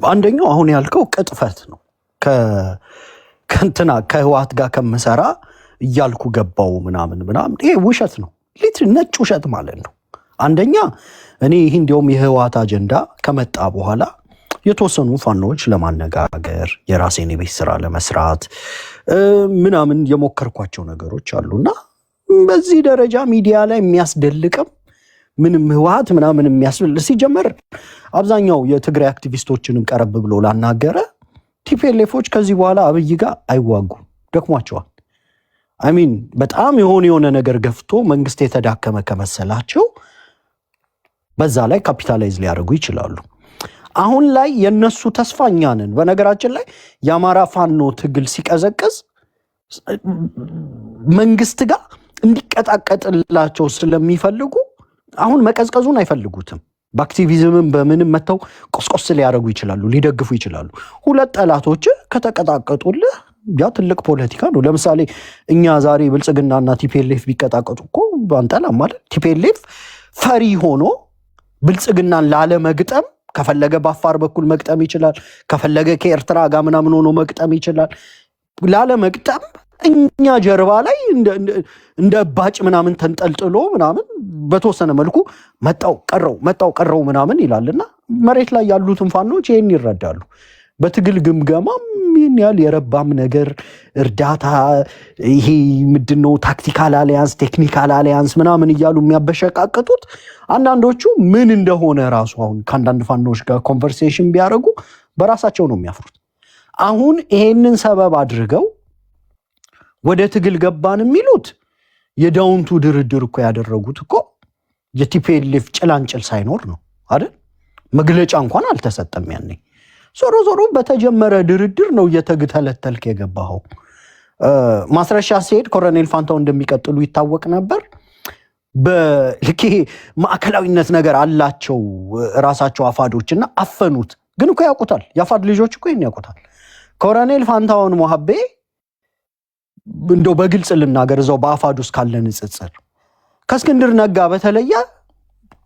አንደኛው አሁን ያልከው ቅጥፈት ነው። ከእንትና ከህወሓት ጋር ከምሰራ እያልኩ ገባው ምናምን ይሄ ውሸት ነው። ነጭ ውሸት ማለት ነው። አንደኛ እኔ ይህ እንዲያውም የህወሓት አጀንዳ ከመጣ በኋላ የተወሰኑ ፋኖች ለማነጋገር የራሴን የቤት ስራ ለመስራት ምናምን የሞከርኳቸው ነገሮች አሉና በዚህ ደረጃ ሚዲያ ላይ የሚያስደልቅም ምንም ህወሓት ምናምን የሚያስብል ሲጀመር አብዛኛው የትግራይ አክቲቪስቶችንም ቀረብ ብሎ ላናገረ ቲፒኤልኤፎች ከዚህ በኋላ አብይ ጋር አይዋጉም፣ ደክሟቸዋል። አሚን በጣም የሆነ ነገር ገፍቶ መንግስት የተዳከመ ከመሰላቸው በዛ ላይ ካፒታላይዝ ሊያደርጉ ይችላሉ። አሁን ላይ የነሱ ተስፋኛ ነን። በነገራችን ላይ የአማራ ፋኖ ትግል ሲቀዘቅዝ መንግስት ጋር እንዲቀጣቀጥላቸው ስለሚፈልጉ አሁን መቀዝቀዙን አይፈልጉትም። በአክቲቪዝምም በምንም መተው ቆስቆስ ሊያደርጉ ይችላሉ፣ ሊደግፉ ይችላሉ። ሁለት ጠላቶች ከተቀጣቀጡልህ ያ ትልቅ ፖለቲካ ነው። ለምሳሌ እኛ ዛሬ ብልጽግናና ቲፒኤልኤፍ ቢቀጣቀጡ እኮ አንጠላም ማለት። ቲፒኤልኤፍ ፈሪ ሆኖ ብልጽግናን ላለመግጠም ከፈለገ በአፋር በኩል መግጠም ይችላል፣ ከፈለገ ከኤርትራ ጋር ምናምን ሆኖ መግጠም ይችላል። ላለመግጠም እኛ ጀርባ ላይ እንደ ባጭ ምናምን ተንጠልጥሎ ምናምን በተወሰነ መልኩ መጣው ቀረው ምናምን ይላልና መሬት ላይ ያሉትን ፋኖች ይሄን ይረዳሉ። በትግል ግምገማም ይህን ያህል የረባም ነገር እርዳታ ይሄ ምንድነው ታክቲካል አሊያንስ ቴክኒካል አሊያንስ ምናምን እያሉ የሚያበሸቃቅጡት አንዳንዶቹ ምን እንደሆነ ራሱ አሁን ከአንዳንድ ፋኖች ጋር ኮንቨርሴሽን ቢያደርጉ በራሳቸው ነው የሚያፍሩት። አሁን ይሄንን ሰበብ አድርገው ወደ ትግል ገባን የሚሉት የዳውንቱ ድርድር እኮ ያደረጉት እኮ የቲፒኤልኤፍ ጭላንጭል ሳይኖር ነው አይደል? መግለጫ እንኳን አልተሰጠም ያኔ። ዞሮ ዞሮ በተጀመረ ድርድር ነው እየተግተለተልክ የገባኸው። ማስረሻ ሲሄድ ኮሎኔል ፋንታው እንደሚቀጥሉ ይታወቅ ነበር። በልኬ ማዕከላዊነት ነገር አላቸው ራሳቸው አፋዶችና አፈኑት። ግን እኮ ያውቁታል፣ የአፋድ ልጆች እኮ ይሄን ያውቁታል። ኮሎኔል ፋንታውን ሞሐቤ እንደው በግልጽ ልናገር እዛው በአፋድ ውስጥ ካለ ንጽጽር ከእስክንድር ነጋ በተለየ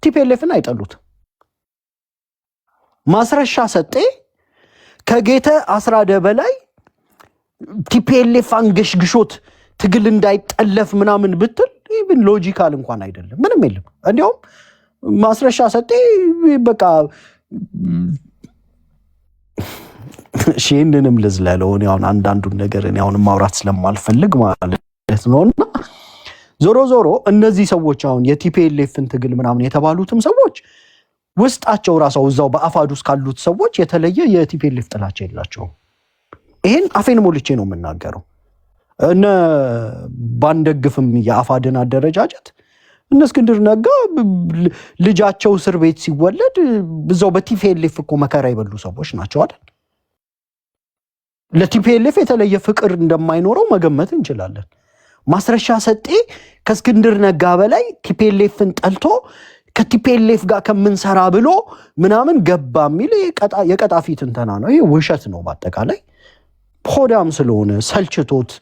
ቲፒኤልኤፍን አይጠሉት። ማስረሻ ሰጤ ከጌተ አስራደ በላይ ቲፒኤልኤፍ አንገሽግሾት ትግል እንዳይጠለፍ ምናምን ብትል ኢቭን ሎጂካል እንኳን አይደለም፣ ምንም የለም። እንዲያውም ማስረሻ ሰጤ በቃ ሼንንም ልዝለለው እኔ አሁን አንዳንዱን ነገር እኔ አሁን ማውራት ስለማልፈልግ ማለት ነውና ዞሮ እነዚህ ሰዎች አሁን የቲፒኤልኤፍን ትግል ምናምን የተባሉትም ሰዎች ውስጣቸው ራሳው እዛው በአፋድ ውስጥ ካሉት ሰዎች የተለየ የቲፒኤልኤፍ ጥላቻ የላቸውም። ይሄን አፌን ሞልቼ ነው የምናገረው። እነ ባንደግፍም የአፋድን አደረጃጀት እነ እስክንድር ነጋ ልጃቸው እስር ቤት ሲወለድ እዛው በቲፒኤልኤፍ እኮ መከራ ይበሉ ሰዎች ናቸው አይደል? ለቲፒኤልኤፍ የተለየ ፍቅር እንደማይኖረው መገመት እንችላለን። ማስረሻ ሰጤ ከእስክንድር ነጋ በላይ ቲፒኤልኤፍን ጠልቶ ከቲፒኤልኤፍ ጋር ከምንሰራ ብሎ ምናምን ገባ የሚል የቀጣፊ ትንተና ነው። ይሄ ውሸት ነው። በአጠቃላይ ሆዳም ስለሆነ ሰልችቶት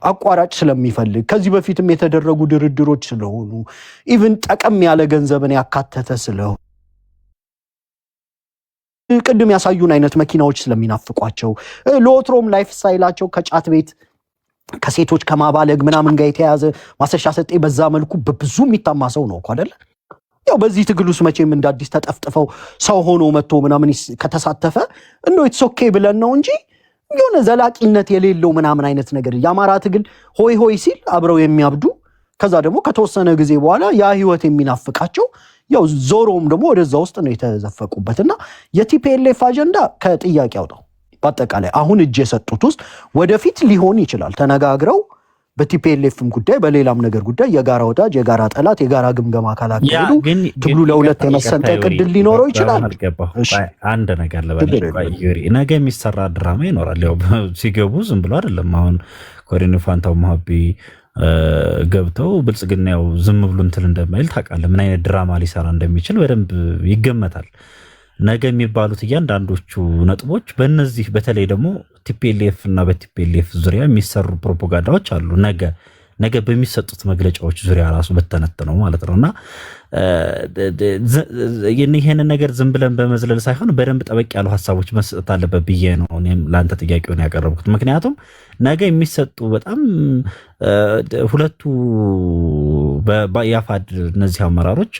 አቋራጭ ስለሚፈልግ ከዚህ በፊትም የተደረጉ ድርድሮች ስለሆኑ ኢቭን ጠቀም ያለ ገንዘብን ያካተተ ስለሆነ ቅድም ያሳዩን አይነት መኪናዎች ስለሚናፍቋቸው ለወትሮም ላይፍ ስታይላቸው ከጫት ቤት ከሴቶች ከማባለግ ምናምን ጋር የተያዘ ማስረሻ ሰጤ በዛ መልኩ በብዙ የሚታማ ሰው ነው እኮ አይደል? ያው በዚህ ትግል ውስጥ መቼም እንደ አዲስ ተጠፍጥፈው ሰው ሆኖ መጥቶ ምናምን ከተሳተፈ እንደው ኢትስ ኦኬ ብለን ነው እንጂ የሆነ ዘላቂነት የሌለው ምናምን አይነት ነገር የአማራ ትግል ሆይ ሆይ ሲል አብረው የሚያብዱ ከዛ ደግሞ ከተወሰነ ጊዜ በኋላ ያ ህይወት የሚናፍቃቸው ያው ዞሮም ደግሞ ወደዛ ውስጥ ነው የተዘፈቁበትና የቲፒኤልኤፍ አጀንዳ ከጥያቄ አውጣው። በአጠቃላይ አሁን እጅ የሰጡት ውስጥ ወደፊት ሊሆን ይችላል ተነጋግረው በቲፒኤልኤፍም ጉዳይ በሌላም ነገር ጉዳይ የጋራ ወዳጅ የጋራ ጠላት የጋራ ግምገማ ካላከሉ ትግሉ ለሁለት የመሰንጠቅ ዕድል ሊኖረው ይችላል። አንድ ነገር ለበለሽ ነገ የሚሰራ ድራማ ይኖራል። ያው ሲገቡ ዝም ብሎ አይደለም። አሁን ኮሎኔል ፋንታው ሞሐቤ ገብተው ብልጽግናው ዝም ብሎ እንትን እንደማይል ታውቃለህ። ምን አይነት ድራማ ሊሰራ እንደሚችል በደንብ ይገመታል። ነገ የሚባሉት እያንዳንዶቹ ነጥቦች በእነዚህ በተለይ ደግሞ ቲፒኤልኤፍ እና በቲፒኤልኤፍ ዙሪያ የሚሰሩ ፕሮፓጋንዳዎች አሉ። ነገ ነገ በሚሰጡት መግለጫዎች ዙሪያ ራሱ በተነተነው ማለት ነውና ይሄንን ነገር ዝም ብለን በመዝለል ሳይሆን በደንብ ጠበቅ ያሉ ሀሳቦች መስጠት አለበት ብዬ ነው እኔም ለአንተ ጥያቄውን ያቀረብኩት። ምክንያቱም ነገ የሚሰጡ በጣም ሁለቱ በያፋድ እነዚህ አመራሮች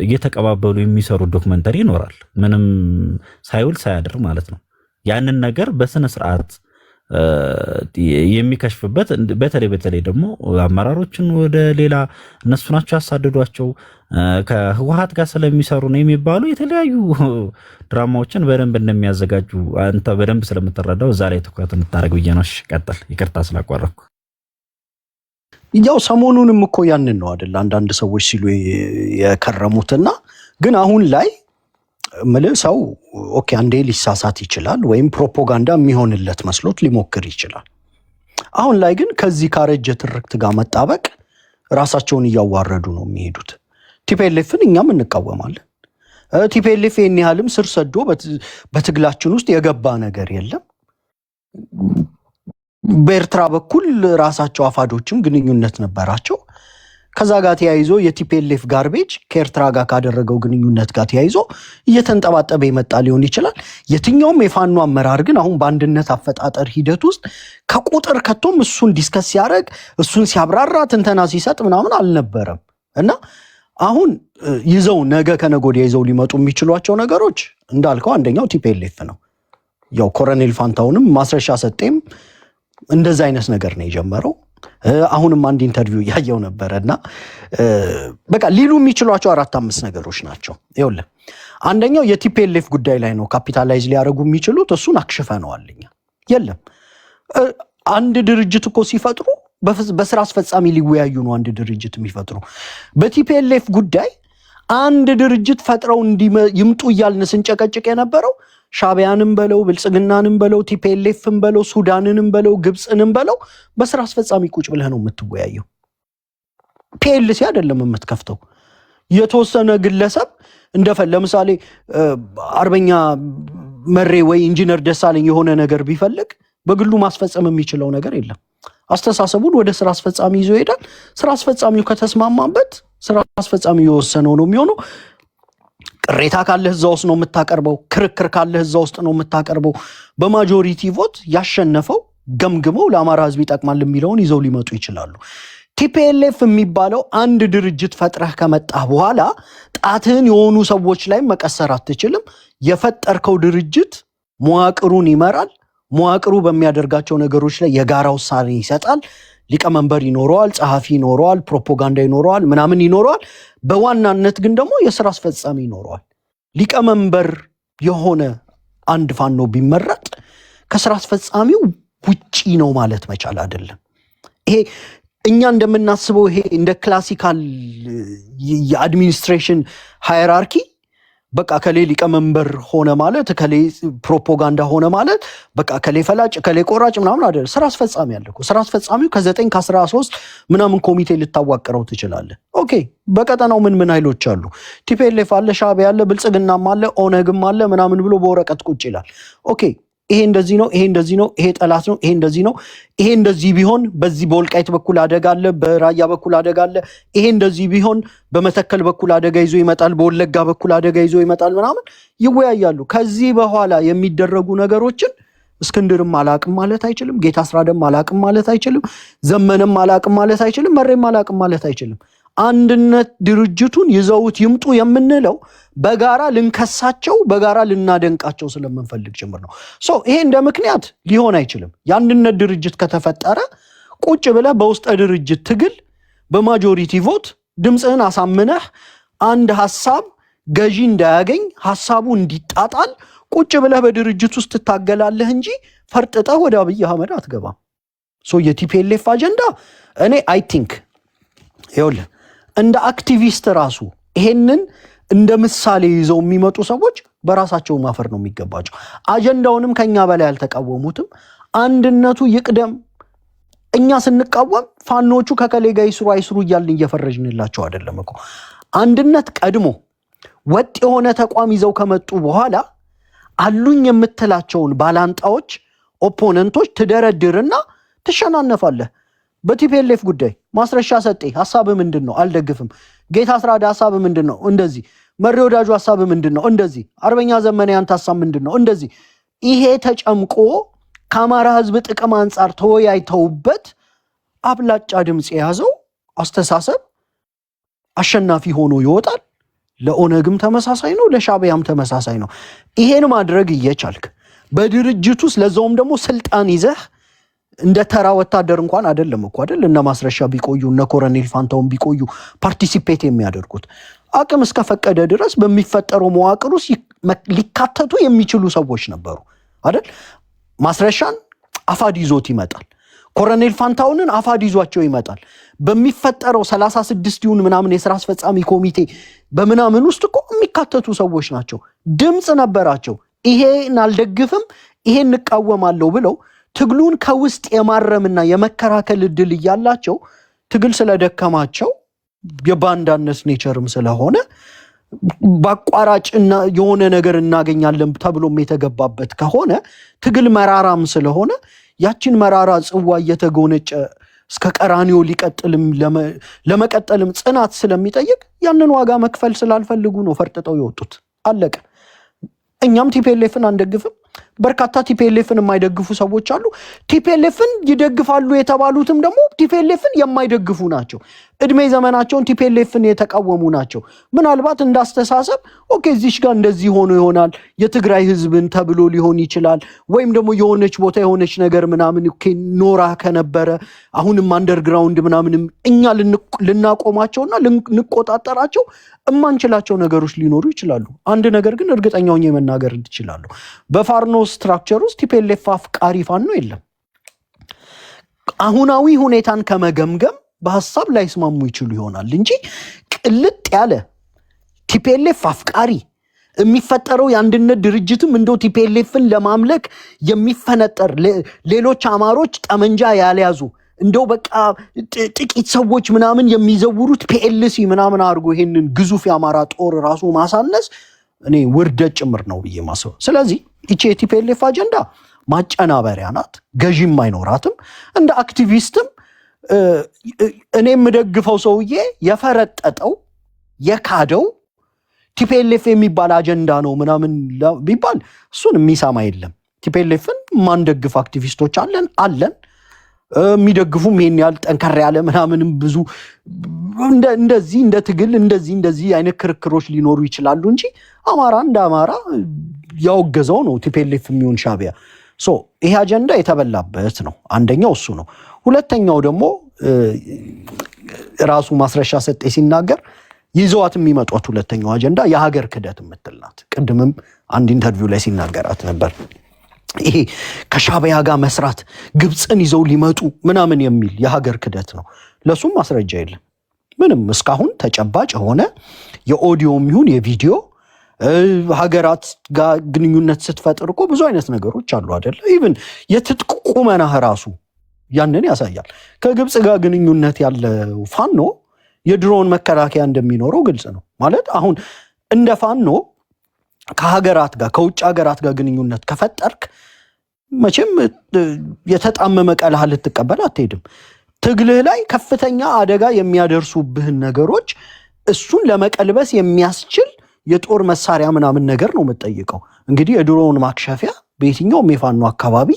እየተቀባበሉ የሚሰሩ ዶክመንተሪ ይኖራል፣ ምንም ሳይውል ሳያድር ማለት ነው። ያንን ነገር በስነ ስርዓት የሚከሽፍበት በተለይ ደግሞ አመራሮችን ወደ ሌላ እነሱ ናቸው ያሳደዷቸው ከህወሓት ጋር ስለሚሰሩ ነው የሚባሉ የተለያዩ ድራማዎችን በደንብ እንደሚያዘጋጁ አንተ በደንብ ስለምትረዳው እዛ ላይ ትኩረት እንድታደርግ ብዬ ነው። ይቀጥል፣ ይቅርታ ስላቋረጥኩ። ያው ሰሞኑንም እኮ ያንን ነው አይደል አንዳንድ ሰዎች ሲሉ የከረሙትና ግን አሁን ላይ ሰው ኦኬ አንዴ ሊሳሳት ይችላል ወይም ፕሮፓጋንዳ የሚሆንለት መስሎት ሊሞክር ይችላል። አሁን ላይ ግን ከዚህ ካረጀ ትርክት ጋር መጣበቅ ራሳቸውን እያዋረዱ ነው የሚሄዱት። ቲፒኤልኤፍን እኛም እንቃወማለን። ቲፒኤልኤፍ ይህን ያህልም ስር ሰዶ በትግላችን ውስጥ የገባ ነገር የለም። በኤርትራ በኩል ራሳቸው አፋዶችም ግንኙነት ነበራቸው። ከዛ ጋር ተያይዞ የቲፒኤልኤፍ ጋርቤጅ ከኤርትራ ጋር ካደረገው ግንኙነት ጋር ተያይዞ እየተንጠባጠበ ይመጣ ሊሆን ይችላል። የትኛውም የፋኖ አመራር ግን አሁን በአንድነት አፈጣጠር ሂደት ውስጥ ከቁጥር ከቶም እሱን ዲስከስ ሲያደርግ እሱን ሲያብራራ ትንተና ሲሰጥ ምናምን አልነበረም። እና አሁን ይዘው ነገ ከነገ ወዲያ ይዘው ሊመጡ የሚችሏቸው ነገሮች እንዳልከው አንደኛው ቲፒኤልኤፍ ነው። ያው ኮሎኔል ፋንታውንም ማስረሻ ሰጤም እንደዛ አይነት ነገር ነው የጀመረው። አሁንም አንድ ኢንተርቪው ያየው ነበርና በቃ ሊሉ የሚችሏቸው 4-5 ነገሮች ናቸው። ይኸውልህ አንደኛው የቲፒኤልኤፍ ጉዳይ ላይ ነው ካፒታላይዝ ሊያደርጉ የሚችሉት። እሱን አክሽፈነዋል እኛ። የለም አንድ ድርጅት እኮ ሲፈጥሩ በስራ አስፈጻሚ ሊወያዩ ነው አንድ ድርጅት የሚፈጥሩ። በቲፒኤልኤፍ ጉዳይ አንድ ድርጅት ፈጥረው ይምጡ እያልን ስንጨቀጭቅ የነበረው ሻቢያንም በለው ብልጽግናንም በለው ቲፒኤልኤፍም በለው ሱዳንንም በለው ግብፅንም በለው በስራ አስፈጻሚ ቁጭ ብለህ ነው የምትወያየው። ፒኤልሲ አይደለም የምትከፍተው። የተወሰነ ግለሰብ ለምሳሌ አርበኛ መሬ ወይ ኢንጂነር ደሳለኝ የሆነ ነገር ቢፈልግ በግሉ ማስፈጸም የሚችለው ነገር የለም። አስተሳሰቡን ወደ ስራ አስፈጻሚ ይዞ ይሄዳል። ስራ አስፈጻሚው ከተስማማበት ስራ አስፈጻሚው የወሰነው ነው የሚሆነው። ቅሬታ ካለህ እዛ ውስጥ ነው የምታቀርበው። ክርክር ካለህ እዛ ውስጥ ነው የምታቀርበው። በማጆሪቲ ቮት ያሸነፈው ገምግመው ለአማራ ህዝብ ይጠቅማል የሚለውን ይዘው ሊመጡ ይችላሉ። ቲፒኤልኤፍ የሚባለው አንድ ድርጅት ፈጥረህ ከመጣህ በኋላ ጣትህን የሆኑ ሰዎች ላይ መቀሰር አትችልም። የፈጠርከው ድርጅት መዋቅሩን ይመራል። መዋቅሩ በሚያደርጋቸው ነገሮች ላይ የጋራ ውሳኔ ይሰጣል። ሊቀመንበር ይኖረዋል፣ ጸሐፊ ይኖረዋል፣ ፕሮፓጋንዳ ይኖረዋል፣ ምናምን ይኖረዋል። በዋናነት ግን ደግሞ የስራ አስፈጻሚ ይኖረዋል። ሊቀመንበር የሆነ አንድ ፋኖ ቢመረጥ ከስራ አስፈጻሚው ውጪ ነው ማለት መቻል አይደለም። ይሄ እኛ እንደምናስበው ይሄ እንደ ክላሲካል የአድሚኒስትሬሽን ሃይራርኪ በቃ ከሌ ሊቀመንበር ሆነ ማለት ከሌ ፕሮፓጋንዳ ሆነ ማለት በቃ ከሌ ፈላጭ ከሌ ቆራጭ ምናምን አይደለም። ስራ አስፈጻሚ አለ እኮ። ስራ አስፈጻሚው ከ9 ከ13 ምናምን ኮሚቴ ልታዋቅረው ትችላለህ። ኦኬ በቀጠናው ምን ኃይሎች አሉ? ቲፒኤልኤፍ አለ፣ ሻዕቢያ አለ፣ ብልጽግናም አለ፣ ኦነግም አለ ምናምን ብሎ በወረቀት ቁጭ ይላል። ኦኬ ይሄ እንደዚህ ነው፣ ይሄ እንደዚህ ነው፣ ይሄ ጠላት ነው፣ ይሄ እንደዚህ ነው፣ ይሄ እንደዚህ ቢሆን በዚህ በወልቃይት በኩል አደጋ አለ፣ በራያ በኩል አደጋ አለ፣ ይሄ እንደዚህ ቢሆን በመተከል በኩል አደጋ ይዞ ይመጣል፣ በወለጋ በኩል አደጋ ይዞ ይመጣል ምናምን ይወያያሉ። ከዚህ በኋላ የሚደረጉ ነገሮችን እስክንድርም አላቅም ማለት አይችልም፣ ጌታ አስራደም አላቅም ማለት አይችልም፣ ዘመነም አላቅም ማለት አይችልም፣ መሬም አላቅም ማለት አይችልም። አንድነት ድርጅቱን ይዘውት ይምጡ የምንለው በጋራ ልንከሳቸው በጋራ ልናደንቃቸው ስለምንፈልግ ጭምር ነው። ይሄ እንደ ምክንያት ሊሆን አይችልም። የአንድነት ድርጅት ከተፈጠረ ቁጭ ብለህ በውስጠ ድርጅት ትግል በማጆሪቲ ቮት ድምፅህን አሳምነህ አንድ ሐሳብ ገዢ እንዳያገኝ ሐሳቡ እንዲጣጣል ቁጭ ብለህ በድርጅት ውስጥ ትታገላለህ እንጂ ፈርጥጠህ ወደ አብይ አህመድ አትገባም። የቲፒኤልኤፍ አጀንዳ እኔ አይ ቲንክ ይኸውልህ እንደ አክቲቪስት ራሱ ይሄንን እንደ ምሳሌ ይዘው የሚመጡ ሰዎች በራሳቸው ማፈር ነው የሚገባቸው። አጀንዳውንም ከኛ በላይ አልተቃወሙትም። አንድነቱ ይቅደም። እኛ ስንቃወም ፋኖቹ ከከሌ ጋር ይስሩ አይስሩ እያልን እየፈረጅንላቸው አይደለም እኮ። አንድነት ቀድሞ ወጥ የሆነ ተቋም ይዘው ከመጡ በኋላ አሉኝ የምትላቸውን ባላንጣዎች ኦፖነንቶች ትደረድርና ትሸናነፋለህ። በቲፒኤልኤፍ ጉዳይ ማስረሻ ሰጤ ሐሳብ ምንድነው? አልደግፍም። ጌታ አስራዳ ሐሳብ ምንድነው? እንደዚህ መሪ ወዳጁ ሐሳብ ምንድነው? እንደዚህ አርበኛ ዘመነ ያንተ ሐሳብ ምንድነው? እንደዚህ ይሄ ተጨምቆ ከአማራ ህዝብ ጥቅም አንጻር ተወያይተውበት አብላጫ ድምጽ የያዘው አስተሳሰብ አሸናፊ ሆኖ ይወጣል። ለኦነግም ተመሳሳይ ነው፣ ለሻዕቢያም ተመሳሳይ ነው። ይሄን ማድረግ እየቻልክ በድርጅት ውስጥ ለዛውም ደግሞ ስልጣን ይዘህ እንደ ተራ ወታደር እንኳን አይደለም እኮ አይደል እነ ማስረሻ ቢቆዩ እነ ኮሎኔል ፋንታውን ቢቆዩ ፓርቲሲፔት የሚያደርጉት አቅም እስከፈቀደ ድረስ በሚፈጠረው መዋቅር ውስጥ ሊካተቱ የሚችሉ ሰዎች ነበሩ አይደል? ማስረሻን አፋድ ይዞት ይመጣል። ኮሎኔል ፋንታውንን አፋድ ይዟቸው ይመጣል። በሚፈጠረው 36 ይሁን ምናምን የሥራ አስፈጻሚ ኮሚቴ በምናምን ውስጥ እኮ የሚካተቱ ሰዎች ናቸው። ድምጽ ነበራቸው። ይሄን አልደግፍም ይሄን እንቃወማለሁ ብለው ትግሉን ከውስጥ የማረምና የመከራከል እድል እያላቸው ትግል ስለደከማቸው የባንዳነት ኔቸርም ስለሆነ በአቋራጭና የሆነ ነገር እናገኛለን ተብሎም የተገባበት ከሆነ ትግል መራራም ስለሆነ ያችን መራራ ጽዋ እየተጎነጨ እስከ ቀራኒዮ ሊቀጥልም ለመቀጠልም ጽናት ስለሚጠይቅ ያንን ዋጋ መክፈል ስላልፈልጉ ነው ፈርጥጠው የወጡት። አለቀ። እኛም ቲፒኤልኤፍን አንደግፍም። በርካታ ቲፒኤልኤፍን የማይደግፉ ሰዎች አሉ። ቲፒኤልኤፍን ይደግፋሉ የተባሉትም ደግሞ ቲፒኤልኤፍን የማይደግፉ ናቸው። እድሜ ዘመናቸውን ቲፒኤልኤፍን የተቃወሙ ናቸው። ምናልባት እንዳስተሳሰብ ኦኬ እዚሽ ጋር እንደዚህ ሆኖ ይሆናል የትግራይ ህዝብን ተብሎ ሊሆን ይችላል፣ ወይም ደግሞ የሆነች ቦታ የሆነች ነገር ምናምን ኦኬ ኖራ ከነበረ አሁንም አንደርግራውንድ ምናምንም እኛ ልናቆማቸውና ልንቆጣጠራቸው እማንችላቸው ነገሮች ሊኖሩ ይችላሉ። አንድ ነገር ግን እርግጠኛ ሆኜ መናገር እንችላለሁ። በፋኖ ስትራክቸር ውስጥ ቲፒኤልኤፍ አፍቃሪ ፋኖ የለም። አሁናዊ ሁኔታን ከመገምገም በሐሳብ ላይ ስማሙ ይችሉ ይሆናል እንጂ ቅልጥ ያለ ቲፒኤልኤፍ አፍቃሪ የሚፈጠረው የአንድነት ድርጅትም እንደው ቲፒኤልኤፍን ለማምለክ የሚፈነጠር ሌሎች አማሮች ጠመንጃ ያልያዙ እንደው በቃ ጥቂት ሰዎች ምናምን የሚዘውሩት ፒኤልሲ ምናምን አድርጎ ይሄንን ግዙፍ የአማራ ጦር ራሱ ማሳነስ እኔ ውርደት ጭምር ነው ብዬ ማስበው። ስለዚህ እቺ የቲፒኤልኤፍ አጀንዳ ማጨናበሪያ ናት፣ ገዢም አይኖራትም። እንደ አክቲቪስትም እኔ የምደግፈው ሰውዬ የፈረጠጠው የካደው ቲፒኤልኤፍ የሚባል አጀንዳ ነው ምናምን ቢባል እሱን የሚሰማ የለም። ቲፒኤልኤፍን ማንደግፍ አክቲቪስቶች አለን የሚደግፉም ይሄን ያህል ጠንከር ያለ ምናምንም ብዙ እንደዚህ እንደ ትግል እንደዚህ አይነት ክርክሮች ሊኖሩ ይችላሉ እንጂ አማራ እንደ አማራ ያወገዘው ነው ቲፒኤልኤፍ የሚሆን ሻዕቢያ። ይሄ አጀንዳ የተበላበት ነው። አንደኛው እሱ ነው። ሁለተኛው ደግሞ ራሱ ማስረሻ ሰጤ ሲናገር ይዘዋት የሚመጧት ሁለተኛው አጀንዳ የሀገር ክህደት የምትል ናት። ቅድምም አንድ ኢንተርቪው ላይ ሲናገራት ነበር። ይሄ ከሻዕቢያ ጋር መስራት ግብፅን ይዘው ሊመጡ ምናምን የሚል የሀገር ክህደት ነው። ለሱም ማስረጃ የለም ምንም እስካሁን ተጨባጭ የሆነ የኦዲዮም ይሁን የቪዲዮ ሀገራት ጋር ግንኙነት ስትፈጥር እኮ ብዙ አይነት ነገሮች አሉ አይደለ? ኢቭን የትጥቅ ቁመናህ ራሱ ያንን ያሳያል። ከግብፅ ጋር ግንኙነት ያለው ፋኖ የድሮን መከላከያ እንደሚኖረው ግልጽ ነው ማለት። አሁን እንደ ፋኖ ከሀገራት ጋር ከውጭ ሀገራት ጋር ግንኙነት ከፈጠርክ መቼም የተጣመመ ቀልሃ ልትቀበል አትሄድም። ትግልህ ላይ ከፍተኛ አደጋ የሚያደርሱብህን ነገሮች እሱን ለመቀልበስ የሚያስችል የጦር መሳሪያ ምናምን ነገር ነው የምትጠይቀው። እንግዲህ የድሮውን ማክሸፊያ በየትኛውም የፋኖ አካባቢ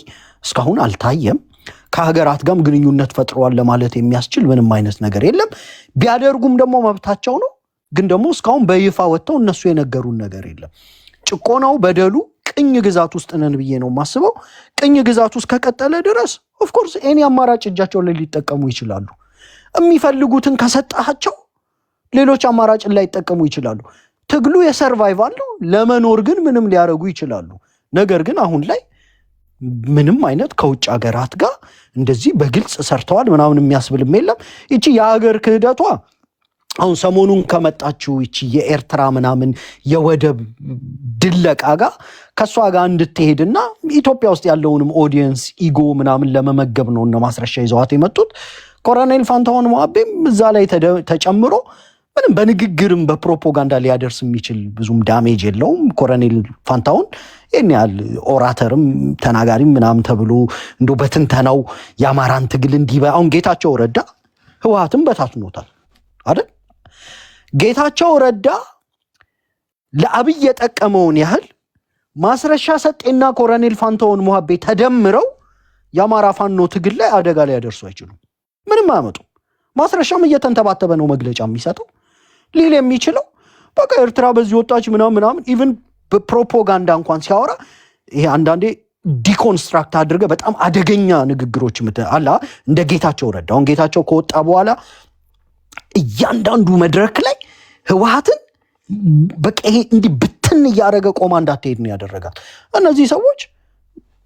እስካሁን አልታየም። ከሀገራት ጋርም ግንኙነት ፈጥረዋል ለማለት የሚያስችል ምንም አይነት ነገር የለም። ቢያደርጉም ደግሞ መብታቸው ነው። ግን ደግሞ እስካሁን በይፋ ወጥተው እነሱ የነገሩን ነገር የለም። ጭቆናው በደሉ ቅኝ ግዛት ውስጥ ነን ብዬ ነው የማስበው። ቅኝ ግዛት ውስጥ ከቀጠለ ድረስ ኦፍኮርስ ኤኒ አማራጭ እጃቸው ላይ ሊጠቀሙ ይችላሉ። የሚፈልጉትን ከሰጣቸው ሌሎች አማራጭን ላይ ይጠቀሙ ይችላሉ። ትግሉ የሰርቫይቫል ነው። ለመኖር ግን ምንም ሊያደርጉ ይችላሉ። ነገር ግን አሁን ላይ ምንም አይነት ከውጭ ሀገራት ጋር እንደዚህ በግልጽ ሰርተዋል ምናምን የሚያስብልም የለም። ይቺ የሀገር ክህደቷ አሁን ሰሞኑን ከመጣችው ይቺ የኤርትራ ምናምን የወደብ ድለቃ ጋር ከሷ ጋር እንድትሄድና ኢትዮጵያ ውስጥ ያለውንም ኦዲየንስ ኢጎ ምናምን ለመመገብ ነው እነ ማስረሻ ይዘዋት የመጡት። ኮሎኔል ፋንታሁን ሞአቤም እዛ ላይ ተጨምሮ ምንም በንግግርም በፕሮፓጋንዳ ሊያደርስ የሚችል ብዙም ዳሜጅ የለውም። ኮሎኔል ፋንታሁን ይህን ያህል ኦራተርም ተናጋሪም ምናምን ተብሎ እንዶ በትንተናው የአማራን ትግል እንዲህ አሁን ጌታቸው ረዳ ህወሓትም በታትኖታል አይደል? ጌታቸው ረዳ ለአብይ የጠቀመውን ያህል ማስረሻ ሰጤና ኮሎኔል ፋንታሁን ሙሀቤ ተደምረው የአማራ ፋኖ ትግል ላይ አደጋ ላይ ያደርሱ አይችሉም። ምንም አያመጡ። ማስረሻም እየተንተባተበ ነው መግለጫ የሚሰጠው ሊል የሚችለው በቃ ኤርትራ በዚህ ወጣች ምናምን ኢቭን በፕሮፓጋንዳ እንኳን ሲያወራ ይሄ አንዳንዴ ዲኮንስትራክት አድርገ በጣም አደገኛ ንግግሮች አላ እንደ ጌታቸው ረዳ አሁን ጌታቸው ከወጣ በኋላ እያንዳንዱ መድረክ ላይ ህወሓትን በቃ ይሄ እንዲህ ብትን እያደረገ ቆማ እንዳትሄድ ነው ያደረጋል። እነዚህ ሰዎች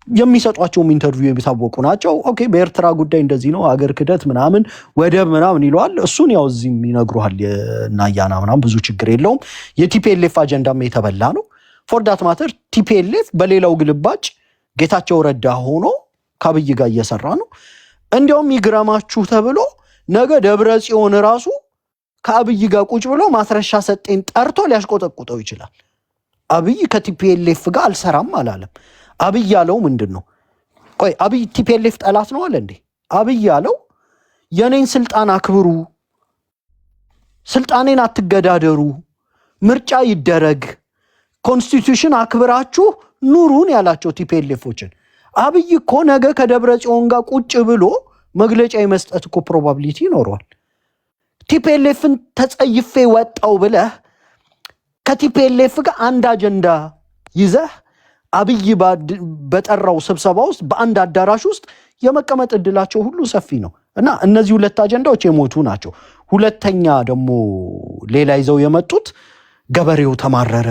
የሚሰጧቸውም ኢንተርቪው የሚታወቁ ናቸው። ኦኬ በኤርትራ ጉዳይ እንደዚህ ነው አገር ክደት ምናምን ወደብ ምናምን ይለዋል። እሱን ያው እዚህም ይነግሩሃል እና ያና ምናምን ብዙ ችግር የለውም። የቲፒኤልኤፍ አጀንዳም የተበላ ነው። ፎር ዳት ማተር ቲፒኤልኤፍ በሌላው ግልባጭ ጌታቸው ረዳ ሆኖ ከአብይ ጋር እየሰራ ነው። እንዲያውም ይግረማችሁ ተብሎ ነገ ደብረ ጽዮን ራሱ ከአብይ ጋር ቁጭ ብሎ ማስረሻ ሰጤን ጠርቶ ሊያሽቆጠቁጠው ይችላል። አብይ ከቲፒኤልኤፍ ጋር አልሰራም አላለም። አብይ ያለው ምንድነው? ቆይ አብይ ቲፒኤልኤፍ ጠላት ነው አለ እንዴ? አብይ ያለው የኔን ስልጣን አክብሩ፣ ስልጣኔን አትገዳደሩ፣ ምርጫ ይደረግ፣ ኮንስቲቱሽን አክብራችሁ ኑሩን ያላቸው ቲፒኤልኤፎችን። አብይ እኮ ነገ ከደብረ ጽዮን ጋር ቁጭ ብሎ መግለጫ የመስጠት እኮ ፕሮባቢሊቲ ይኖረዋል። ቲፒኤልኤፍን ተጸይፌ ወጣው ብለህ ከቲፒኤልኤፍ ጋር አንድ አጀንዳ ይዘህ አብይ በጠራው ስብሰባ ውስጥ በአንድ አዳራሽ ውስጥ የመቀመጥ እድላቸው ሁሉ ሰፊ ነው እና እነዚህ ሁለት አጀንዳዎች የሞቱ ናቸው። ሁለተኛ ደግሞ ሌላ ይዘው የመጡት ገበሬው ተማረረ፣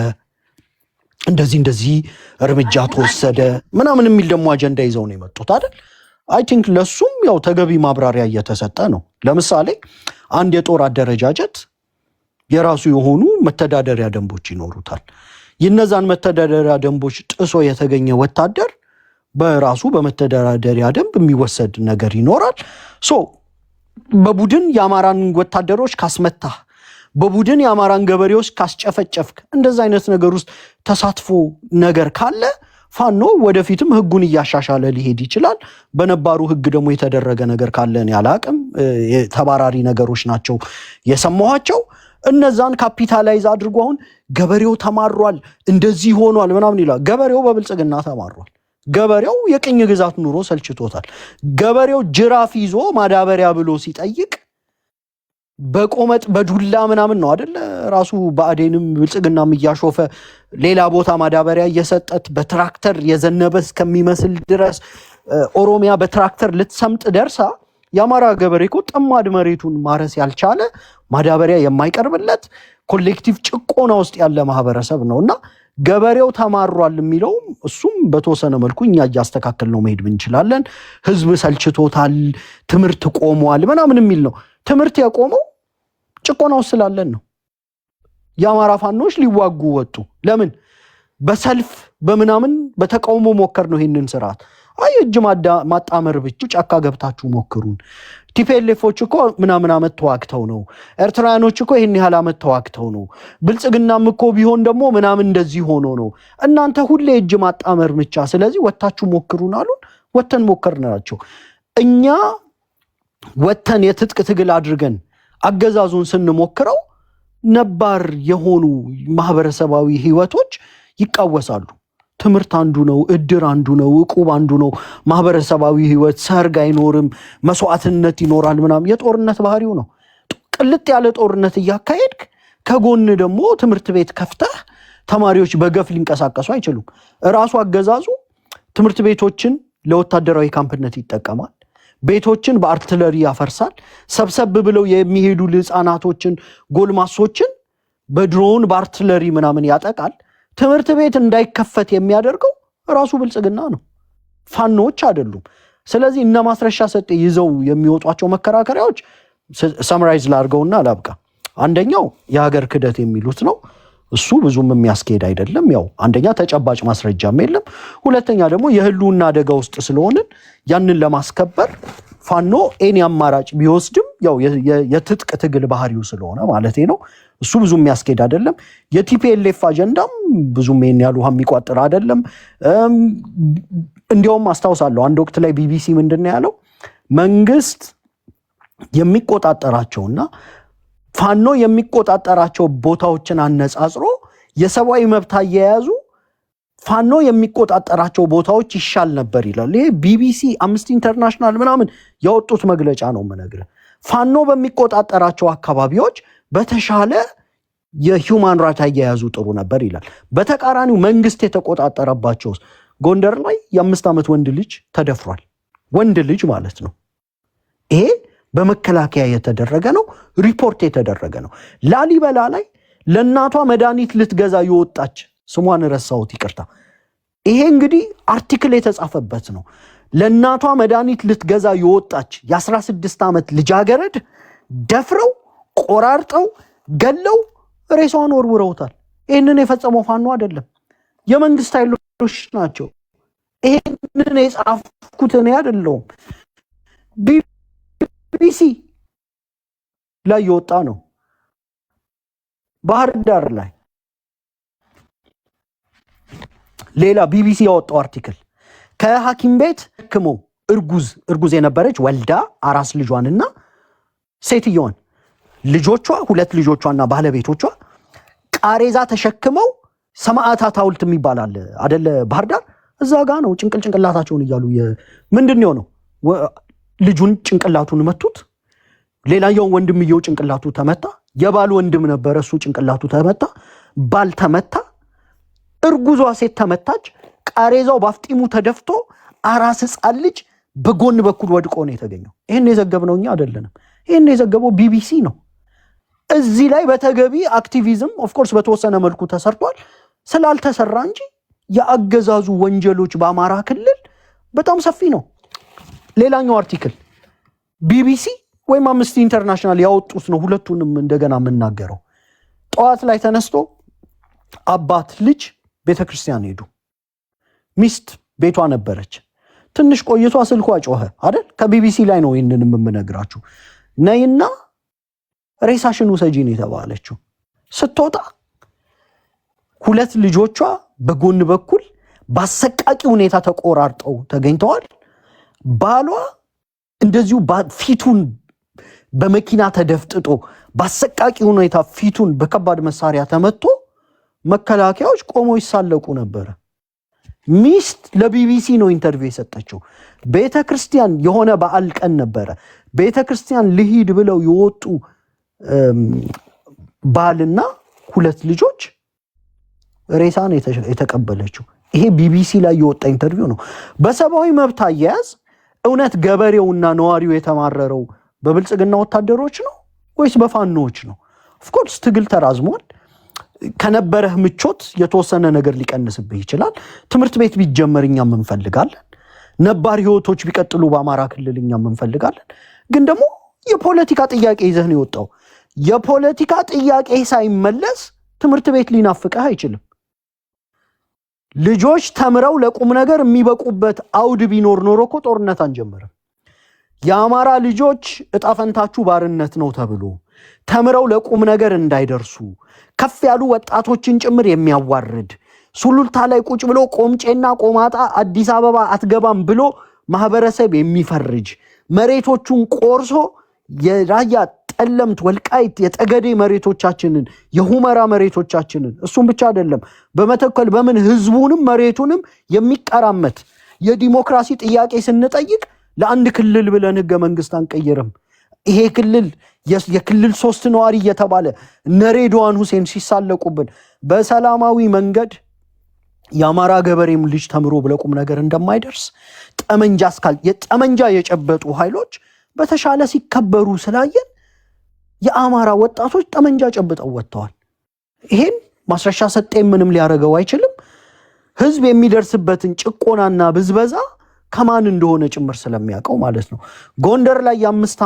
እንደዚህ እርምጃ ተወሰደ ምናምን የሚል ደግሞ አጀንዳ ይዘው ነው የመጡት አይደል? አይ ቲንክ ለሱም ያው ተገቢ ማብራሪያ እየተሰጠ ነው። ለምሳሌ አንድ የጦር አደረጃጀት የራሱ የሆኑ መተዳደሪያ ደንቦች ይኖሩታል። የነዛን መተዳደሪያ ደንቦች ጥሶ የተገኘ ወታደር በራሱ በመተዳደሪያ ደንብ የሚወሰድ ነገር ይኖራል። በቡድን የአማራን ወታደሮች ካስመታ፣ በቡድን የአማራን ገበሬዎች ካስጨፈጨፍክ፣ እንደዛ አይነት ነገር ውስጥ ተሳትፎ ነገር ካለ ፋኖ ወደፊትም ህጉን እያሻሻለ ሊሄድ ይችላል። በነባሩ ህግ ደግሞ የተደረገ ነገር ካለን ያላቅም ተባራሪ ነገሮች ናቸው የሰማኋቸው። እነዛን ካፒታላይዝ አድርጎ አሁን ገበሬው ተማሯል እንደዚህ ሆኗል ምናምን ይላል። ገበሬው በብልጽግና ተማሯል። ገበሬው የቅኝ ግዛት ኑሮ ሰልችቶታል። ገበሬው ጅራፍ ይዞ ማዳበሪያ ብሎ ሲጠይቅ በቆመጥ በዱላ ምናምን ነው አይደለ? ራሱ ብአዴንም ብልጽግናም እያሾፈ ሌላ ቦታ ማዳበሪያ እየሰጠት በትራክተር የዘነበ እስከሚመስል ድረስ ኦሮሚያ በትራክተር ልትሰምጥ ደርሳ የአማራ ገበሬ እኮ ጠማድ መሬቱን ማረስ ያልቻለ ማዳበሪያ የማይቀርብለት ኮሌክቲቭ ጭቆና ውስጥ ያለ ማህበረሰብ ነውና ገበሬው ተማሯል የሚለውም እሱም በተወሰነ መልኩ እኛ እያስተካከል ነው መሄድ እንችላለን። ህዝብ ሰልችቶታል፣ ትምህርት ቆሟል ምናምን የሚል ነው። ትምህርት የቆመው ጭቆናው ስላለን ነው። የአማራ ፋኖች ሊዋጉ ወጡ። ለምን? በሰልፍ በምናምን በተቃውሞ ሞከር ነው ይሄንን ስርዓት። አይ እጅ ማጣመር ብቻ ጫካ ገብታችሁ ሞክሩን። ቲፒኤልኤፎች እኮ ምናምን አመት ተዋግተው ነው። ኤርትራውያኖች እኮ ይሄን ያህል አመት ተዋግተው ነው። ብልጽግናም እኮ ቢሆን ደግሞ ምናምን እንደዚህ ሆኖ ነው። እናንተ ሁሌ እጅ ማጣመር ብቻ፣ ስለዚህ ወታችሁ ሞክሩን አሉን። ወተን ሞከርናቸው። እኛ ወተን የትጥቅ ትግል አድርገን አገዛዙን ስንሞክረው ነባር የሆኑ ማህበረሰባዊ ህይወቶች ይቃወሳሉ። ትምህርት አንዱ ነው፣ እድር አንዱ ነው፣ ዕቁብ አንዱ ነው። ማህበረሰባዊ ህይወት ሰርግ አይኖርም፣ መስዋዕትነት ይኖራል ምናምን። የጦርነት ባህሪው ነው። ቅልጥ ያለ ጦርነት እያካሄድክ ከጎን ደግሞ ትምህርት ቤት ከፍተህ ተማሪዎች በገፍ ሊንቀሳቀሱ አይችሉም። ራሱ አገዛዙ ትምህርት ቤቶችን ለወታደራዊ ካምፕነት ይጠቀማል። ቤቶችን በአርትለሪ ያፈርሳል። ሰብሰብ ብለው የሚሄዱ ህፃናቶችን፣ ጎልማሶችን በድሮን በአርትለሪ ምናምን ያጠቃል። ትምህርት ቤት እንዳይከፈት የሚያደርገው ራሱ ብልጽግና ነው፣ ፋኖች አይደሉም። ስለዚህ እነ ማስረሻ ሰጤ ይዘው የሚወጧቸው መከራከሪያዎች ሰምራይዝ ላድርገውና ላብቃ። አንደኛው የሀገር ክደት የሚሉት ነው። እሱ ብዙም የሚያስኬድ አይደለም። ያው አንደኛ ተጨባጭ ማስረጃም የለም፣ ሁለተኛ ደግሞ የህልውና አደጋ ውስጥ ስለሆንን ያንን ለማስከበር ፋኖ ኤኒ አማራጭ ቢወስድም ያው የትጥቅ ትግል ባህሪው ስለሆነ ማለት ነው። እሱ ብዙ የሚያስኬድ አይደለም። የቲፒኤልኤፍ አጀንዳም ብዙም ይሄን ያህል ውሃ የሚቋጥር አይደለም። እንዲያውም አስታውሳለሁ አንድ ወቅት ላይ ቢቢሲ ምንድን ነው ያለው? መንግስት የሚቆጣጠራቸውና ፋኖ የሚቆጣጠራቸው ቦታዎችን አነጻጽሮ የሰብአዊ መብት አያያዙ ፋኖ የሚቆጣጠራቸው ቦታዎች ይሻል ነበር ይላል። ይሄ ቢቢሲ፣ አምነስቲ ኢንተርናሽናል ምናምን ያወጡት መግለጫ ነው የምነግርህ። ፋኖ በሚቆጣጠራቸው አካባቢዎች በተሻለ የሂውማን ራይት አያያዙ ጥሩ ነበር ይላል። በተቃራኒው መንግስት የተቆጣጠረባቸው ጎንደር ላይ የ5 ዓመት ወንድ ልጅ ተደፍሯል። ወንድ ልጅ ማለት ነው። ይሄ በመከላከያ የተደረገ ነው፣ ሪፖርት የተደረገ ነው። ላሊበላ ላይ ለእናቷ መድኃኒት ልትገዛ የወጣች ስሟን ረሳሁት፣ ይቅርታ። ይሄ እንግዲህ አርቲክል የተጻፈበት ነው። ለእናቷ መድኃኒት ልትገዛ የወጣች የ16 ዓመት ልጃገረድ ደፍረው ቆራርጠው ገለው ሬሳዋን ወርውረውታል። ይህንን የፈጸመው ፋኖ አይደለም፣ የመንግስት ኃይሎች ናቸው። ይህንን የጻፍኩት እኔ አይደለሁም፣ ቢቢሲ ላይ የወጣ ነው። ባህር ዳር ላይ ሌላ ቢቢሲ ያወጣው አርቲክል ከሐኪም ቤት ህክሞ እርጉዝ የነበረች ወልዳ አራስ ልጇንና ሴትዮዋን ልጆቿ 2 ልጆቿና ባለቤቶቿ ቃሬዛ ተሸክመው ሰማዕታት ሐውልት የሚባላል አይደለ ባህር ዳር እዛ ጋ ነው ጭንቅላታቸውን እያሉ ምንድነው ነው ልጁን ጭንቅላቱን መቱት። ሌላኛው ወንድምየው ጭንቅላቱ ተመታ። የባል ወንድም ነበር፣ እሱ ጭንቅላቱ ተመታ። ባል ተመታ። እርጉዟ ሴት ተመታች። ቃሬዛው ባፍጢሙ ተደፍቶ አራስ ሕፃን ልጅ በጎን በኩል ወድቆ ነው የተገኘው። ይሄን የዘገብነው እኛ አይደለንም። ይሄን የዘገበው ቢቢሲ ነው። እዚህ ላይ በተገቢ አክቲቪዝም ኦፍ ኮርስ በተወሰነ መልኩ ተሰርቷል፣ ስላልተሰራ እንጂ የአገዛዙ ወንጀሎች በአማራ ክልል በጣም ሰፊ ነው። ሌላኛው አርቲክል ቢቢሲ ወይም አምነስቲ ኢንተርናሽናል ያወጡት ነው። ሁለቱንም እንደገና የምናገረው ጠዋት ላይ ተነስቶ አባት ልጅ ቤተክርስቲያን ሄዱ። ሚስት ቤቷ ነበረች። ትንሽ ቆይቷ ስልኳ ጮኸ አይደል? ከቢቢሲ ላይ ነው ይህንን የምነግራችሁ። ነይና ሬሳሽን ውሰጂን የተባለችው። ስትወጣ 2 ልጆቿ በጎን በኩል በአሰቃቂ ሁኔታ ተቆራርጠው ተገኝተዋል። ባሏ እንደዚሁ ፊቱን በመኪና ተደፍጥጦ በአሰቃቂ ሁኔታ ፊቱን በከባድ መሳሪያ ተመቶ መከላከያዎች ቆመው ይሳለቁ ነበረ። ሚስት ለቢቢሲ ነው ኢንተርቪው የሰጠችው። ቤተክርስቲያን የሆነ በዓል ቀን ነበረ። ቤተክርስቲያን ልሂድ ብለው የወጡ ባልና 2 ልጆች ሬሳን የተቀበለችው። ይሄ ቢቢሲ ላይ የወጣ ኢንተርቪው ነው። በሰብአዊ መብት አያያዝ እውነት ገበሬውና ነዋሪው የተማረረው በብልጽግና ወታደሮች ነው ወይስ በፋኖዎች ነው? ኦፍኮርስ ትግል ተራዝሟል። ከነበረህ ምቾት የተወሰነ ነገር ሊቀንስብህ ይችላል። ትምህርት ቤት ቢጀመር እኛም እንፈልጋለን። ነባር ህይወቶች ቢቀጥሉ በአማራ ክልል እኛም እንፈልጋለን። ግን ደግሞ የፖለቲካ ጥያቄ ይዘህ ነው የወጣው። የፖለቲካ ጥያቄ ሳይመለስ ትምህርት ቤት ሊናፍቅህ አይችልም። ልጆች ተምረው ለቁም ነገር የሚበቁበት አውድ ቢኖር ኖሮ እኮ ጦርነት አንጀምርም። የአማራ ልጆች እጣፈንታችሁ ባርነት ነው ተብሎ ተምረው ለቁም ነገር እንዳይደርሱ ከፍ ያሉ ወጣቶችን ጭምር የሚያዋርድ ሱሉልታ ላይ ቁጭ ብሎ ቆምጬና ቆማጣ አዲስ አበባ አትገባም ብሎ ማህበረሰብ የሚፈርጅ መሬቶቹን ቆርሶ የራያ ጠለምት፣ ወልቃይት፣ የጠገዴ መሬቶቻችንን የሁመራ መሬቶቻችንን እሱም ብቻ አይደለም በመተከል በምን ህዝቡንም መሬቱንም የሚቀራመት የዲሞክራሲ ጥያቄ ስንጠይቅ ለአንድ ክልል ብለን ህገ መንግስት አንቀይርም። ይሄ ክልል የክልል 3 ነዋሪ እየተባለ ነሬድዋን ሁሴን ሲሳለቁብን በሰላማዊ መንገድ የአማራ ገበሬም ልጅ ተምሮ ብለቁም ነገር እንደማይደርስ ጠመንጃ የጨበጡ ኃይሎች በተሻለ ሲከበሩ ስላየን የአማራ ወጣቶች ጠመንጃ ጨብጠው ወጥተዋል። ይሄን ማስረሻ ሰጤ ምንም ሊያረገው አይችልም። ህዝብ የሚደርስበትን ጭቆናና ብዝበዛ ከማን እንደሆነ ጭምር ስለሚያውቀው ማለት ነው። ጎንደር ላይ የ5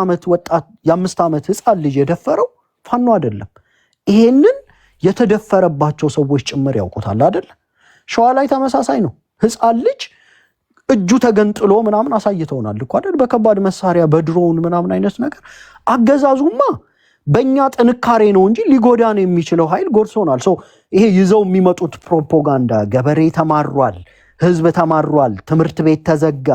ዓመት ህፃን ልጅ የደፈረው ፋኖ አይደለም። ይሄንን የተደፈረባቸው ሰዎች ጭምር ያውቁታል አይደል? ሸዋ ላይ ተመሳሳይ ነው። ህፃን ልጅ እጁ ተገንጥሎ ምናምን አሳይተውናል እኮ አይደል? በከባድ መሳሪያ በድሮን ምናምን አይነት ነገር አገዛዙማ በእኛ ጥንካሬ ነው እንጂ ሊጎዳን የሚችለው ኃይል ጎድሶናል። ይሄ ይዘው የሚመጡት ፕሮፓጋንዳ ገበሬ ተማሯል፣ ህዝብ ተማሯል፣ ትምህርት ቤት ተዘጋ፣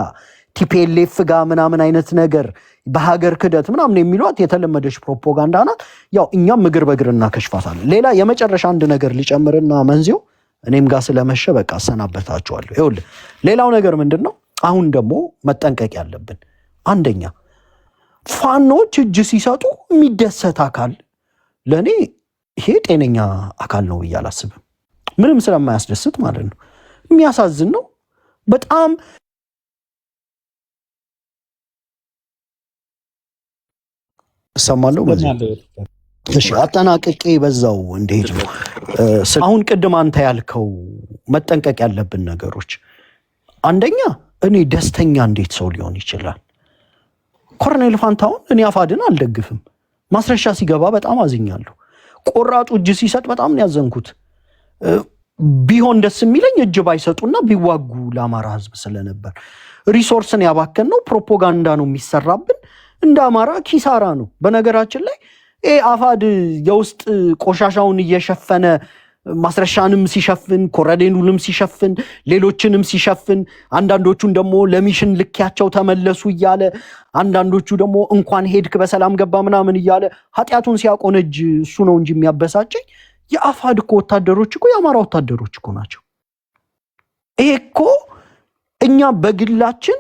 ቲፒኤልኤፍ ጋር ምናምን አይነት ነገር በሀገር ክደት ምናምን የሚሏት የተለመደች ፕሮፓጋንዳ ናት። ያው እኛም እግር በእግር እናከሽፋታለን። ሌላ የመጨረሻ አንድ ነገር ሊጨምርና መንዚው እኔም ጋር ስለመሸ በቃ አሰናበታቸዋለሁ። ይኸውልህ ሌላው ነገር ምንድን ነው? አሁን ደግሞ መጠንቀቅ ያለብን አንደኛ ፋኖች እጅ ሲሰጡ የሚደሰት አካል ለእኔ ይሄ ጤነኛ አካል ነው ብዬ አላስብም። ምንም ስለማያስደስት ማለት ነው። የሚያሳዝን ነው በጣም። እሰማለሁ። እሺ አጠናቅቄ በዛው እንደሄድ ነው። አሁን ቅድም አንተ ያልከው መጠንቀቅ ያለብን ነገሮች አንደኛ እኔ ደስተኛ እንዴት ሰው ሊሆን ይችላል? ኮሎኔል ፋንታሁን እኔ አፋድን አልደግፍም። ማስረሻ ሲገባ በጣም አዝኛለሁ። ቆራጡ እጅ ሲሰጥ በጣም ነው ያዘንኩት። ቢሆን ደስ የሚለኝ እጅ ባይሰጡና ቢዋጉ ለአማራ ህዝብ ስለነበር። ሪሶርስን ያባከን ነው፣ ፕሮፓጋንዳ ነው የሚሰራብን። እንደ አማራ ኪሳራ ነው። በነገራችን ላይ አፋድ የውስጥ ቆሻሻውን እየሸፈነ ማስረሻንም ሲሸፍን፣ ኮረዴኑንም ሲሸፍን፣ ሌሎችንም ሲሸፍን፣ አንዳንዶቹን ደግሞ ለሚሽን ልኪያቸው ተመለሱ እያለ አንዳንዶቹ ደግሞ እንኳን ሄድክ በሰላም ገባ ምናምን እያለ ኃጢአቱን ሲያቆነጅ እሱ ነው እንጂ የሚያበሳጨኝ። የአፋድ እኮ ወታደሮች እኮ የአማራ ወታደሮች እኮ ናቸው። ይሄ እኮ እኛ በግላችን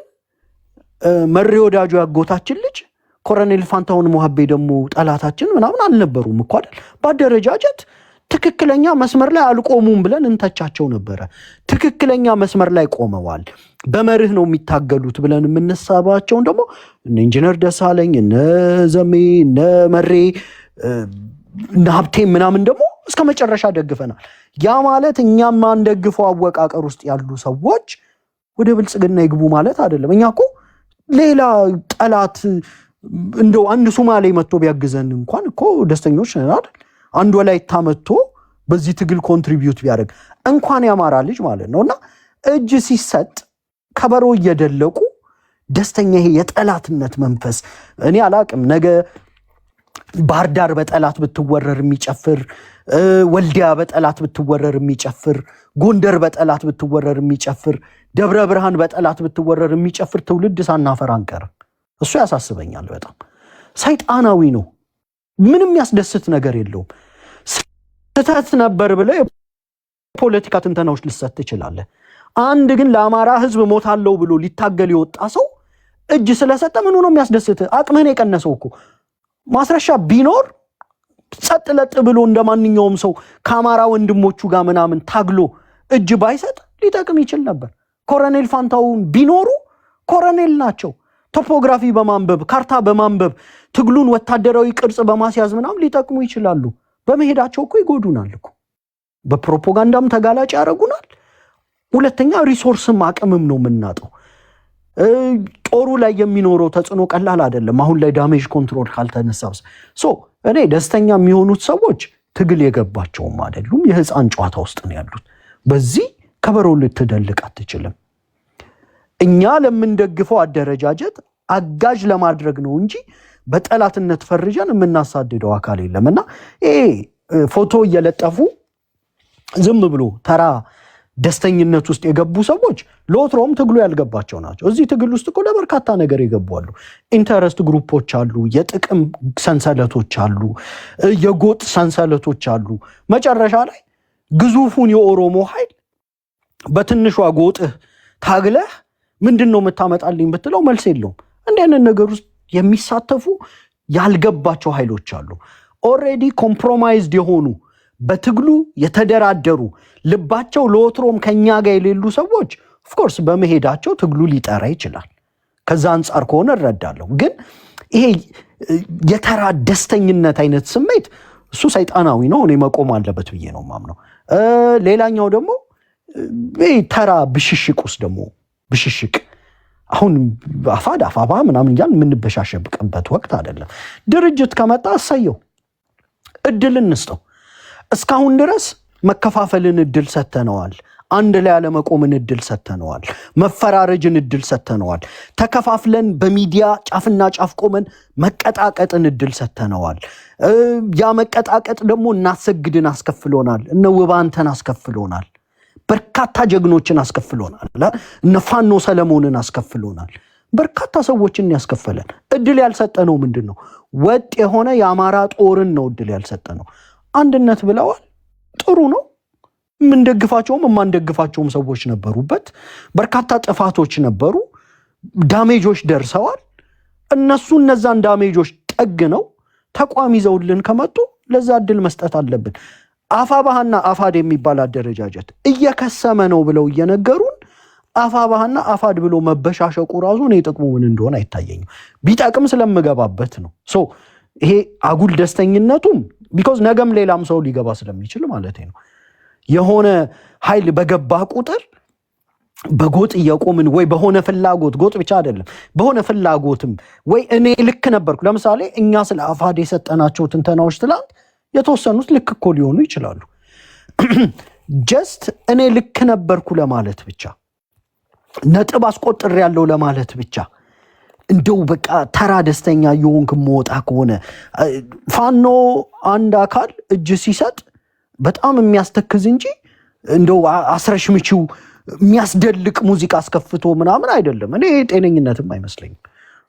መሪ ወዳጁ ያጎታችን ልጅ ኮሎኔል ፋንታሁን ሞሀቤ ደግሞ ጠላታችን ምናምን አልነበሩም እኮ አይደል? በአደረጃጀት ትክክለኛ መስመር ላይ አልቆሙም ብለን እንተቻቸው ነበረ። ትክክለኛ መስመር ላይ ቆመዋል፣ በመርህ ነው የሚታገሉት ብለን የምንሳባቸውን ደግሞ እነ ኢንጂነር ደሳለኝ፣ እነ ዘሜ፣ እነ መሬ፣ እነ ሀብቴ ምናምን ደግሞ እስከ መጨረሻ ደግፈናል። ያ ማለት እኛም ማንደግፈው አወቃቀር ውስጥ ያሉ ሰዎች ወደ ብልጽግና ይግቡ ማለት አይደለም። እኛ እኮ ሌላ ጠላት እንደው አንድ ሶማሌ መጥቶ ቢያግዘን እንኳን እኮ ደስተኞች ነን አይደል? አንድ ወላይታ መጥቶ በዚህ ትግል ኮንትሪቢዩት ቢያደርግ እንኳን ያማራ ልጅ ማለት ነውና እጅ ሲሰጥ ከበሮ እየደለቁ ደስተኛ ይሄ የጠላትነት መንፈስ እኔ አላቅም። ነገ ባህር ዳር በጠላት ብትወረር የሚጨፍር፣ ወልዲያ በጠላት ብትወረር የሚጨፍር፣ ጎንደር በጠላት ብትወረር የሚጨፍር፣ ደብረ ብርሃን በጠላት ብትወረር የሚጨፍር ትውልድ ሳናፈር አንቀርም። እሱ ያሳስበኛል በጣም። ሰይጣናዊ ነው። ምንም ያስደስት ነገር የለውም። ስህተት ነበር ብለህ የፖለቲካ ትንተናዎች ልሰጥ ትችላለህ። አንድ ግን ለአማራ ህዝብ ሞታለው ብሎ ሊታገል የወጣ ሰው እጅ ስለሰጠ ምኑ ነው የሚያስደስት? አቅምህን የቀነሰው እኮ ማስረሻ ቢኖር ጸጥ ለጥ ብሎ እንደማንኛውም ሰው ከአማራ ወንድሞቹ ጋር ምናምን ታግሎ እጅ ባይሰጥ ሊጠቅም ይችል ነበር። ኮሎኔል ፋንታሁን ቢኖሩ ኮሎኔል ናቸው። ቶፖግራፊ በማንበብ ካርታ በማንበብ ትግሉን ወታደራዊ ቅርጽ በማስያዝ ምናምን ሊጠቅሙ ይችላሉ። በመሄዳቸው እኮ ይጎዱናል እኮ። በፕሮፓጋንዳም ተጋላጭ ያደርጉናል። ሁለተኛ ሪሶርስም አቅምም ነው የምናጠው። ጦሩ ላይ የሚኖረው ተጽዕኖ ቀላል አይደለም። አሁን ላይ ዳሜጅ ኮንትሮል ካልተነሳስ እኔ ደስተኛ የሚሆኑት ሰዎች ትግል የገባቸውም አይደሉም። የህፃን ጨዋታ ውስጥ ነው ያሉት። በዚህ ከበሮ ልትደልቅ አትችልም። እኛ ለምንደግፈው አደረጃጀት አጋዥ ለማድረግ ነው እንጂ በጠላትነት ፈርጀን የምናሳድደው አካል የለምና ፎቶ እየለጠፉ ዝም ብሎ ተራ ደስተኝነት ውስጥ የገቡ ሰዎች ለወትሮም ትግሉ ያልገባቸው ናቸው። እዚህ ትግል ውስጥ እኮ ለበርካታ ነገር የገቡ አሉ። ኢንተረስት ግሩፖች አሉ፣ የጥቅም ሰንሰለቶች አሉ፣ የጎጥ ሰንሰለቶች አሉ። መጨረሻ ላይ ግዙፉን የኦሮሞ ኃይል በትንሿ ጎጥህ ታግለህ ምንድን ነው የምታመጣልኝ ብትለው መልስ የለውም። እንዲህ አይነት ነገር ውስጥ የሚሳተፉ ያልገባቸው ኃይሎች አሉ። ኦልሬዲ ኮምፕሮማይዝድ የሆኑ በትግሉ የተደራደሩ ልባቸው ለወትሮም ከኛ ጋር የሌሉ ሰዎች ኦፍኮርስ በመሄዳቸው ትግሉ ሊጠራ ይችላል። ከዛ አንጻር ከሆነ እረዳለሁ። ግን ይሄ የተራ ደስተኝነት አይነት ስሜት እሱ ሰይጣናዊ ነው። እኔ መቆም አለበት ብዬ ነው ማምነው። ሌላኛው ደግሞ ተራ ብሽሽቅ ውስጥ ደግሞ ብሽሽቅ አሁን አፋድ አፋባ ምናምን እያልን የምንበሻሸብቅበት ወቅት አይደለም። ድርጅት ከመጣ አሳየው፣ እድል እንስጠው። እስካሁን ድረስ መከፋፈልን እድል ሰተነዋል። አንድ ላይ ያለመቆምን እድል ሰተነዋል። መፈራረጅን እድል ሰተነዋል። ተከፋፍለን በሚዲያ ጫፍና ጫፍ ቆመን መቀጣቀጥን እድል ሰተነዋል። ያ መቀጣቀጥ ደግሞ እናሰግድን አስከፍሎናል። እነ ውባንተን አስከፍሎናል። በርካታ ጀግኖችን አስከፍሎናል። እነ ፋኖ ሰለሞንን አስከፍሎናል። በርካታ ሰዎችን ያስከፈለን። እድል ያልሰጠነው ምንድን ነው? ወጥ የሆነ የአማራ ጦርን ነው እድል ያልሰጠነው። አንድነት ብለዋል፣ ጥሩ ነው። የምንደግፋቸውም የማንደግፋቸውም ሰዎች ነበሩበት። በርካታ ጥፋቶች ነበሩ፣ ዳሜጆች ደርሰዋል። እነዛን ዳሜጆች ጠግነው ተቋም ይዘውልን ከመጡ ለዛ እድል መስጠት አለብን። አፋባህና አፋድ የሚባል አደረጃጀት እየከሰመ ነው ብለው እየነገሩን አፋባህና አፋድ ብሎ መበሻሸቁ ራሱ እኔ ጥቅሙ ምን እንደሆነ አይታየኝም። ቢጠቅም ስለምገባበት ነው። ይሄ አጉል ደስተኝነቱም ቢኮዝ ነገም ሌላም ሰው ሊገባ ስለሚችል ማለት ነው። የሆነ ኃይል በገባ ቁጥር በጎጥ እየቆምን ወይ በሆነ ፍላጎት ጎጥ ብቻ አይደለም በሆነ ፍላጎትም ወይ እኔ ልክ ነበርኩ። ለምሳሌ እኛ ስለ አፋድ የሰጠናቸው ትንተናዎች ትላንት የተወሰኑት ልክ እኮ ሊሆኑ ይችላሉ። ጀስት እኔ ልክ ነበርኩ ለማለት ብቻ ነጥብ አስቆጥር ያለው ለማለት ብቻ እንደው በቃ ተራ ደስተኛ የሆንክ መወጣ ከሆነ ፋኖ አንድ አካል እጅ ሲሰጥ በጣም የሚያስተክዝ እንጂ እንደው አስረሽ ምቺው የሚያስደልቅ ሙዚቃ አስከፍቶ ምናምን አይደለም። እኔ ጤነኝነትም አይመስለኝም።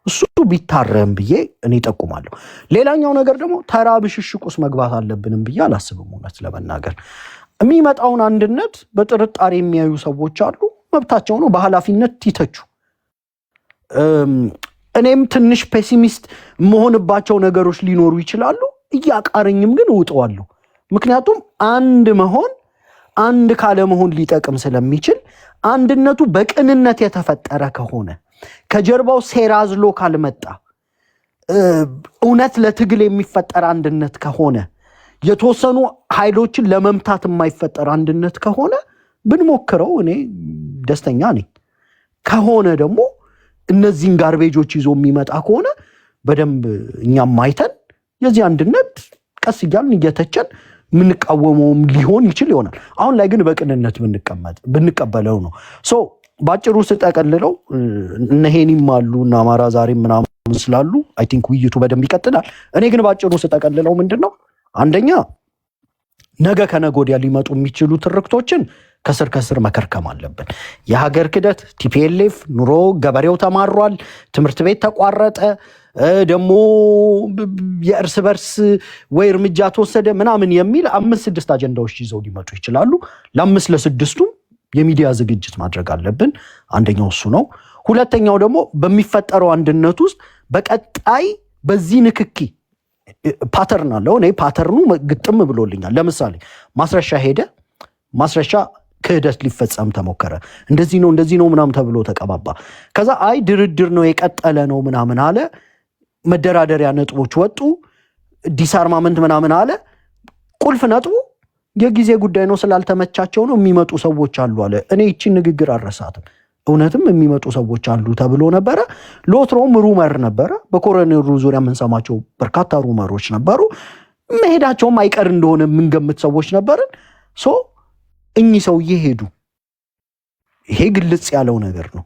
እሱ ቢታረም ብዬ እኔ ጠቁማለሁ። ሌላኛው ነገር ደግሞ ተራ ብሽሽቁስ መግባት አለብንም ብዬ አላስብም። እውነት ለመናገር የሚመጣውን አንድነት በጥርጣሬ የሚያዩ ሰዎች አሉ። መብታቸው ነው። በኃላፊነት ይተቹ። እኔም ትንሽ ፔሲሚስት መሆንባቸው ነገሮች ሊኖሩ ይችላሉ። እያቃረኝም ግን እውጠዋለሁ። ምክንያቱም አንድ መሆን አንድ ካለመሆን ሊጠቅም ስለሚችል አንድነቱ በቅንነት የተፈጠረ ከሆነ ከጀርባው ሴራ አዝሎ ካልመጣ እውነት ለትግል የሚፈጠር አንድነት ከሆነ የተወሰኑ ኃይሎችን ለመምታት የማይፈጠር አንድነት ከሆነ ብንሞክረው እኔ ደስተኛ ነኝ። ከሆነ ደግሞ እነዚህን ጋርቤጆች ይዞ የሚመጣ ከሆነ በደንብ እኛም አይተን የዚህ አንድነት ቀስ እያልን እየተቸን ምንቃወመውም ሊሆን ይችል ይሆናል። አሁን ላይ ግን በቅንነት ብንቀበለው ነው። ባጭሩ ስጠቀልለው እነሄኒም አሉ እና አማራ ዛሬ ምናምን ስላሉ አይ ቲንክ ውይይቱ በደንብ ይቀጥላል። እኔ ግን ባጭሩ ስጠቀልለው ምንድነው አንደኛ ነገ ከነገ ወዲያ ሊመጡ የሚችሉ ትርክቶችን ከስር ከስር መከርከም አለብን። የሀገር ክደት፣ ቲፒኤልኤፍ፣ ኑሮ ገበሬው ተማሯል፣ ትምህርት ቤት ተቋረጠ፣ ደግሞ የእርስ በርስ ወይ እርምጃ ተወሰደ ምናምን የሚል 5-6 አጀንዳዎች ይዘው ሊመጡ ይችላሉ። ለ5-6ቱም የሚዲያ ዝግጅት ማድረግ አለብን። አንደኛው እሱ ነው። ሁለተኛው ደግሞ በሚፈጠረው አንድነት ውስጥ በቀጣይ በዚህ ንክኪ ፓተርን አለው። እኔ ፓተርኑ ግጥም ብሎልኛል። ለምሳሌ ማስረሻ ሄደ፣ ማስረሻ ክህደት ሊፈጸም ተሞከረ፣ እንደዚህ ነው ምናምን ተብሎ ተቀባባ። ከዛ አይ ድርድር ነው የቀጠለ ነው ምናምን አለ። መደራደሪያ ነጥቦች ወጡ፣ ዲስአርማመንት ምናምን አለ። ቁልፍ ነጥቡ የጊዜ ጉዳይ ነው፣ ስላልተመቻቸው ነው የሚመጡ ሰዎች አሉ አለ። እኔ ይቺን ንግግር አልረሳትም። እውነትም የሚመጡ ሰዎች አሉ ተብሎ ነበረ። ሎትሮም ሩመር ነበረ። በኮሎኔሉ ዙሪያ የምንሰማቸው በርካታ ሩመሮች ነበሩ። መሄዳቸውም አይቀር እንደሆነ የምንገምት ሰዎች ነበርን። እኚህ ሰውዬ ሄዱ። ይሄ ግልጽ ያለው ነገር ነው።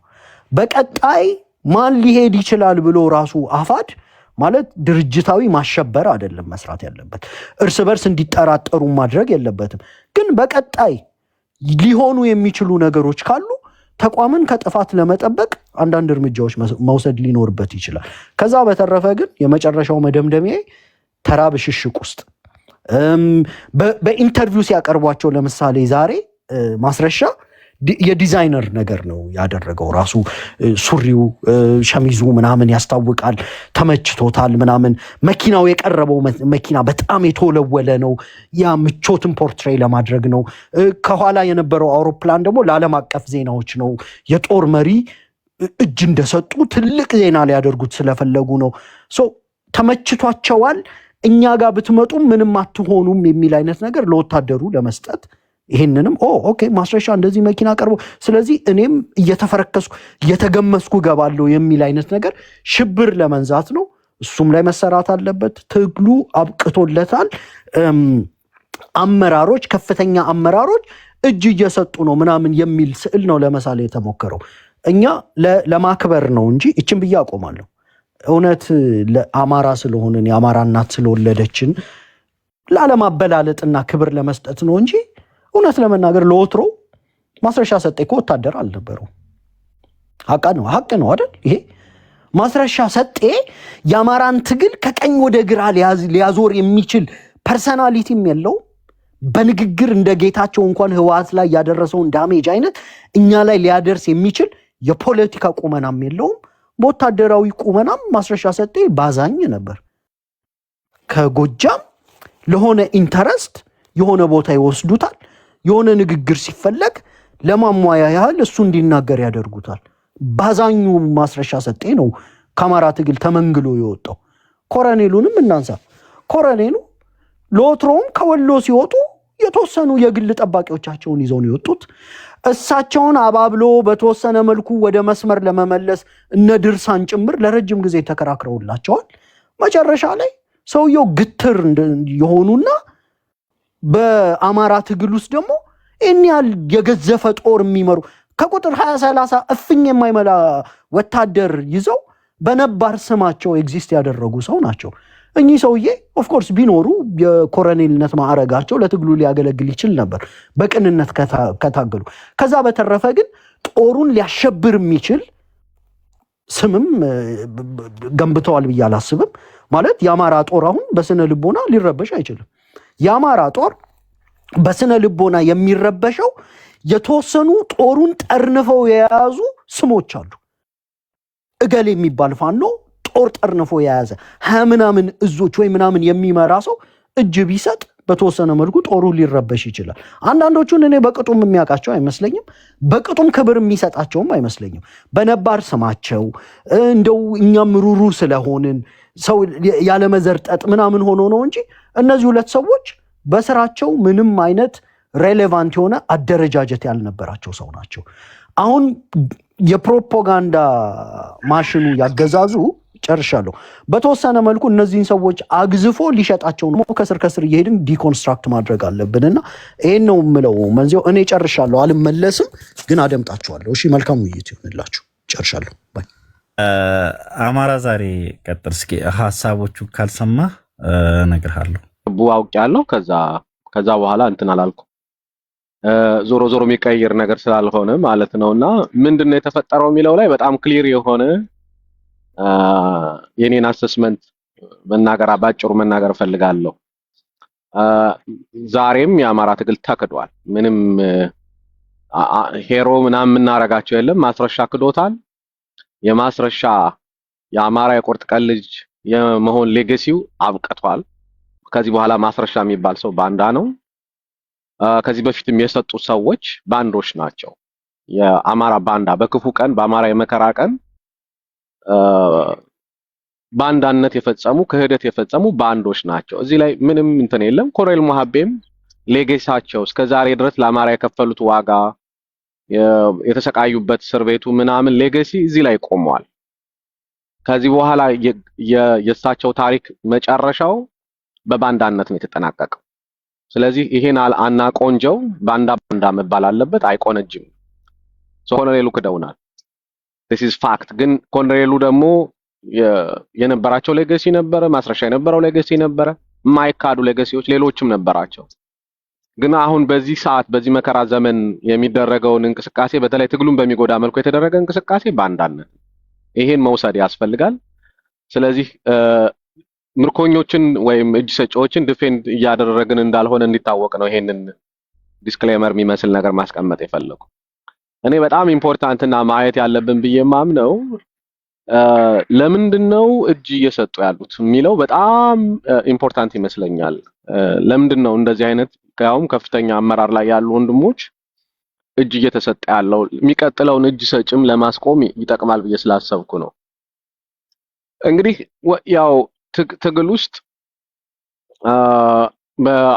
በቀጣይ ማን ሊሄድ ይችላል ብሎ ራሱ አፋድ ማለት ድርጅታዊ ማሸበር አይደለም መስራት ያለበት። እርስ በርስ እንዲጠራጠሩ ማድረግ የለበትም። ግን በቀጣይ ሊሆኑ የሚችሉ ነገሮች ካሉ ተቋምን ከጥፋት ለመጠበቅ አንዳንድ እርምጃዎች መውሰድ ሊኖርበት ይችላል። ከዛ በተረፈ ግን የመጨረሻው መደምደሚያ ተራ ብሽሽቅ ውስጥ በኢንተርቪው ሲያቀርቧቸው ለምሳሌ ዛሬ ማስረሻ የዲዛይነር ነገር ነው ያደረገው። ራሱ ሱሪው ሸሚዙ ምናምን ያስታውቃል፣ ተመችቶታል ምናምን። መኪናው የቀረበው መኪና በጣም የተወለወለ ነው። ያ ምቾትን ፖርትሬይ ለማድረግ ነው። ከኋላ የነበረው አውሮፕላን ደግሞ ለዓለም አቀፍ ዜናዎች ነው። የጦር መሪ እጅ እንደሰጡ ትልቅ ዜና ሊያደርጉት ስለፈለጉ ነው። ተመችቷቸዋል። እኛ ጋር ብትመጡ ምንም አትሆኑም የሚል አይነት ነገር ለወታደሩ ለመስጠት ይሄንንም ኦኬ ማስረሻ እንደዚህ መኪና ቀርቦ ስለዚህ እኔም እየተፈረከስኩ እየተገመስኩ ገባለሁ የሚል አይነት ነገር ሽብር ለመንዛት ነው። እሱም ላይ መሰራት አለበት። ትግሉ አብቅቶለታል። አመራሮች፣ ከፍተኛ አመራሮች እጅ እየሰጡ ነው ምናምን የሚል ስዕል ነው ለመሳል የተሞከረው። እኛ ለማክበር ነው እንጂ እችን ብዬ አቆማለሁ። እውነት ለአማራ ስለሆንን የአማራ እናት ስለወለደችን ላለማበላለጥና ክብር ለመስጠት ነው እንጂ እውነት ለመናገር ለወትሮ ማስረሻ ሰጤ እኮ ወታደር አልነበረው። ሀቅ ነው አይደል? ይሄ ማስረሻ ሰጤ የአማራን ትግል ከቀኝ ወደ ግራ ሊያዞር የሚችል ፐርሰናሊቲም የለው። በንግግር እንደ ጌታቸው እንኳን ህወሓት ላይ ያደረሰውን ዳሜጅ አይነት እኛ ላይ ሊያደርስ የሚችል የፖለቲካ ቁመናም የለውም። በወታደራዊ ቁመናም ማስረሻ ሰጤ ባዛኝ ነበር። ከጎጃም ለሆነ ኢንተረስት የሆነ ቦታ ይወስዱታል። የሆነ ንግግር ሲፈለግ ለማሟያ ያህል እሱ እንዲናገር ያደርጉታል። ባዛኙ ማስረሻ ሰጤ ነው ከአማራ ትግል ተመንግሎ የወጣው። ኮረኔሉንም እናንሳ። ኮረኔሉ ለወትሮም ከወሎ ሲወጡ የተወሰኑ የግል ጠባቂዎቻቸውን ይዘው ነው የወጡት። እሳቸውን አባብሎ በተወሰነ መልኩ ወደ መስመር ለመመለስ እነ ድርሳን ጭምር ለረጅም ጊዜ ተከራክረውላቸዋል። መጨረሻ ላይ ሰውየው ግትር የሆኑና በአማራ ትግል ውስጥ ደግሞ ይህን ያህል የገዘፈ ጦር የሚመሩ ከቁጥር 20-30 እፍኝ የማይመላ ወታደር ይዘው በነባር ስማቸው ኤግዚስት ያደረጉ ሰው ናቸው። እኚህ ሰውዬ ኦፍኮርስ ቢኖሩ የኮረኔልነት ማዕረጋቸው ለትግሉ ሊያገለግል ይችል ነበር በቅንነት ከታገሉ። ከዛ በተረፈ ግን ጦሩን ሊያሸብር የሚችል ስምም ገንብተዋል ብዬ አላስብም። ማለት የአማራ ጦር አሁን በስነ ልቦና ሊረበሽ አይችልም። የአማራ ጦር በስነ ልቦና የሚረበሸው የተወሰኑ ጦሩን ጠርንፈው የያዙ ስሞች አሉ። እገሌ የሚባል ፋኖ ጦር ጠርንፎ የያዘ 20 ምናምን እዞች ወይ ምናምን የሚመራ ሰው እጅ ቢሰጥ በተወሰነ መልኩ ጦሩ ሊረበሽ ይችላል። አንዳንዶቹን እኔ በቅጡም የሚያውቃቸው አይመስለኝም፣ በቅጡም ክብር የሚሰጣቸውም አይመስለኝም። በነባር ስማቸው እንደው እኛም ሩሩ ስለሆንን ሰው ያለመዘርጠጥ ምናምን ሆኖ ነው እንጂ እነዚህ ሁለት ሰዎች በስራቸው ምንም አይነት ሬሌቫንት የሆነ አደረጃጀት ያልነበራቸው ሰው ናቸው። አሁን የፕሮፓጋንዳ ማሽኑ ያገዛዙ ጨርሻለሁ። በተወሰነ መልኩ እነዚህን ሰዎች አግዝፎ ሊሸጣቸው ነው። ከስር ከስር እየሄድን ዲኮንስትራክት ማድረግ አለብንና ይሄን ነው የምለው። መንዚው እኔ ጨርሻለሁ፣ አልመለስም ግን አደምጣችኋለሁ። እሺ፣ መልካም ውይይት ይሁንላችሁ። ጨርሻለሁ። ባይ። አማራ ዛሬ ቀጥል እስኪ። ሀሳቦቹ ካልሰማ እነግርሃለሁ። አውቄያለሁ። ከዛ በኋላ እንትን አላልኩም። ዞሮ ዞሮ የሚቀይር ነገር ስላልሆነ ማለት ነውና ምንድነው የተፈጠረው የሚለው ላይ በጣም ክሊር የሆነ የኔን አሰስመንት ባጭሩ መናገር ፈልጋለሁ። ዛሬም የአማራ ትግል ተክዷል። ምንም ሄሮ ምናምን የምናረጋቸው የለም። ማስረሻ ክዶታል። የማስረሻ የአማራ የቁርጥ ቀን ልጅ የመሆን ሌጋሲው አብቅቷል። ከዚህ በኋላ ማስረሻ የሚባል ሰው ባንዳ ነው። ከዚህ በፊትም የሰጡ ሰዎች ባንዶች ናቸው። የአማራ ባንዳ በክፉ ቀን በአማራ የመከራ ቀን ባንዳነት የፈጸሙ ክህደት የፈጸሙ ባንዶች ናቸው። እዚህ ላይ ምንም እንትን የለም። ኮሎኔል ሙሀቤም ሌጌሳቸው እስከዛሬ ድረስ ለአማራ የከፈሉት ዋጋ የተሰቃዩበት እስር ቤቱ ምናምን ሌጋሲ እዚህ ላይ ቆመዋል። ከዚህ በኋላ የእሳቸው ታሪክ መጨረሻው በባንዳነት ነው የተጠናቀቀው። ስለዚህ ይሄን አናቆንጀው። ባንዳ መባል አለበት፣ አይቆነጅም። ኮሎኔሉ ክደውናል። this is fact። ግን ኮሎኔሉ ደግሞ የነበራቸው ሌጋሲ ነበረ፣ ማስረሻ የነበረው ሌጋሲ ነበረ፣ የማይካዱ ሌጋሲዎች ሌሎችም ነበራቸው። ግን አሁን በዚህ ሰዓት በዚህ መከራ ዘመን የሚደረገውን እንቅስቃሴ በተለይ ትግሉን በሚጎዳ መልኩ የተደረገ እንቅስቃሴ ባንዳነት፣ ይሄን መውሰድ ያስፈልጋል። ስለዚህ ምርኮኞችን ወይም እጅ ሰጪዎችን ዲፌንድ እያደረግን እንዳልሆነ እንዲታወቅ ነው ይሄንን ዲስክሌመር የሚመስል ነገር ማስቀመጥ የፈለኩ። እኔ በጣም ኢምፖርታንትና ማየት ያለብን ብዬ ማምነው ለምንድነው እጅ እየሰጡ ያሉት የሚለው በጣም ኢምፖርታንት ይመስለኛል። ለምንድነው እንደዚህ አይነት ያውም ከፍተኛ አመራር ላይ ያሉ ወንድሞች እጅ እየተሰጠ ያለው? የሚቀጥለውን እጅ ሰጭም ለማስቆም ይጠቅማል ብዬ ስላሰብኩ ነው። እንግዲህ ያው ትግል ውስጥ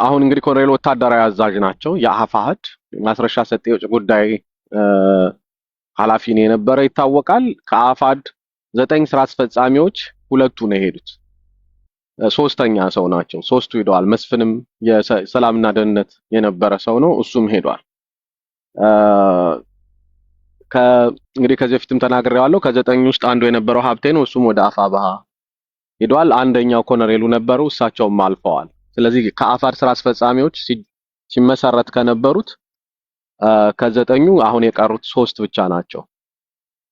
አሁን እንግዲህ ኮሎኔል ወታደራዊ አዛዥ ናቸው። የአፋሕድ ማስረሻ ሰጤ የውጭ ጉዳይ ኃላፊ ነው የነበረ ይታወቃል። ከአፋሕድ 9 ስራ አስፈጻሚዎች 2ቱ ነው የሄዱት። 3ኛ ሰው ናቸው። 3ቱ ሄደዋል። መስፍንም የሰላምና ደህንነት የነበረ ሰው ነው፣ እሱም ሄዷል። እንግዲህ ከዚህ በፊትም ተናግሬዋለሁ። ከ9 ውስጥ አንዱ የነበረው ሀብቴ ነው። እሱም ወደ አፋብኃ ሄዷል። አንደኛው ኮሎኔሉ ነበሩ፣ እሳቸውም አልፈዋል። ስለዚህ ከአፋድ ስራ አስፈጻሚዎች ሲመሰረት ከነበሩት ከ9 አሁን የቀሩት 3 ብቻ ናቸው።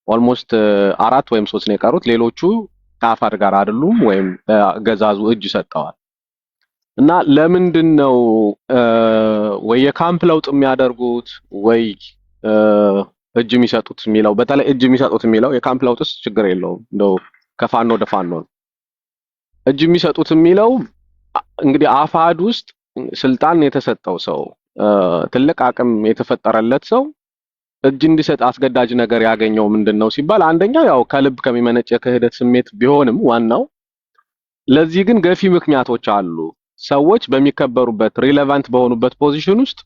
ኦልሞስት 4 ወይም 3 ነው የቀሩት። ሌሎቹ ከአፋድ ጋር አይደሉም ወይም ገዛዙ እጅ ሰጠዋል። እና ለምንድን ነው ወይ የካምፕ ለውጥ የሚያደርጉት ወይ እጅ የሚሰጡት የሚለው? በተለይ እጅ የሚሰጡት የሚለው የካምፕ ለውጥስ ችግር የለውም እንደው ከፋኖ ወደ ፋኖ ነው። እጅ የሚሰጡት የሚለው እንግዲህ አፋድ ውስጥ ስልጣን የተሰጠው ሰው ትልቅ አቅም የተፈጠረለት ሰው እጅ እንዲሰጥ አስገዳጅ ነገር ያገኘው ምንድነው ሲባል አንደኛው ያው ከልብ ከሚመነጭ የክህደት ስሜት ቢሆንም ዋናው ለዚህ ግን ገፊ ምክንያቶች አሉ። ሰዎች በሚከበሩበት ሪሌቫንት በሆኑበት ፖዚሽን ውስጥ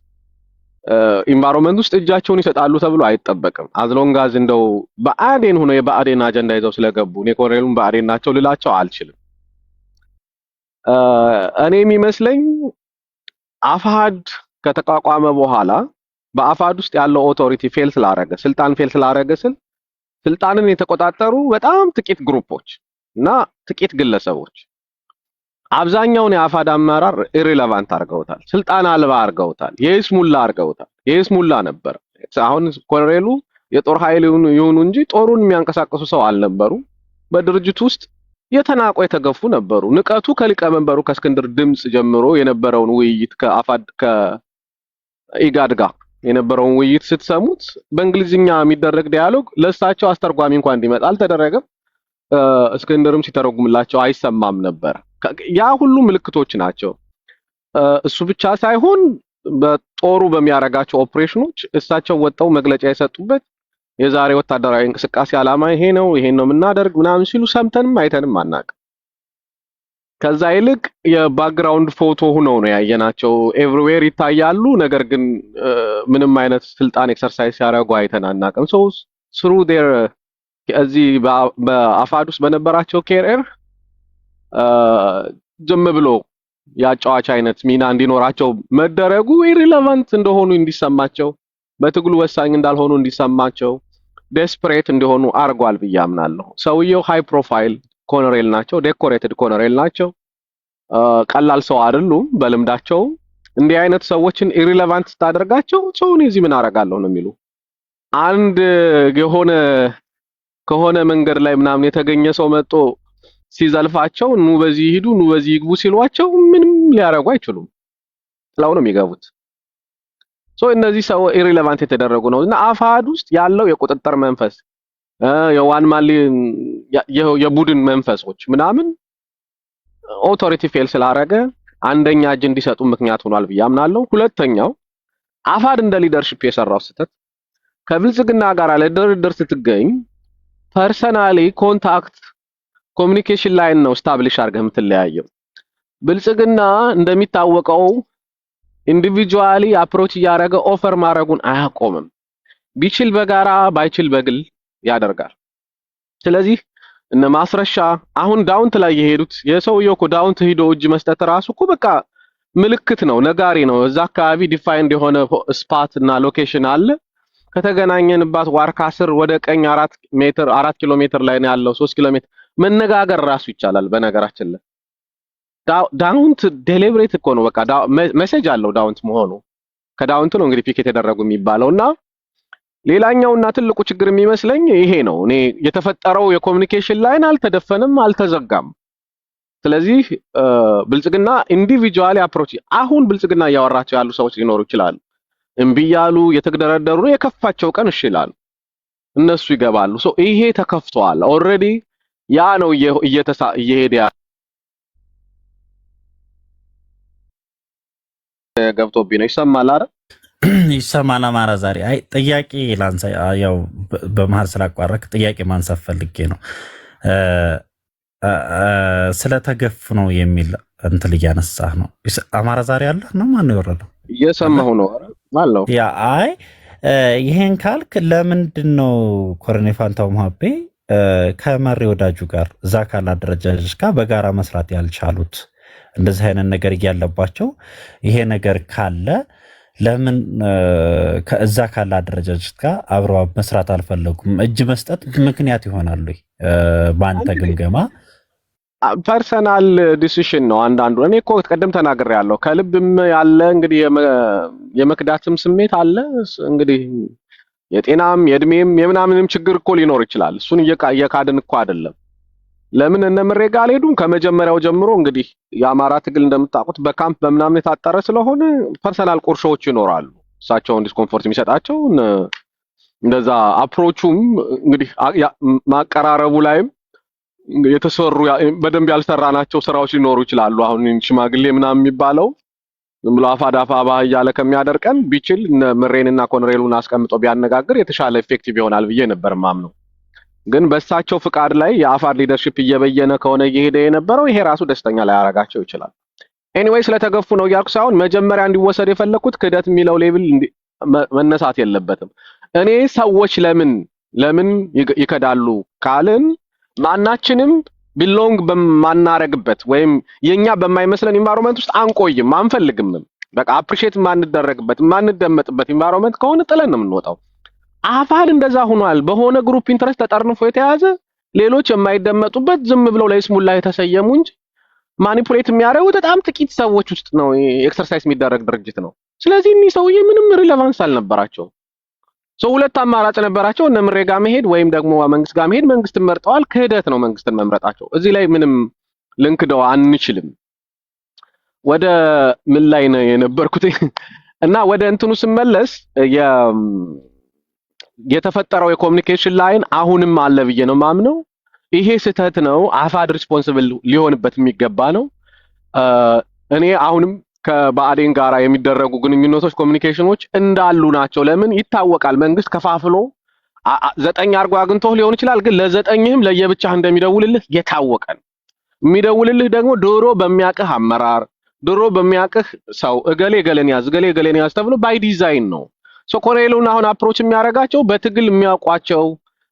ኢንቫይሮንመንት ውስጥ እጃቸውን ይሰጣሉ ተብሎ አይጠበቅም። አዝሎንጋዝ እንደው በአዴን ሆኖ የባዴን አጀንዳ ይዘው ስለገቡ እኔ ኮሎኔሉም ባዴን ናቸው ልላቸው አልችልም። እኔ የሚመስለኝ አፋድ ከተቋቋመ በኋላ በአፋድ ውስጥ ያለው ኦቶሪቲ ፌል ስላረገ ስልጣንን የተቆጣጠሩ በጣም ጥቂት ግሩፖች እና ጥቂት ግለሰቦች አብዛኛውን የአፋድ አመራር ኢሬሌቫንት አድርገውታል። ስልጣን አልባ አድርገውታል። የይስሙላ ነበር። አሁን ኮሎኔሉ የጦር ኃይል ይሁኑ እንጂ ጦሩን የሚያንቀሳቀሱ ሰው አልነበሩ። በድርጅቱ ውስጥ የተናቁ የተገፉ ነበሩ። ንቀቱ ከሊቀመንበሩ ከእስክንድር ድምጽ ጀምሮ የነበረውን ውይይት ከአፋድ ከኢጋድ ጋር የነበረውን ውይይት ስትሰሙት በእንግሊዝኛ የሚደረግ ዲያሎግ ለእሳቸው አስተርጓሚ እንኳን እንዲመጣ አልተደረገም። እስክንድርም ሲተረጉምላቸው አይሰማም ነበር። ያ ሁሉ ምልክቶች ናቸው። እሱ ብቻ ሳይሆን በጦሩ በሚያረጋቸው ኦፕሬሽኖች እሳቸው ወጣው መግለጫ የሰጡበት የዛሬ ወታደራዊ እንቅስቃሴ ዓላማ ይሄን ነው የምናደርግ ምናምን ሲሉ ሰምተንም አይተንም አናውቅም። ከዛ ይልቅ የባክግራውንድ ፎቶ ሆነው ነው ያየናቸው። ኤቭሪዌር ይታያሉ። ነገር ግን ምንም አይነት ስልጣን ኤክሰርሳይዝ ሲያደርጉ አይተን አናውቅም። ሶ ስሩ ዴር እዚህ በአፋድ ውስጥ በነበራቸው ኬሪየር ዝም ብሎ ያጫዋች አይነት ሚና እንዲኖራቸው መደረጉ ኢሪሌቫንት እንደሆኑ እንዲሰማቸው፣ በትግሉ ወሳኝ እንዳልሆኑ እንዲሰማቸው፣ ዴስፕሬት እንዲሆኑ አርጓል ብዬ አምናለሁ። ሰውየው ሃይ ፕሮፋይል ኮሎኔል ናቸው። ዴኮሬትድ ኮሎኔል ናቸው። ቀላል ሰው አይደሉም። በልምዳቸው እንዲህ አይነት ሰዎችን ኢሪሌቫንት ስታደርጋቸው ሰውን እዚህ ምን አረጋለሁ ነው የሚሉ። አንድ ከሆነ መንገድ ላይ ምናምን የተገኘ ሰው መጥቶ ሲዘልፋቸው ኑ በዚህ ሂዱ ኑ በዚህ ይግቡ ሲሏቸው ምንም ሊያረጉ አይችሉም። ጥላው ነው የሚገቡት። እነዚህ ሰው ኢሪሌቫንት የተደረጉ ነው እና አፋድ ውስጥ ያለው የቁጥጥር መንፈስ የዋን ማሊ የቡድን መንፈሶች ምናምን ኦቶሪቲ ፌል ስላረገ አንደኛ እጅ እንዲሰጡ ምክንያት ሆኗል ብዬ አምናለሁ። ሁለተኛው አፋድ እንደ ሊደርሺፕ የሰራው ስህተት ከብልጽግና ጋር ለድርድር ስትገኝ ፐርሰናሊ ኮንታክት ኮሚኒኬሽን ላይን ነው ስታብሊሽ አድርገህ የምትለያየው። ብልጽግና እንደሚታወቀው ኢንዲቪጁዋሊ አፕሮች እያደረገ ኦፈር ማድረጉን አያቆምም። ቢችል በጋራ ባይችል በግል ያደርጋል። ስለዚህ እነ ማስረሻ አሁን ዳውንት ላይ የሄዱት የሰውየው እኮ ዳውንት ሂዶ እጅ መስጠት ራሱ እኮ በቃ ምልክት ነው፣ ነጋሪ ነው። እዛ አካባቢ ዲፋይንድ የሆነ ስፓት እና ሎኬሽን አለ። ከተገናኘንባት ዋርካ ስር ወደ ቀኝ 4 ኪሎ ሜትር ላይ ነው ያለው። 3 ኪሎ ሜትር መነጋገር ራሱ ይቻላል። በነገራችን ላይ ዳውንት ዴሊብሬት እኮ ነው። በቃ ሜሴጅ አለው ዳውንት መሆኑ። ከዳውንት ነው እንግዲህ ፒክ የተደረጉ የሚባለውና ሌላኛውና ትልቁ ችግር የሚመስለኝ ይሄ ነው። እኔ የተፈጠረው የኮሚኒኬሽን ላይን አልተደፈንም፣ አልተዘጋም። ስለዚህ ብልጽግና ኢንዲቪጁዋሊ አፕሮች አሁን ብልጽግና እያወራቸው ያሉ ሰዎች ሊኖሩ ይችላሉ። እምቢ ያሉ የተግደረደሩ የከፋቸው ቀን እሺ ይላሉ፣ እነሱ ይገባሉ። ይሄ ተከፍቷል ኦልሬዲ። ያ ነው እየሄደ ገብቶብኝ ነው። ይሰማል አይደል? ይሰማል። አማራ ዛሬ አይ ጥያቄ ላንሳ፣ ያው በመሀል ስላቋረክ ጥያቄ ማንሳት ፈልጌ ነው። ስለተገፉ ነው የሚል እንትን እያነሳህ ነው። አማራ ዛሬ አለ ነው ማን የወረደው? እየሰማሁ ነው አለው። ያ አይ ይሄን ካልክ ለምንድን ነው ኮሎኔል ፋንታው ሙሀቤ ከመሪ ወዳጁ ጋር እዛ ካለ አደረጃጆች ጋር በጋራ መስራት ያልቻሉት? እንደዚህ አይነት ነገር እያለባቸው ይሄ ነገር ካለ ለምን ከዛ ካለ አደረጃጀት ጋር አብረው መስራት አልፈለጉም? እጅ መስጠት ምክንያት ይሆናሉ በአንተ ግምገማ? ፐርሰናል ዲሲሽን ነው አንዳንዱ። እኔ እኮ ቀደም ተናግሬያለሁ። ከልብም ያለ እንግዲህ የመክዳትም ስሜት አለ። እንግዲህ የጤናም የእድሜም የምናምንም ችግር እኮ ሊኖር ይችላል። እሱን እየካድን እኮ አይደለም። ለምን እነ ምሬ ጋር አልሄዱም? ከመጀመሪያው ጀምሮ እንግዲህ የአማራ ትግል እንደምታውቁት በካምፕ በምናምን የታጠረ ስለሆነ ፐርሰናል ቁርሾዎች ይኖራሉ። እሳቸውን ዲስኮምፎርት የሚሰጣቸው እንደዛ አፕሮቹም እንግዲህ ማቀራረቡ ላይም የተሰሩ በደንብ ያልሰራናቸው ስራዎች ሊኖሩ ይችላሉ። አሁን ሽማግሌ ምናምን የሚባለው ዝም ብሎ አፋዳፋ ባህ እያለ ከሚያደርቀን ቢችል ምሬንና ኮሎኔሉን አስቀምጦ ቢያነጋግር የተሻለ ኢፌክቲቭ ይሆናል ብዬ ነበር ማምነው። ግን በእሳቸው ፍቃድ ላይ የአፋር ሊደርሺፕ እየበየነ ከሆነ እየሄደ የነበረው ይሄ ራሱ ደስተኛ ላይ ያረጋቸው ይችላል። ኤኒዌይ ስለተገፉ ነው እያልኩ ሳይሆን መጀመሪያ እንዲወሰድ የፈለኩት ክህደት የሚለው ሌብል መነሳት የለበትም። እኔ ሰዎች ለምን ይከዳሉ ካልን ማናችንም ቢሎንግ በማናረግበት ወይም የኛ በማይመስለን ኢንቫይሮንመንት ውስጥ አንቆይም፣ አንፈልግም። በቃ አፕሪሺየት ማንደረግበት ማንደመጥበት ኢንቫይሮንመንት ከሆነ ጥለን ነው የምንወጣው። አፋር እንደዛ ሆኗል። በሆነ ግሩፕ ኢንተረስት ተጠርንፎ የተያዘ ሌሎች የማይደመጡበት ዝም ብለው ለይስሙላ የተሰየሙ እንጂ ማኒፑሌት የሚያደርጉት በጣም ጥቂት ሰዎች ውስጥ ነው ኤክሰርሳይዝ የሚደረግ ድርጅት ነው። ስለዚህ እኒህ ሰውዬ ምንም ሪሌቫንስ አልነበራቸው። ሰው ሁለት አማራጭ ነበራቸው፣ እነ ምሬ ጋር መሄድ ወይም ደግሞ መንግስት ጋር መሄድ። መንግስትን መርጠዋል። ክህደት ነው መንግስትን መምረጣቸው። እዚህ ላይ ምንም ልንክደው አንችልም። ወደ ምን ላይ ነው የነበርኩት? እና ወደ እንትኑ ስመለስ የተፈጠረው የኮሙኒኬሽን ላይን አሁንም አለ ብዬ ነው ማምነው። ይሄ ስህተት ነው። አፋድ ሪስፖንሲብል ሊሆንበት የሚገባ ነው። እኔ አሁንም ከባዕዴን ጋራ የሚደረጉ ግንኙነቶች ኮሙኒኬሽኖች እንዳሉ ናቸው። ለምን ይታወቃል። መንግስት ከፋፍሎ 9 አርጎ አግኝቶህ ሊሆን ይችላል፣ ግን ለ9ም ለየብቻህ እንደሚደውልልህ የታወቀ ነው። የሚደውልልህ ደግሞ ድሮ በሚያቅህ አመራር፣ ድሮ በሚያቅህ ሰው እገሌ ገለን ያዝ እገሌ ገለን ያዝ ተብሎ ባይ ዲዛይን ነው። ኮሎኔሉን አሁን አፕሮች የሚያደርጋቸው በትግል የሚያውቋቸው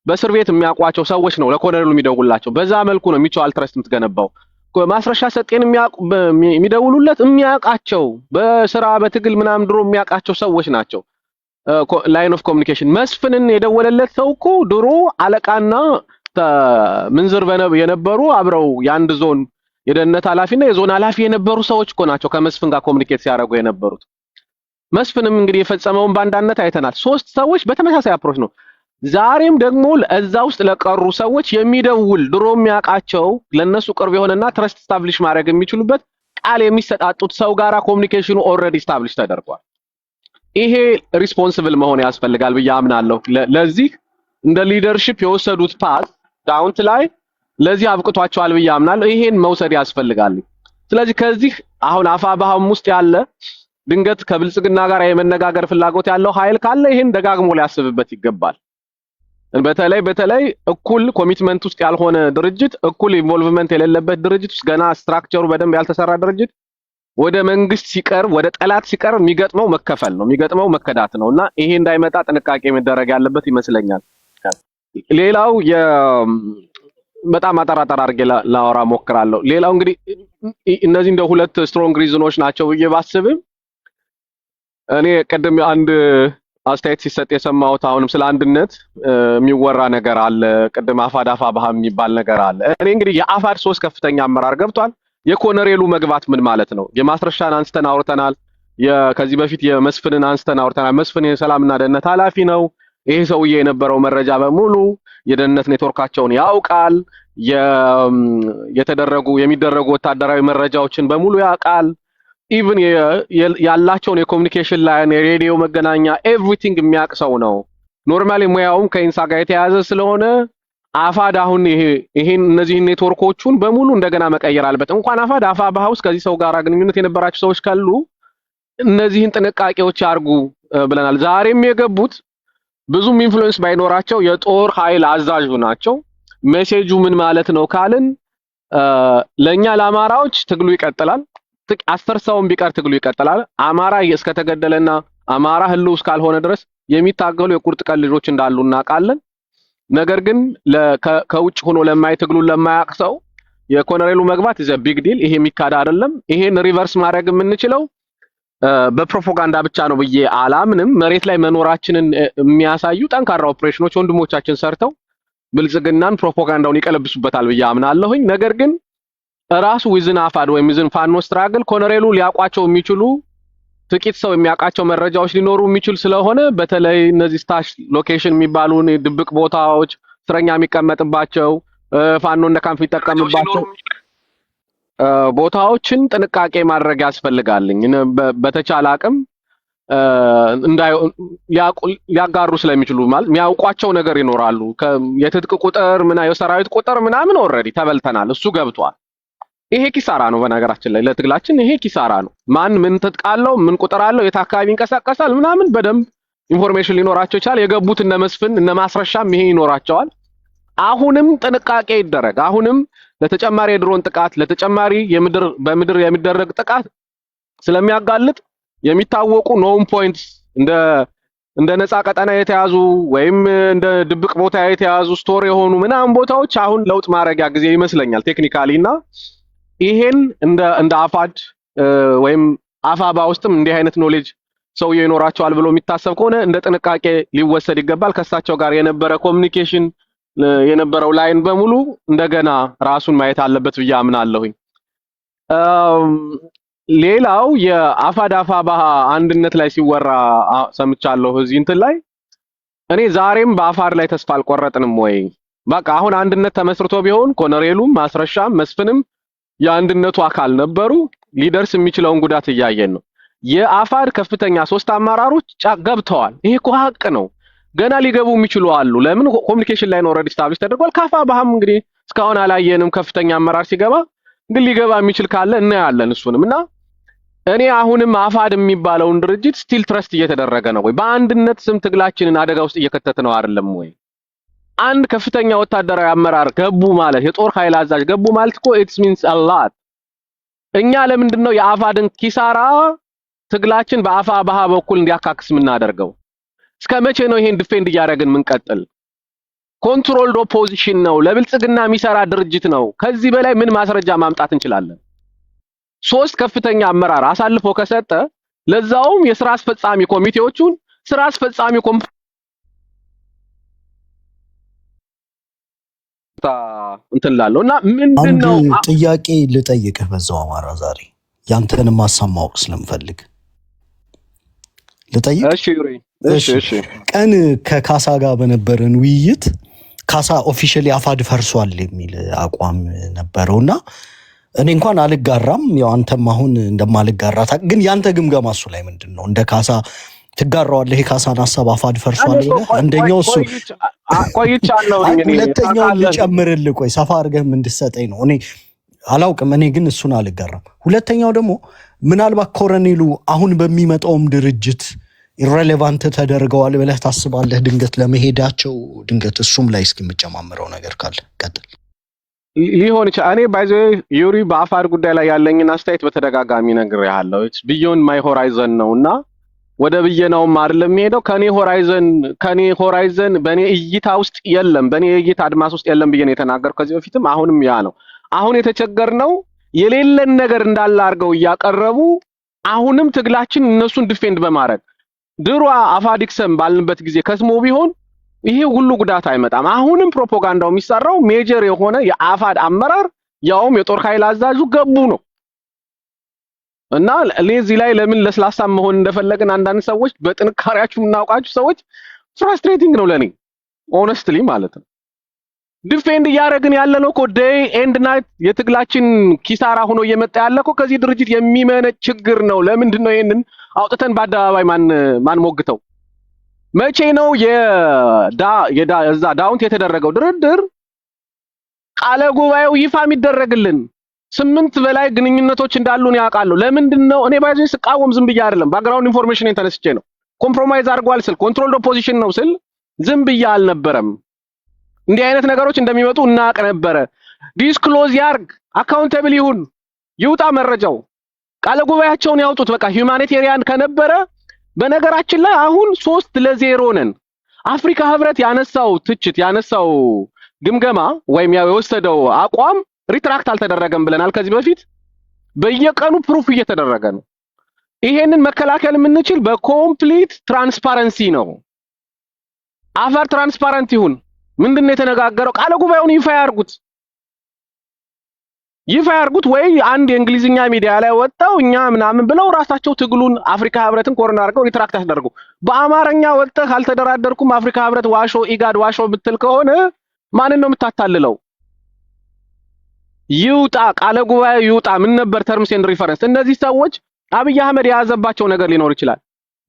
በእስር ቤት የሚያውቋቸው ሰዎች ነው ለኮሎኔሉ የሚደውላቸው። በዛ መልኩ ነው ሚቹዋል ትረስት የምትገነባው። ማስረሻ ሰጤን የሚደውሉለት የሚያውቃቸው በስራ በትግል ምናምን ድሮ የሚያውቃቸው ሰዎች ናቸው። ላይን ኦፍ ኮሙኒኬሽን መስፍንን የደወለለት ሰው እኮ ድሮ አለቃና ምንዝር የነበሩ አብረው የአንድ ዞን የደህንነት ኃላፊና የዞን ኃላፊ የነበሩ ሰዎች እኮ ናቸው ከመስፍን ጋር ኮሙኒኬት ሲያደርጉ የነበሩት። መስፍንም እንግዲህ የፈጸመውን ባንዳነት አይተናል። 3 ሰዎች በተመሳሳይ አፕሮች ነው። ዛሬም ደግሞ እዛ ውስጥ ለቀሩ ሰዎች የሚደውል ድሮ የሚያውቃቸው ለነሱ ቅርብ የሆነና ትረስት ስታብሊሽ ማድረግ የሚችሉበት ቃል የሚሰጣጡት ሰው ጋራ ኮሙኒኬሽኑ ኦልሬዲ ስታብሊሽ ተደርጓል። ይሄ ሪስፖንሲብል መሆን ያስፈልጋል ብዬ አምናለሁ። ለዚህ እንደ ሊደርሺፕ የወሰዱት ፓስ ዳውንት ላይ ለዚህ አብቅቷቸዋል ብዬ አምናለሁ። ይሄን መውሰድ ያስፈልጋል። ስለዚህ ከዚህ አሁን አፋብኃም ውስጥ ያለ ድንገት ከብልጽግና ጋር የመነጋገር ፍላጎት ያለው ኃይል ካለ ይሄን ደጋግሞ ሊያስብበት ይገባል። በተለይ እኩል ኮሚትመንት ውስጥ ያልሆነ ድርጅት፣ እኩል ኢንቮልቭመንት የሌለበት ድርጅት ውስጥ ገና ስትራክቸሩ በደንብ ያልተሰራ ድርጅት ወደ መንግስት ሲቀርብ ወደ ጠላት ሲቀርብ የሚገጥመው መከፈል ነው፣ የሚገጥመው መከዳት ነው እና ይሄ እንዳይመጣ ጥንቃቄ መደረግ ያለበት ይመስለኛል። ሌላው በጣም አጠራጠር አድርጌ ላወራ ሞክራለሁ። ሌላው እንግዲህ እነዚህ እንደ ሁለት ስትሮንግ ሪዝኖች ናቸው ብዬ ባስብም እኔ ቀደም አንድ አስተያየት ሲሰጥ የሰማሁት አሁንም ስለ አንድነት የሚወራ ነገር አለ። ቀደም አፋብኃ የሚባል ነገር አለ። እኔ እንግዲህ የአፋድ 3 ከፍተኛ አመራር ገብቷል። የኮሎኔሉ መግባት ምን ማለት ነው? የማስረሻን አንስተን አውርተናል። ከዚህ በፊት የመስፍንን አንስተን አውርተናል። መስፍን የሰላምና ደህንነት ኃላፊ ነው። ይሄ ሰውዬ የነበረው መረጃ በሙሉ የደህንነት ኔትወርካቸውን ያውቃል። የሚደረጉ ወታደራዊ መረጃዎችን በሙሉ ያውቃል። ኢቭን ያላቸውን የኮሙኒኬሽን ላይን የሬዲዮ መገናኛ ኤቭሪቲንግ የሚያውቅ ሰው ነው። ኖርማሊ ሙያውም ከኢንሳ ጋር የተያያዘ ስለሆነ አፋድ አሁን ይሄን እነዚህን ኔትወርኮቹን በሙሉ እንደገና መቀየር አለበት። እንኳን አፋብኃ ውስጥ ከዚህ ሰው ጋር ግንኙነት የነበራቸው ሰዎች ካሉ እነዚህን ጥንቃቄዎች ያርጉ ብለናል። ዛሬም የገቡት ብዙም ኢንፍሉዌንስ ባይኖራቸው የጦር ኃይል አዛዡ ናቸው። ሜሴጁ ምን ማለት ነው ካልን ለኛ ለአማራዎች ትግሉ ይቀጥላል። 10 ሰውም ቢቀር ትግሉ ይቀጥላል። አማራ እስከተገደለና አማራ ህልው እስካልሆነ ድረስ የሚታገሉ የቁርጥ ቀን ልጆች እንዳሉ እናውቃለን። ነገር ግን ከውጭ ሆኖ ትግሉን ለማያውቅ ሰው የኮሎኔሉ መግባት ዘ ቢግ ዲል። ይሄ የሚካድ አይደለም። ይሄን ሪቨርስ ማድረግ የምንችለው በፕሮፓጋንዳ ብቻ ነው ብዬ አላምንም። መሬት ላይ መኖራችንን የሚያሳዩ ጠንካራ ኦፕሬሽኖች ወንድሞቻችን ሰርተው ብልጽግናን ፕሮፓጋንዳውን ይቀለብሱበታል ብዬ አምናለሁኝ። ነገር ግን ራሱ ዊዝን አፋድ ወይም ዊዝን ፋኖ ስትራግል ኮሎኔሉ ሊያውቋቸው የሚችሉ ጥቂት ሰው የሚያውቃቸው መረጃዎች ሊኖሩ የሚችል ስለሆነ በተለይ እነዚህ ስታሽ ሎኬሽን የሚባሉ ድብቅ ቦታዎች እስረኛ የሚቀመጥባቸው ፋኖ እንደ ካምፕ የሚጠቀምባቸው ቦታዎችን ጥንቃቄ ማድረግ ያስፈልጋልኝ። በተቻለ አቅም ሊያጋሩ ስለሚችሉ ማለት የሚያውቋቸው ነገር ይኖራሉ። የትጥቅ ቁጥር የሰራዊት ቁጥር ምናምን ኦልሬዲ ተበልተናል፣ እሱ ገብቷል። ይሄ ኪሳራ ነው። በነገራችን ላይ ለትግላችን ይሄ ኪሳራ ነው። ማን ምን ትጥቅ አለው፣ ምን ቁጥር አለው፣ የት አካባቢ ይንቀሳቀሳል ምናምን በደንብ ኢንፎርሜሽን ሊኖራቸው ይችላል። የገቡት እነ መስፍን እነ ማስረሻም ይሄ ይኖራቸዋል። አሁንም ጥንቃቄ ይደረግ። አሁንም ለተጨማሪ የድሮን ጥቃት ለተጨማሪ በምድር የሚደረግ ጥቃት ስለሚያጋልጥ የሚታወቁ ኖውን ፖይንትስ እንደ ነፃ ቀጠና የተያዙ ወይም እንደ ድብቅ ቦታ የተያዙ ስቶር የሆኑ ምናምን ቦታዎች አሁን ለውጥ ማድረጊያ ጊዜ ይመስለኛል ቴክኒካሊ እና ይሄን እንደ አፋድ ወይም አፋባ ውስጥም እንዲህ አይነት ኖሌጅ ሰውዬው ይኖራቸዋል ብሎ የሚታሰብ ከሆነ እንደ ጥንቃቄ ሊወሰድ ይገባል። ከሳቸው ጋር የነበረ ኮሚኒኬሽን የነበረው ላይን በሙሉ እንደገና ራሱን ማየት አለበት ብዬ አምናለሁኝ። ሌላው የአፋድ አፋባ አንድነት ላይ ሲወራ ሰምቻለሁ። እዚህ እንትን ላይ እኔ ዛሬም በአፋድ ላይ ተስፋ አልቆረጥንም ወይ? በቃ አሁን አንድነት ተመስርቶ ቢሆን ኮሎኔሉም ማስረሻም መስፍንም የአንድነቱ አካል ነበሩ። ሊደርስ የሚችለውን ጉዳት እያየን ነው። የአፋድ ከፍተኛ 3 አመራሮች ገብተዋል። ይሄ እኮ ሀቅ ነው። ገና ሊገቡ የሚችሉ አሉ። ለምን ኮሚኒኬሽን ላይ ነው ኦልሬዲ ስታብሊሽ ተደርጓል። ከአፋብኃም እንግዲህ እስካሁን አላየንም ከፍተኛ አመራር ሲገባ፣ ግን ሊገባ የሚችል ካለ እናያለን እሱንም እና እኔ አሁንም አፋድ የሚባለውን ድርጅት ስቲል ትረስት እየተደረገ ነው ወይ? በአንድነት ስም ትግላችንን አደጋ ውስጥ እየከተተ ነው አይደለም ወይ? አንድ ከፍተኛ ወታደራዊ አመራር ገቡ ማለት የጦር ኃይል አዛዥ ገቡ ማለት እኮ ኢትስ ሚንስ አ ላት። እኛ ለምንድን ነው የአፋድን ኪሳራ ትግላችን በአፋብኃ በኩል እንዲያካክስ የምናደርገው? እስከ መቼ ነው ይሄን ዲፌንድ እያደረግን ምንቀጥል? ኮንትሮልድ ኦፖዚሽን ነው፣ ለብልጽግና የሚሰራ ድርጅት ነው። ከዚህ በላይ ምን ማስረጃ ማምጣት እንችላለን? 3 ከፍተኛ አመራር አሳልፎ ከሰጠ ለዛውም የስራ አስፈጻሚ ኮሚቴዎቹን ስራ አስፈጻሚ እንትን ላለው እና ምንድነው ጥያቄ ልጠይቅህ በዛው አማራ ዛሬ ያንተንም ሀሳብ ማወቅ ስለምፈልግ ልጠይቅ። እሺ ቀን ከካሳ ጋር በነበረን ውይይት ካሳ ኦፊሻሊ አፋድ ፈርሷል የሚል አቋም ነበረውና እኔ እንኳን አልጋራም። ያው አንተም አሁን እንደማልጋራ ግን ያንተ ግምገማ እሱ ላይ ምንድነው? እንደ ካሳ ትጋራዋለህ የካሳን ሀሳብ አፋድ ፈርሷል ብለህ? አንደኛው እሱ ቆይቻለሁ። ሁለተኛው ልጨምርልህ፣ ቆይ ሰፋ አድርገህም እንድትሰጠኝ ነው። እኔ አላውቅም፣ እኔ ግን እሱን አልጋራም። ሁለተኛው ደግሞ ምናልባት ኮሎኔሉ አሁን በሚመጣውም ድርጅት ኢሬሌቫንት ተደርገዋል ብለህ ታስባለህ? ድንገት ለመሄዳቸው ድንገት እሱም ላይ እስኪ የምጨማምረው ነገር ካለ ቀጥል። ሊሆን ይችላል። እኔ ባይዘ ዩሪ በአፋድ ጉዳይ ላይ ያለኝን አስተያየት በተደጋጋሚ ነግሬሃለሁ። ኢትስ ቢዮንድ ማይ ሆራይዘን ነውና ወደ ብየናውም አይደለም የሚሄደው። ከኔ ሆራይዘን በኔ እይታ ውስጥ የለም፣ በኔ እይታ አድማስ ውስጥ የለም ብዬ ነው የተናገርኩት ከዚህ በፊትም አሁንም ያ ነው። አሁን የተቸገርነው የሌለን ነገር እንዳለ አድርገው እያቀረቡ አሁንም ትግላችን እነሱን ዲፌንድ በማድረግ ድሮ አፋዲክሰም ባልንበት ጊዜ ከስሞ ቢሆን ይሄ ሁሉ ጉዳት አይመጣም። አሁንም ፕሮፓጋንዳው የሚሰራው ሜጀር የሆነ የአፋድ አመራር ያውም የጦር ኃይል አዛዡ ገቡ ነው እና ለዚህ ላይ ለምን ለስላሳ መሆን እንደፈለግን አንዳንድ ሰዎች በጥንካሬያችሁ እናውቃችሁ ሰዎች ፍራስትሬቲንግ ነው ለኔ ኦነስትሊ ማለት ነው። ዲፌንድ እያደረግን ያለነው እኮ ዴይ ኤንድ ናይት የትግላችን ኪሳራ ሆኖ እየመጣ ያለኮ ከዚህ ድርጅት የሚመነጭ ችግር ነው። ለምንድን ነው ይሄንን አውጥተን በአደባባይ ማን ሞግተው? መቼ ነው እዛ ዳውንት የተደረገው ድርድር ቃለ ጉባኤው ይፋ የሚደረግልን? 8 በላይ ግንኙነቶች እንዳሉን ያውቃሉ። ለምንድን ነው እኔ ባይዘ ስቃወም ዝም ብዬ አይደለም፣ ባክግራውንድ ኢንፎርሜሽን ተነስቼ ነው። ኮምፕሮማይዝ አድርጓል ስል ኮንትሮልድ ኦፖዚሽን ነው ስል ዝም ብዬ አልነበረም። እንዲህ አይነት ነገሮች እንደሚመጡ እናቅ ነበረ። ዲስክሎዝ ያርግ፣ አካውንተብል ይሁን፣ ይውጣ መረጃው፣ ቃለ ጉባኤያቸውን ያውጡት። በቃ ሁማኒቴሪያን ከነበረ በነገራችን ላይ አሁን 3-0 ነን። አፍሪካ ህብረት ያነሳው ትችት ያነሳው ግምገማ ወይም የወሰደው አቋም ሪትራክት አልተደረገም ብለናል ከዚህ በፊት። በየቀኑ ፕሩፍ እየተደረገ ነው። ይሄንን መከላከል የምንችል በኮምፕሊት ትራንስፓረንሲ ነው። አፋር ትራንስፓረንት ይሁን። ምንድነው የተነጋገረው? ቃለ ጉባኤውን ይፋ ያርጉት ወይ አንድ የእንግሊዝኛ ሚዲያ ላይ ወጣው እኛ ምናምን ብለው ራሳቸው ትግሉን አፍሪካ ህብረትን ኮርነር አድርገው ሪትራክት አስደርጉ። በአማርኛ ወጥተህ አልተደራደርኩም አፍሪካ ህብረት ዋሾ ኢጋድ ዋሾ ብትል ከሆነ ማንን ነው የምታታልለው? ይውጣ ቃለ ጉባኤ ይውጣ። ምን ነበር ተርምስ ኤንድ ሪፈረንስ? እነዚህ ሰዎች አብይ አህመድ የያዘባቸው ነገር ሊኖር ይችላል።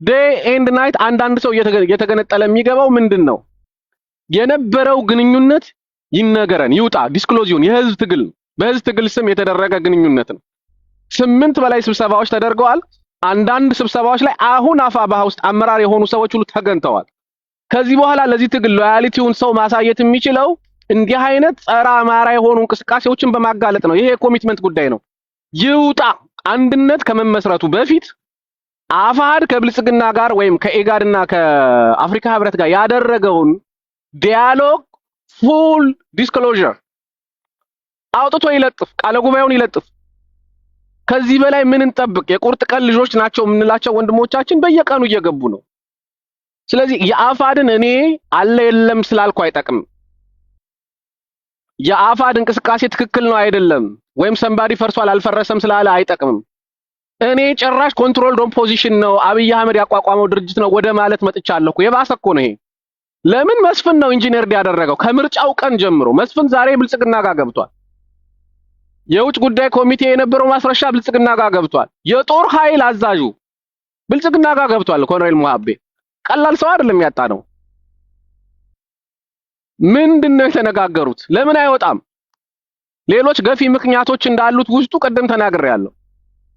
ዴይ ኤንድ ናይት አንዳንድ ሰው እየተገነጠለ የሚገባው ምንድነው? የነበረው ግንኙነት ይነገረን ይውጣ። ዲስክሎዚዮን የህዝብ ትግል በህዝብ ትግል ስም የተደረገ ግንኙነት ነው። 8 በላይ ስብሰባዎች ተደርገዋል። አንዳንድ ስብሰባዎች ላይ አሁን አፋብኃ ውስጥ አመራር የሆኑ ሰዎች ሁሉ ተገኝተዋል። ከዚህ በኋላ ለዚህ ትግል ሎያሊቲውን ሰው ማሳየት የሚችለው እንዲህ አይነት ጸረ አማራ የሆኑ እንቅስቃሴዎችን በማጋለጥ ነው። ይሄ የኮሚትመንት ጉዳይ ነው። ይውጣ። አንድነት ከመመስረቱ በፊት አፋሕድ ከብልጽግና ጋር ወይም ከኢጋድና ከአፍሪካ ህብረት ጋር ያደረገውን ዲያሎግ ፉል ዲስክሎዥር አውጥቶ ይለጥፍ፣ ቃለ ጉባኤውን ይለጥፍ። ከዚህ በላይ ምን እንጠብቅ? የቁርጥ ቀን ልጆች ናቸው የምንላቸው ወንድሞቻችን በየቀኑ እየገቡ ነው። ስለዚህ የአፋሕድን እኔ አለ የለም ስላልኩ አይጠቅም። የአፋሕድ እንቅስቃሴ ትክክል ነው አይደለም ወይም ሰንባዲ ፈርሷል አልፈረሰም ስላለ አይጠቅምም። እኔ ጭራሽ ኮንትሮልድ ኦፖዚሽን ነው አብይ አህመድ ያቋቋመው ድርጅት ነው ወደ ማለት መጥቻለሁ። የባሰ እኮ ነው ይሄ። ለምን መስፍን ነው ኢንጂነር ያደረገው ከምርጫው ቀን ጀምሮ። መስፍን ዛሬ ብልጽግና ጋር ገብቷል። የውጭ ጉዳይ ኮሚቴ የነበረው ማስረሻ ብልጽግና ጋር ገብቷል። የጦር ኃይል አዛዡ ብልጽግና ጋር ገብቷል። ኮሎኔል ሙሃቤ ቀላል ሰው አይደለም ያጣ ነው። ምንድነው የተነጋገሩት? ለምን አይወጣም? ሌሎች ገፊ ምክንያቶች እንዳሉት ውስጡ ቀደም ተናግሬያለሁ።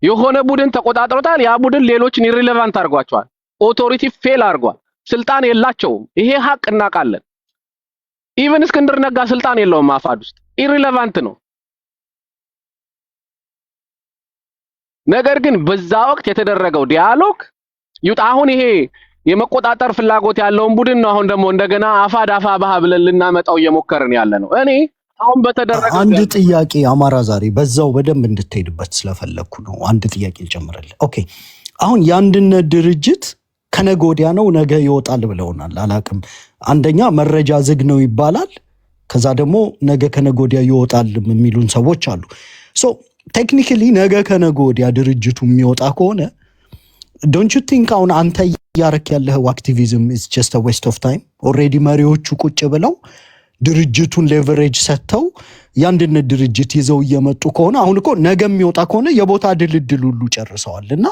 የሆነ ቡድን ተቆጣጥሮታል። ያ ቡድን ሌሎችን ኢሪሌቫንት አድርጓቸዋል። ኦቶሪቲ ፌል አድርጓል። ስልጣን የላቸውም። ይሄ ሀቅ እናውቃለን። ኢቭን እስክንድር ነጋ ስልጣን የለውም አፋሕድ ውስጥ ኢሪሌቫንት ነው። ነገር ግን በዛ ወቅት የተደረገው ዲያሎግ ይውጣ። አሁን ይሄ የመቆጣጠር ፍላጎት ያለውን ቡድን ነው አሁን ደግሞ እንደገና አፋብኃ ብለን ልናመጣው እየሞከርን ያለ ነው። እኔ አሁን በተደረገ አንድ ጥያቄ አማራ ዛሬ በዛው በደንብ እንድትሄድበት ስለፈለኩ ነው። አንድ ጥያቄ ልጨምርልህ። ኦኬ አሁን የአንድነት ድርጅት ከነገ ወዲያ ነው ነገ ይወጣል ብለውናል። አላቅም አንደኛ መረጃ ዝግ ነው ይባላል። ከዛ ደግሞ ነገ ከነገ ወዲያ ይወጣል የሚሉን ሰዎች አሉ። ሶ ቴክኒካሊ ነገ ከነገ ወዲያ ድርጅቱ የሚወጣ ከሆነ ዶንት ዩ ቲንክ አሁን አንተ እያረክ ያለኸው አክቲቪዝም ኢዝ ጀስት አ ዌስት ኦፍ ታይም? ኦልሬዲ መሪዎቹ ቁጭ ብለው ድርጅቱን ሌቨሬጅ ሰጥተው የአንድነት ድርጅት ይዘው እየመጡ ከሆነ አሁን እኮ ነገ የሚወጣ ከሆነ የቦታ ድልድል ሁሉ ጨርሰዋል። እና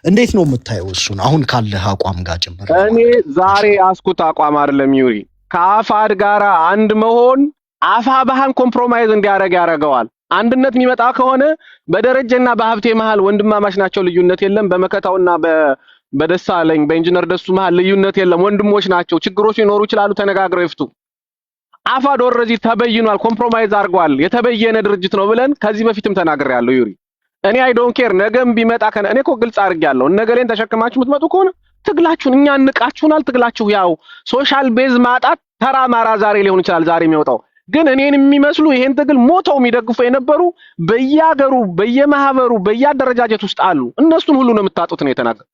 እንዴት ነው የምታየው እሱን አሁን ካለህ አቋም ጋር ጭምር? እኔ ዛሬ አስኩት አቋም አይደለም ዩሪ። ከአፋሕድ ጋር አንድ መሆን አፋብኃን ኮምፕሮማይዝ እንዲያደርግ ያደርገዋል። አንድነት የሚመጣ ከሆነ በደረጀና በሀብቴ መሃል ወንድማማች ናቸው፣ ልዩነት የለም። በመከታውና በደሳለኝ በኢንጂነር ደሱ መሃል ልዩነት የለም፣ ወንድሞች ናቸው። ችግሮች ሊኖሩ ይችላሉ፣ ተነጋግረው ይፍቱ። አፋሕድ ኦልሬዲ ተበይኗል፣ ኮምፕሮማይዝ አድርጓል፣ የተበየነ ድርጅት ነው ብለን ከዚህ በፊትም ተናግሬያለሁ ዩሪ። እኔ አይ ዶንት ኬር ነገም ቢመጣ እኔ እኮ ግልጽ አድርጌያለሁ። ነገሌን ተሸክማችሁ የምትመጡ ከሆነ ትግላችሁን እኛ እንቃችሁናል። ትግላችሁ ያው ሶሻል ቤዝ ማጣት ተራ ማራ ዛሬ ሊሆን ይችላል ዛሬ የሚወጣው ግን እኔን የሚመስሉ ይሄን ትግል ሞተው የሚደግፉ የነበሩ በየሀገሩ በየማህበሩ በየአደረጃጀት ውስጥ አሉ። እነሱን ሁሉ ነው የምታጡት ነው የተናገረው።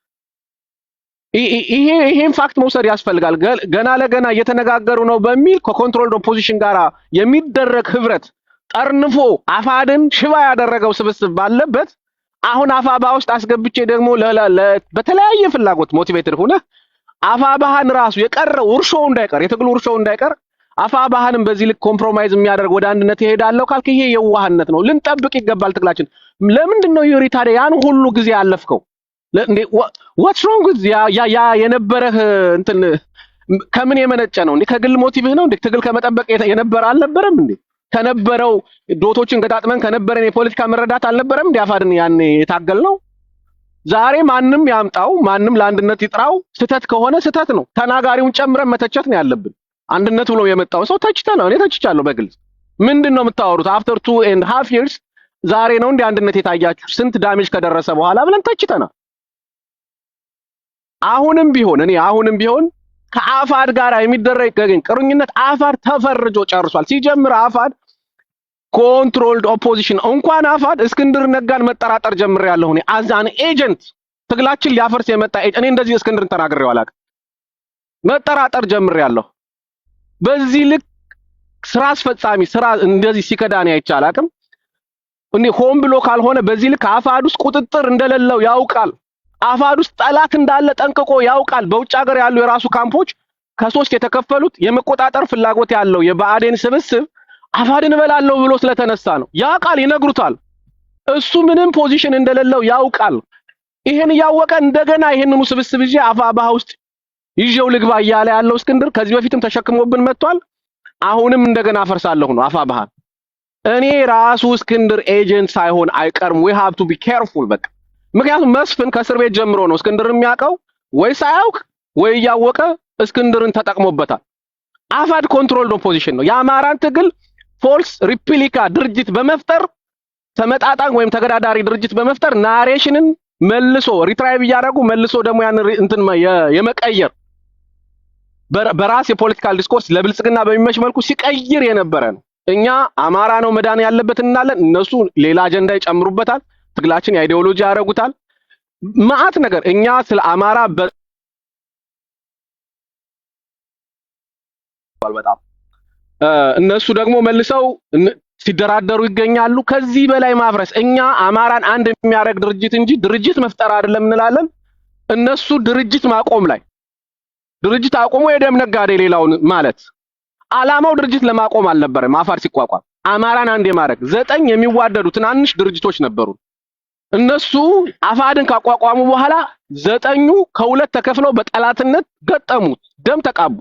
ይሄን ፋክት መውሰድ ያስፈልጋል። ገና ለገና እየተነጋገሩ ነው በሚል ከኮንትሮልድ ኦፖዚሽን ጋር የሚደረግ ህብረት ጠርንፎ አፋሕድን ሽባ ያደረገው ስብስብ ባለበት አሁን አፋብኃ ውስጥ አስገብቼ ደግሞ በተለያየ ፍላጎት ሞቲቬትድ ሆነ አፋብኃን ራሱ የቀረው እርሾው እንዳይቀር የትግሉ እርሾው እንዳይቀር አፋብኃንም በዚህ ልክ ኮምፕሮማይዝ የሚያደርግ ወደ አንድነት ይሄዳለው ካልክ ይሄ የዋህነት ነው። ልንጠብቅ ይገባል ትግላችን። ለምንድነው ዩሪ ታዲያ ያን ሁሉ ጊዜ ያለፍከው? እንዴ what's wrong with ያ የነበረህ እንትን ከምን የመነጨ ነው እንዴ? ከግል ሞቲቭህ ነው እንዴ? ትግል ከመጠበቅ የነበረ አልነበረም እንዴ? ከነበረው ዶቶችን ገጣጥመን ከነበረን የፖለቲካ መረዳት አልነበረም እንዴ? አፋሕድን ያን የታገል ነው። ዛሬ ማንም ያምጣው ማንም ለአንድነት ይጥራው ስተት ከሆነ ስተት ነው። ተናጋሪውን ጨምረን መተቸት ነው ያለብን። አንድነት ብሎ የመጣው ሰው ተችተናል። እኔ ተችቻለሁ በግልጽ። ምንድነው የምታወሩት? አፍተር 2.5 years ዛሬ ነው እንዴ አንድነት የታያችሁ? ስንት ዳሜጅ ከደረሰ በኋላ ብለን ተችተናል። አሁንም ቢሆን ከአፋሕድ ጋር የሚደረግ ቅርኝነት አፋሕድ ተፈርጆ ጨርሷል። ሲጀምር አፋሕድ ኮንትሮልድ ኦፖዚሽን እንኳን አፋሕድ እስክንድር ነጋን መጠራጠር ጀምሬያለሁ እኔ አዝ አን ኤጀንት ትግላችን ሊያፈርስ የመጣ እኔ እንደዚህ እስክንድርን ተናግሬው አላውቅም። መጠራጠር ጀምሬያለሁ። በዚህ ልክ ስራ አስፈጻሚ ስራ እንደዚህ ሲከዳን አይቻል አቅም እኔ ሆን ብሎ ካልሆነ በዚህ ልክ አፋድ ውስጥ ቁጥጥር እንደሌለው ያውቃል። አፋድ ውስጥ ጠላት እንዳለ ጠንቅቆ ያውቃል። በውጭ ሀገር ያሉ የራሱ ካምፖች ከሶስት የተከፈሉት የመቆጣጠር ፍላጎት ያለው የብአዴን ስብስብ አፋድን እበላለሁ ብሎ ስለተነሳ ነው። ያውቃል፣ ይነግሩታል። እሱ ምንም ፖዚሽን እንደሌለው ያውቃል። ይሄን ያወቀ እንደገና ይሄንኑ ስብስብ ይዤ አፋባህ ውስጥ ይዤው ልግባ እያለ ያለው እስክንድር ከዚህ በፊትም ተሸክሞብን መጥቷል። አሁንም እንደገና አፈርሳለሁ ነው አፋባህ። እኔ ራሱ እስክንድር ኤጀንት ሳይሆን አይቀርም። we have to be careful በቃ ምክንያቱም መስፍን ከእስር ቤት ጀምሮ ነው እስክንድር የሚያውቀው ወይ ሳያውቅ ወይ እያወቀ እስክንድርን ተጠቅሞበታል። አፋድ ኮንትሮል ዶ ፖዚሽን ነው። የአማራን ትግል ፎልስ ሪፕሊካ ድርጅት በመፍጠር ተመጣጣኝ ወይም ተገዳዳሪ ድርጅት በመፍጠር ናሬሽንን መልሶ ሪትራይቭ እያደረጉ መልሶ ደግሞ ያን እንትን የመቀየር በራስ የፖለቲካል ዲስኮርስ ለብልጽግና በሚመች መልኩ ሲቀይር የነበረ ነው። እኛ አማራ ነው መዳን ያለበት እናለን፣ እነሱ ሌላ አጀንዳ ይጨምሩበታል። ትግላችን የአይዲዮሎጂ ያደርጉታል። ማአት ነገር እኛ ስለ አማራ በጣም እነሱ ደግሞ መልሰው ሲደራደሩ ይገኛሉ። ከዚህ በላይ ማፍረስ እኛ አማራን አንድ የሚያደርግ ድርጅት እንጂ ድርጅት መፍጠር አይደለም እንላለን። እነሱ ድርጅት ማቆም ላይ ድርጅት አቆሙ የደም ነጋዴ ሌላውን ማለት አላማው ድርጅት ለማቆም አልነበረም። አፋር ሲቋቋም አማራን አንድ የማድረግ 9 የሚዋደዱ ትናንሽ ድርጅቶች ነበሩ። እነሱ አፋድን ካቋቋሙ በኋላ 9ኙ ከሁለት ተከፍለው በጠላትነት ገጠሙት፣ ደም ተቃቡ።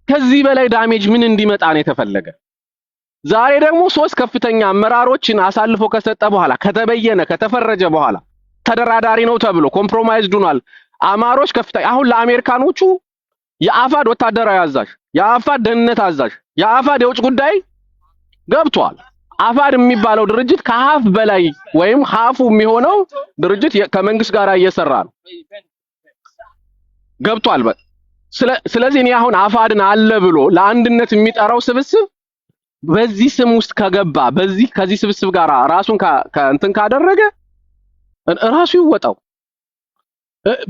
ከዚህ በላይ ዳሜጅ ምን እንዲመጣ ነው የተፈለገ? ዛሬ ደግሞ 3 ከፍተኛ አመራሮችን አሳልፎ ከሰጠ በኋላ ከተበየነ ከተፈረጀ በኋላ ተደራዳሪ ነው ተብሎ ኮምፕሮማይዝድ ሆኗል። አማሮች ከፍተኛ አሁን ለአሜሪካኖቹ የአፋድ ወታደራዊ አዛዥ፣ የአፋድ ደህንነት አዛዥ፣ የአፋድ የውጭ ጉዳይ ገብቷል። አፋድ የሚባለው ድርጅት ከሀፍ በላይ ወይም ሀፉ የሚሆነው ድርጅት ከመንግስት ጋር እየሰራ ነው ገብቷል። ስለዚህ እኔ አሁን አፋድን አለ ብሎ ለአንድነት የሚጠራው ስብስብ በዚህ ስም ውስጥ ከገባ ከዚህ ስብስብ ጋር ራሱን ከእንትን ካደረገ ራሱ ይወጣው።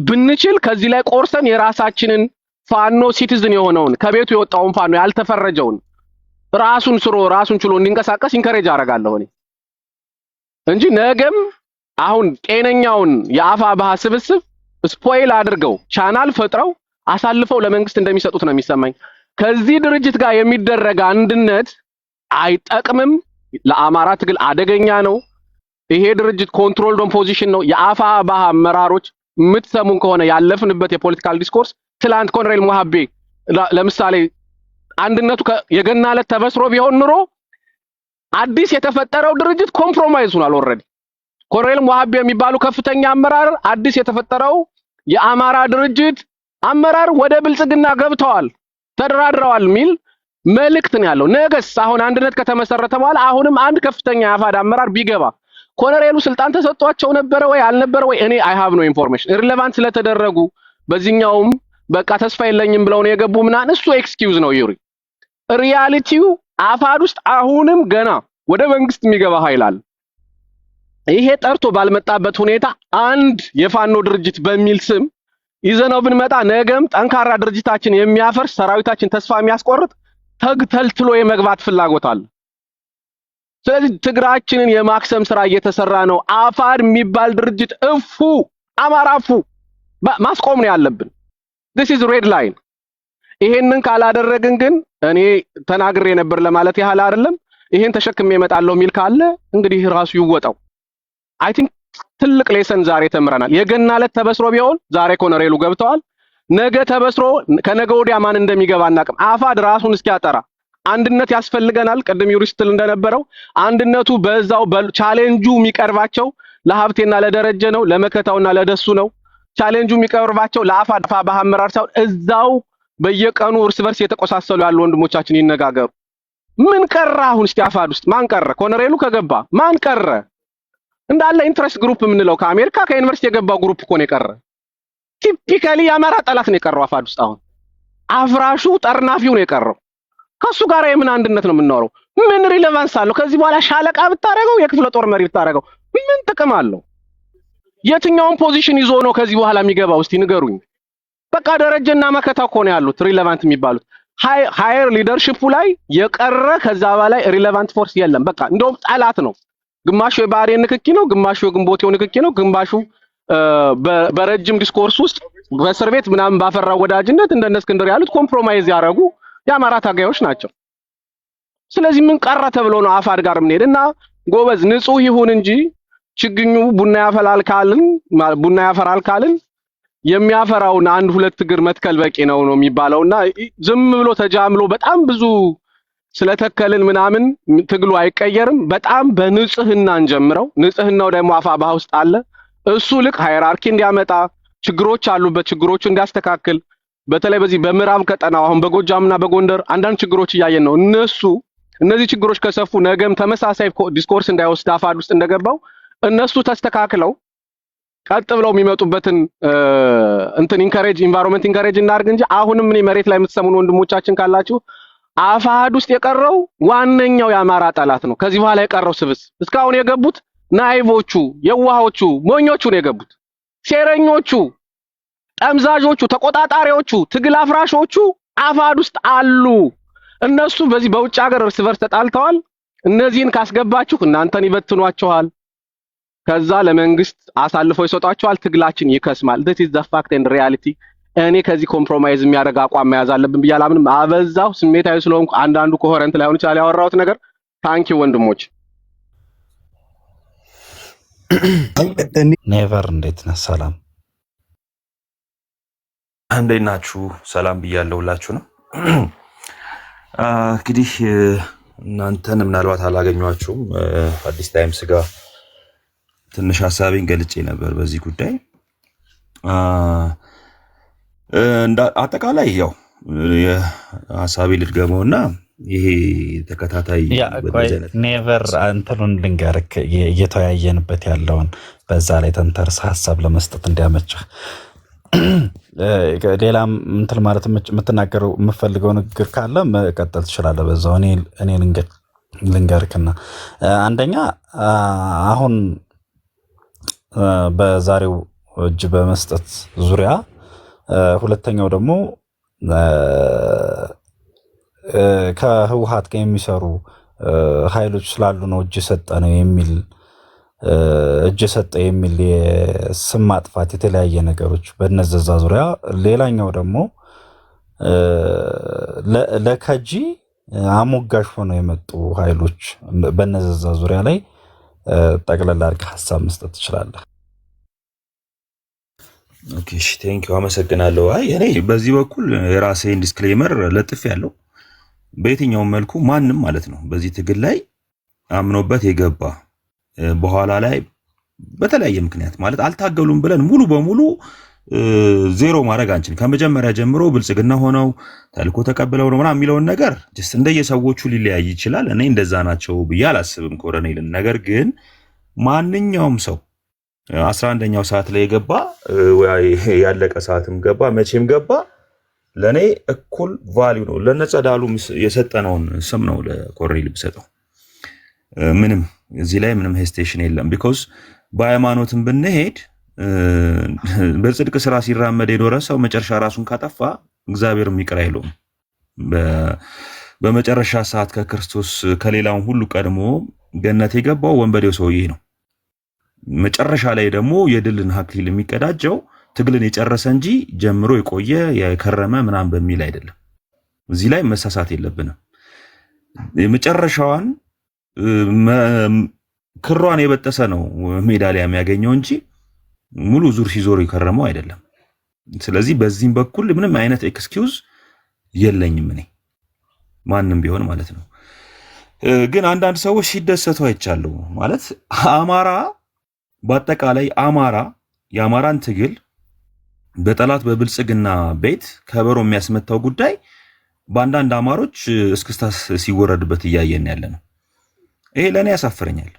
ብንችል ከዚህ ላይ ቆርሰን የራሳችንን ፋኖ ሲቲዝን የሆነውን ከቤቱ የወጣውን ፋኖ ያልተፈረጀውን ራሱን ችሎ እንዲንቀሳቀስ ኢንከሬጅ አደርጋለሁ እኔ እንጂ ነገም አሁን ጤነኛውን የአፋባህ ስብስብ ስፖይል አድርገው ቻናል ፈጥረው አሳልፈው ለመንግስት እንደሚሰጡት ነው የሚሰማኝ። ከዚህ ድርጅት ጋር የሚደረግ አንድነት አይጠቅምም፣ ለአማራ ትግል አደገኛ ነው። ይሄ ድርጅት ኮንትሮልድ ኦን ፖዚሽን ነው። የአፋባህ አመራሮች የምትሰሙን ከሆነ ያለፍንበት የፖለቲካል ዲስኮርስ ትላንት ኮሎኔል ሙሃቤ ለምሳሌ አንድነቱ የገና ዕለት ተበስሮ ቢሆን ኑሮ አዲስ የተፈጠረው ድርጅት ኮምፕሮማይዝ ሆኗል። ኦልሬዲ ኮሎኔል ሙሃቤ የሚባሉ ከፍተኛ አመራር አዲስ የተፈጠረው የአማራ ድርጅት አመራር ወደ ብልጽግና ገብተዋል፣ ተደራድረዋል ሚል መልእክት ነው ያለው። ነገስ አሁን አንድነት ከተመሰረተ በኋላ አሁንም አንድ ከፍተኛ የአፋድ አመራር ቢገባ ኮሎኔሉ ስልጣን ተሰጥቷቸው ነበረ ወይ አልነበረ ወይ? እኔ አይ ሃቭ ኖ ኢንፎርሜሽን። ኢሪሌቫንት ስለተደረጉ በዚህኛውም በቃ ተስፋ የለኝም ብለው ነው የገቡ ምናምን እሱ ኤክስኪውዝ ነው ዩሪ። ሪያሊቲው አፋድ ውስጥ አሁንም ገና ወደ መንግስት የሚገባ ኃይል አለ። ይሄ ጠርቶ ባልመጣበት ሁኔታ አንድ የፋኖ ድርጅት በሚል ስም ይዘነው ብንመጣ ነገም ጠንካራ ድርጅታችን የሚያፈርስ ሰራዊታችን ተስፋ የሚያስቆርጥ ተግተልትሎ የመግባት ፍላጎት አለ። ስለዚህ ትግራችንን የማክሰም ስራ እየተሰራ ነው። አፋድ የሚባል ድርጅት አማራ ማስቆም ነው ያለብን። this is red line። ይሄንን ካላደረግን ግን እኔ ተናግሬ ነበር ለማለት ያህል አይደለም። ይሄን ተሸክሜ እመጣለሁ ሚል ካለ እንግዲህ ራሱ ይወጣው። አይ ቲንክ ትልቅ ሌሰን ዛሬ ተምረናል። የገና ዕለት ተበስሮ ቢሆን ዛሬ ኮሎኔሉ ገብተዋል። ነገ ተበስሮ ከነገ ወዲያ ማን እንደሚገባ እናቅም። አፋድ ራሱን እስኪያጠራ አንድነት ያስፈልገናል። ቅድም ዩሪስትል እንደነበረው አንድነቱ በዛው ቻሌንጁ የሚቀርባቸው ለሀብቴና ለደረጀ ነው፣ ለመከታውና ለደሱ ነው። ቻሌንጁ የሚቀርባቸው ለአፋባህ አመራር ሳይሆን እዛው በየቀኑ እርስ በርስ የተቆሳሰሉ ያሉ ወንድሞቻችን ይነጋገሩ። ምን ቀረ አሁን እስቲ አፋድ ውስጥ ማን ቀረ? ኮሎኔሉ ከገባ ማን ቀረ? እንዳለ ኢንትረስት ግሩፕ የምንለው ከአሜሪካ ከዩኒቨርሲቲ የገባው ግሩፕ እኮ ነው የቀረ። ቲፒካሊ የአማራ ጠላት ነው የቀረው አፋድ ውስጥ። አሁን አፍራሹ ጠርናፊው ነው የቀረው። ከሱ ጋር የምን አንድነት ነው የምናወራው? ምን ሪሌቫንስ አለው? ከዚህ በኋላ ሻለቃ ብታረገው የክፍለ ጦር መሪ ብታረገው ምን ጥቅም አለው? የትኛውን ፖዚሽን ይዞ ነው ከዚህ በኋላ የሚገባው? እስቲ ንገሩኝ። በቃ ደረጀና መከታ እኮ ነው ያሉት ሪሌቫንት የሚባሉት ሃየር ሊደርሺፑ ላይ የቀረ ከዛ በላይ ሪሌቫንት ፎርስ የለም። በቃ እንደውም ጠላት ነው። ግማሹ የባህሬን ንክኪ ነው፣ ግማሹ የግንቦቴው ንክኪ ነው፣ ግማሹ በረጅም ዲስኮርስ ውስጥ በእስር ቤት ምናምን ባፈራው ወዳጅነት እንደነ እስክንድር ያሉት ኮምፕሮማይዝ ያደረጉ የአማራ ታጋዮች ናቸው። ስለዚህ ምን ቀረ ተብሎ ነው አፋድ ጋር የምንሄድ? እና ጎበዝ ንጹህ ይሁን እንጂ ችግኙ ቡና ያፈራል ካልን የሚያፈራውን አንድ ሁለት እግር መትከል በቂ ነው የሚባለውና ዝም ብሎ ተጃምሎ በጣም ብዙ ስለተከልን ምናምን ትግሉ አይቀየርም። በጣም በንጽህና እንጀምረው። ንጽህናው ደግሞ አፋብኃ ውስጥ አለ። እሱ ልክ ሃይራርኪ እንዲያመጣ ችግሮች አሉበት፣ ችግሮቹ እንዲያስተካክል በተለይ በዚህ በምዕራብ ቀጠናው አሁን በጎጃምና በጎንደር አንዳንድ ችግሮች እያየን ነው። እነዚህ ችግሮች ከሰፉ ነገም ተመሳሳይ ዲስኮርስ እንዳይወስድ አፋድ ውስጥ እንደገባው እነሱ ተስተካክለው ቀጥ ብለው የሚመጡበትን እንትን ኢንቫይሮንመንት ኢንካሬጅ እናድርግ እንጂ አሁንም እኔ መሬት ላይ የምትሰሙን ወንድሞቻችን ካላችሁ አፋድ ውስጥ የቀረው ዋነኛው የአማራ ጠላት ነው። ከዚህ በኋላ የቀረው ስብስ እስካሁን የገቡት ናይቮቹ፣ የዋሆቹ፣ ሞኞቹ ነው የገቡት። ሴረኞቹ፣ ጠምዛዦቹ፣ ተቆጣጣሪዎቹ፣ ትግል አፍራሾቹ አፋድ ውስጥ አሉ። እነሱ በዚህ በውጭ ሀገር እርስ በርስ ተጣልተዋል። እነዚህን ካስገባችሁ እናንተን ይበትኗችኋል። ከዛ ለመንግስት አሳልፈው ይሰጧቸዋል። ትግላችን ይከስማል። this is the fact and reality። እኔ ከዚህ ኮምፕሮማይዝ የሚያደርግ አቋም መያዝ አለብን ብዬ አላምንም። አበዛው ስሜታዊ ስለሆንኩ አንዳንዱ ኮሄረንት ላይሆን ይችላል ያወራሁት ነገር። ታንኪ ወንድሞች። ኔቨር እንዴት ነህ? ሰላም እንዴት ናችሁ? ሰላም ብያለሁላችሁ ነው። እንግዲህ እናንተን ምናልባት አላገኟችሁም። አዲስ ታይምስ ጋር ትንሽ ሀሳቤን ገልጬ ነበር በዚህ ጉዳይ። አጠቃላይ ያው ሀሳቤ ልድገመውና ይሄ ተከታታይ ኔቨር እንትኑን ልንገርክ እየተወያየንበት ያለውን በዛ ላይ ተንተርስ ሀሳብ ለመስጠት እንዲያመችህ ሌላም እንትን ማለት የምትናገረው የምፈልገው ንግግር ካለ መቀጠል ትችላለህ። በዛው እኔ ልንገርክና አንደኛ አሁን በዛሬው እጅ በመስጠት ዙሪያ፣ ሁለተኛው ደግሞ ከህወሓት ጋር የሚሰሩ ኃይሎች ስላሉ ነው እጅ ሰጠ ነው የሚል እጅ ሰጠ የሚል የስም ማጥፋት የተለያየ ነገሮች በነዘዛ ዙሪያ፣ ሌላኛው ደግሞ ለከጂ አሞጋሽ ሆነው የመጡ ኃይሎች በነዘዛ ዙሪያ ላይ ጠቅለል አድርገህ ሀሳብ መስጠት ትችላለህ። ኦኬ እሺ፣ ቴንኪው አመሰግናለሁ። እኔ በዚህ በኩል የራሴን ዲስክሌመር ለጥፍ ያለው በየትኛውም መልኩ ማንም ማለት ነው በዚህ ትግል ላይ አምኖበት የገባ በኋላ ላይ በተለያየ ምክንያት ማለት አልታገሉም ብለን ሙሉ በሙሉ ዜሮ ማድረግ አንችልም። ከመጀመሪያ ጀምሮ ብልጽግና ሆነው ተልኮ ተቀብለው ነው ምናምን የሚለውን ነገር እንደየሰዎቹ ሊለያይ ይችላል። እኔ እንደዛ ናቸው ብዬ አላስብም ኮሎኔልን። ነገር ግን ማንኛውም ሰው 11ኛው ሰዓት ላይ የገባ ያለቀ ሰዓትም ገባ መቼም ገባ ለኔ እኩል ቫልዩ ነው። ለነጸዳሉ የሰጠነውን ስም ነው ለኮሎኔል ብሰጠው ምንም እዚህ ላይ ምንም ሄስቴሽን የለም። ቢኮዝ በሃይማኖትም ብንሄድ በጽድቅ ስራ ሲራመድ የኖረ ሰው መጨረሻ ራሱን ካጠፋ እግዚአብሔር ይቅር አይለውም። በመጨረሻ ሰዓት ከክርስቶስ ከሌላውን ሁሉ ቀድሞ ገነት የገባው ወንበዴው ሰውዬ ነው። መጨረሻ ላይ ደግሞ የድልን አክሊል የሚቀዳጀው ትግልን የጨረሰ እንጂ ጀምሮ የቆየ የከረመ ምናምን በሚል አይደለም። እዚህ ላይ መሳሳት የለብንም። የመጨረሻዋን ክሯን የበጠሰ ነው ሜዳሊያ የሚያገኘው እንጂ ሙሉ ዙር ሲዞር የከረመው አይደለም። ስለዚህ በዚህም በኩል ምንም አይነት ኤክስኪውዝ የለኝም እኔ ማንም ቢሆን ማለት ነው። ግን አንዳንድ ሰዎች ሲደሰቱ አይቻለሁ። ማለት አማራ በአጠቃላይ የአማራን ትግል በጠላት በብልጽግና ቤት ከበሮ የሚያስመታው ጉዳይ በአንዳንድ አማሮች እስክስታ ሲወረድበት እያየን ያለ ነው። ይሄ ለእኔ ያሳፍረኛል።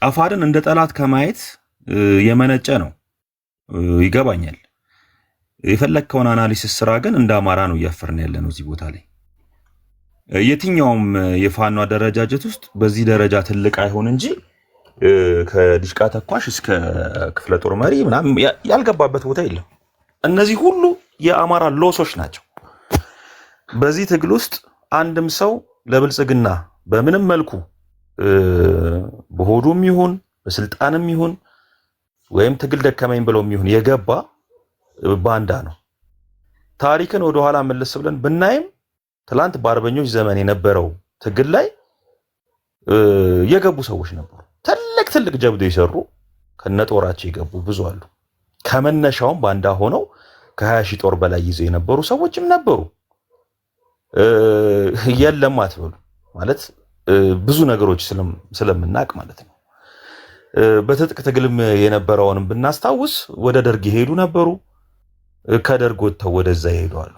አፋድን እንደ ጠላት ከማየት የመነጨ ነው ይገባኛል። የፈለግከውን አናሊሲስ ስራ ግን እንደ አማራ ነው እያፈርን ያለ ነው። እዚህ ቦታ ላይ የትኛውም የፋኖ አደረጃጀት ውስጥ በዚህ ደረጃ ትልቅ አይሆን እንጂ ከዲሽቃ ተኳሽ እስከ ክፍለ ጦር መሪ ምናምን ያልገባበት ቦታ የለም። እነዚህ ሁሉ የአማራ ሎሶች ናቸው። በዚህ ትግል ውስጥ አንድም ሰው ለብልጽግና በምንም መልኩ በሆዱም ይሁን በስልጣንም ይሁን ወይም ትግል ደከመኝ ብለውም ይሁን የገባ ባንዳ ነው። ታሪክን ወደኋላ መለስ ብለን ብናይም ትላንት በአርበኞች ዘመን የነበረው ትግል ላይ የገቡ ሰዎች ነበሩ። ትልቅ ጀብዶ የሰሩ ከነጦራቸው የገቡ ብዙ አሉ። ከመነሻውም ባንዳ ሆነው ከ20 ሺህ ጦር በላይ ይዘው የነበሩ ሰዎችም ነበሩ። የለም አትበሉ ማለት ብዙ ነገሮች ስለምናቅ ማለት ነው። በትጥቅ ትግልም የነበረውንም ብናስታውስ ወደ ደርግ ይሄዱ ነበሩ። ከደርግ ወጥተው ወደዛ ይሄዳሉ።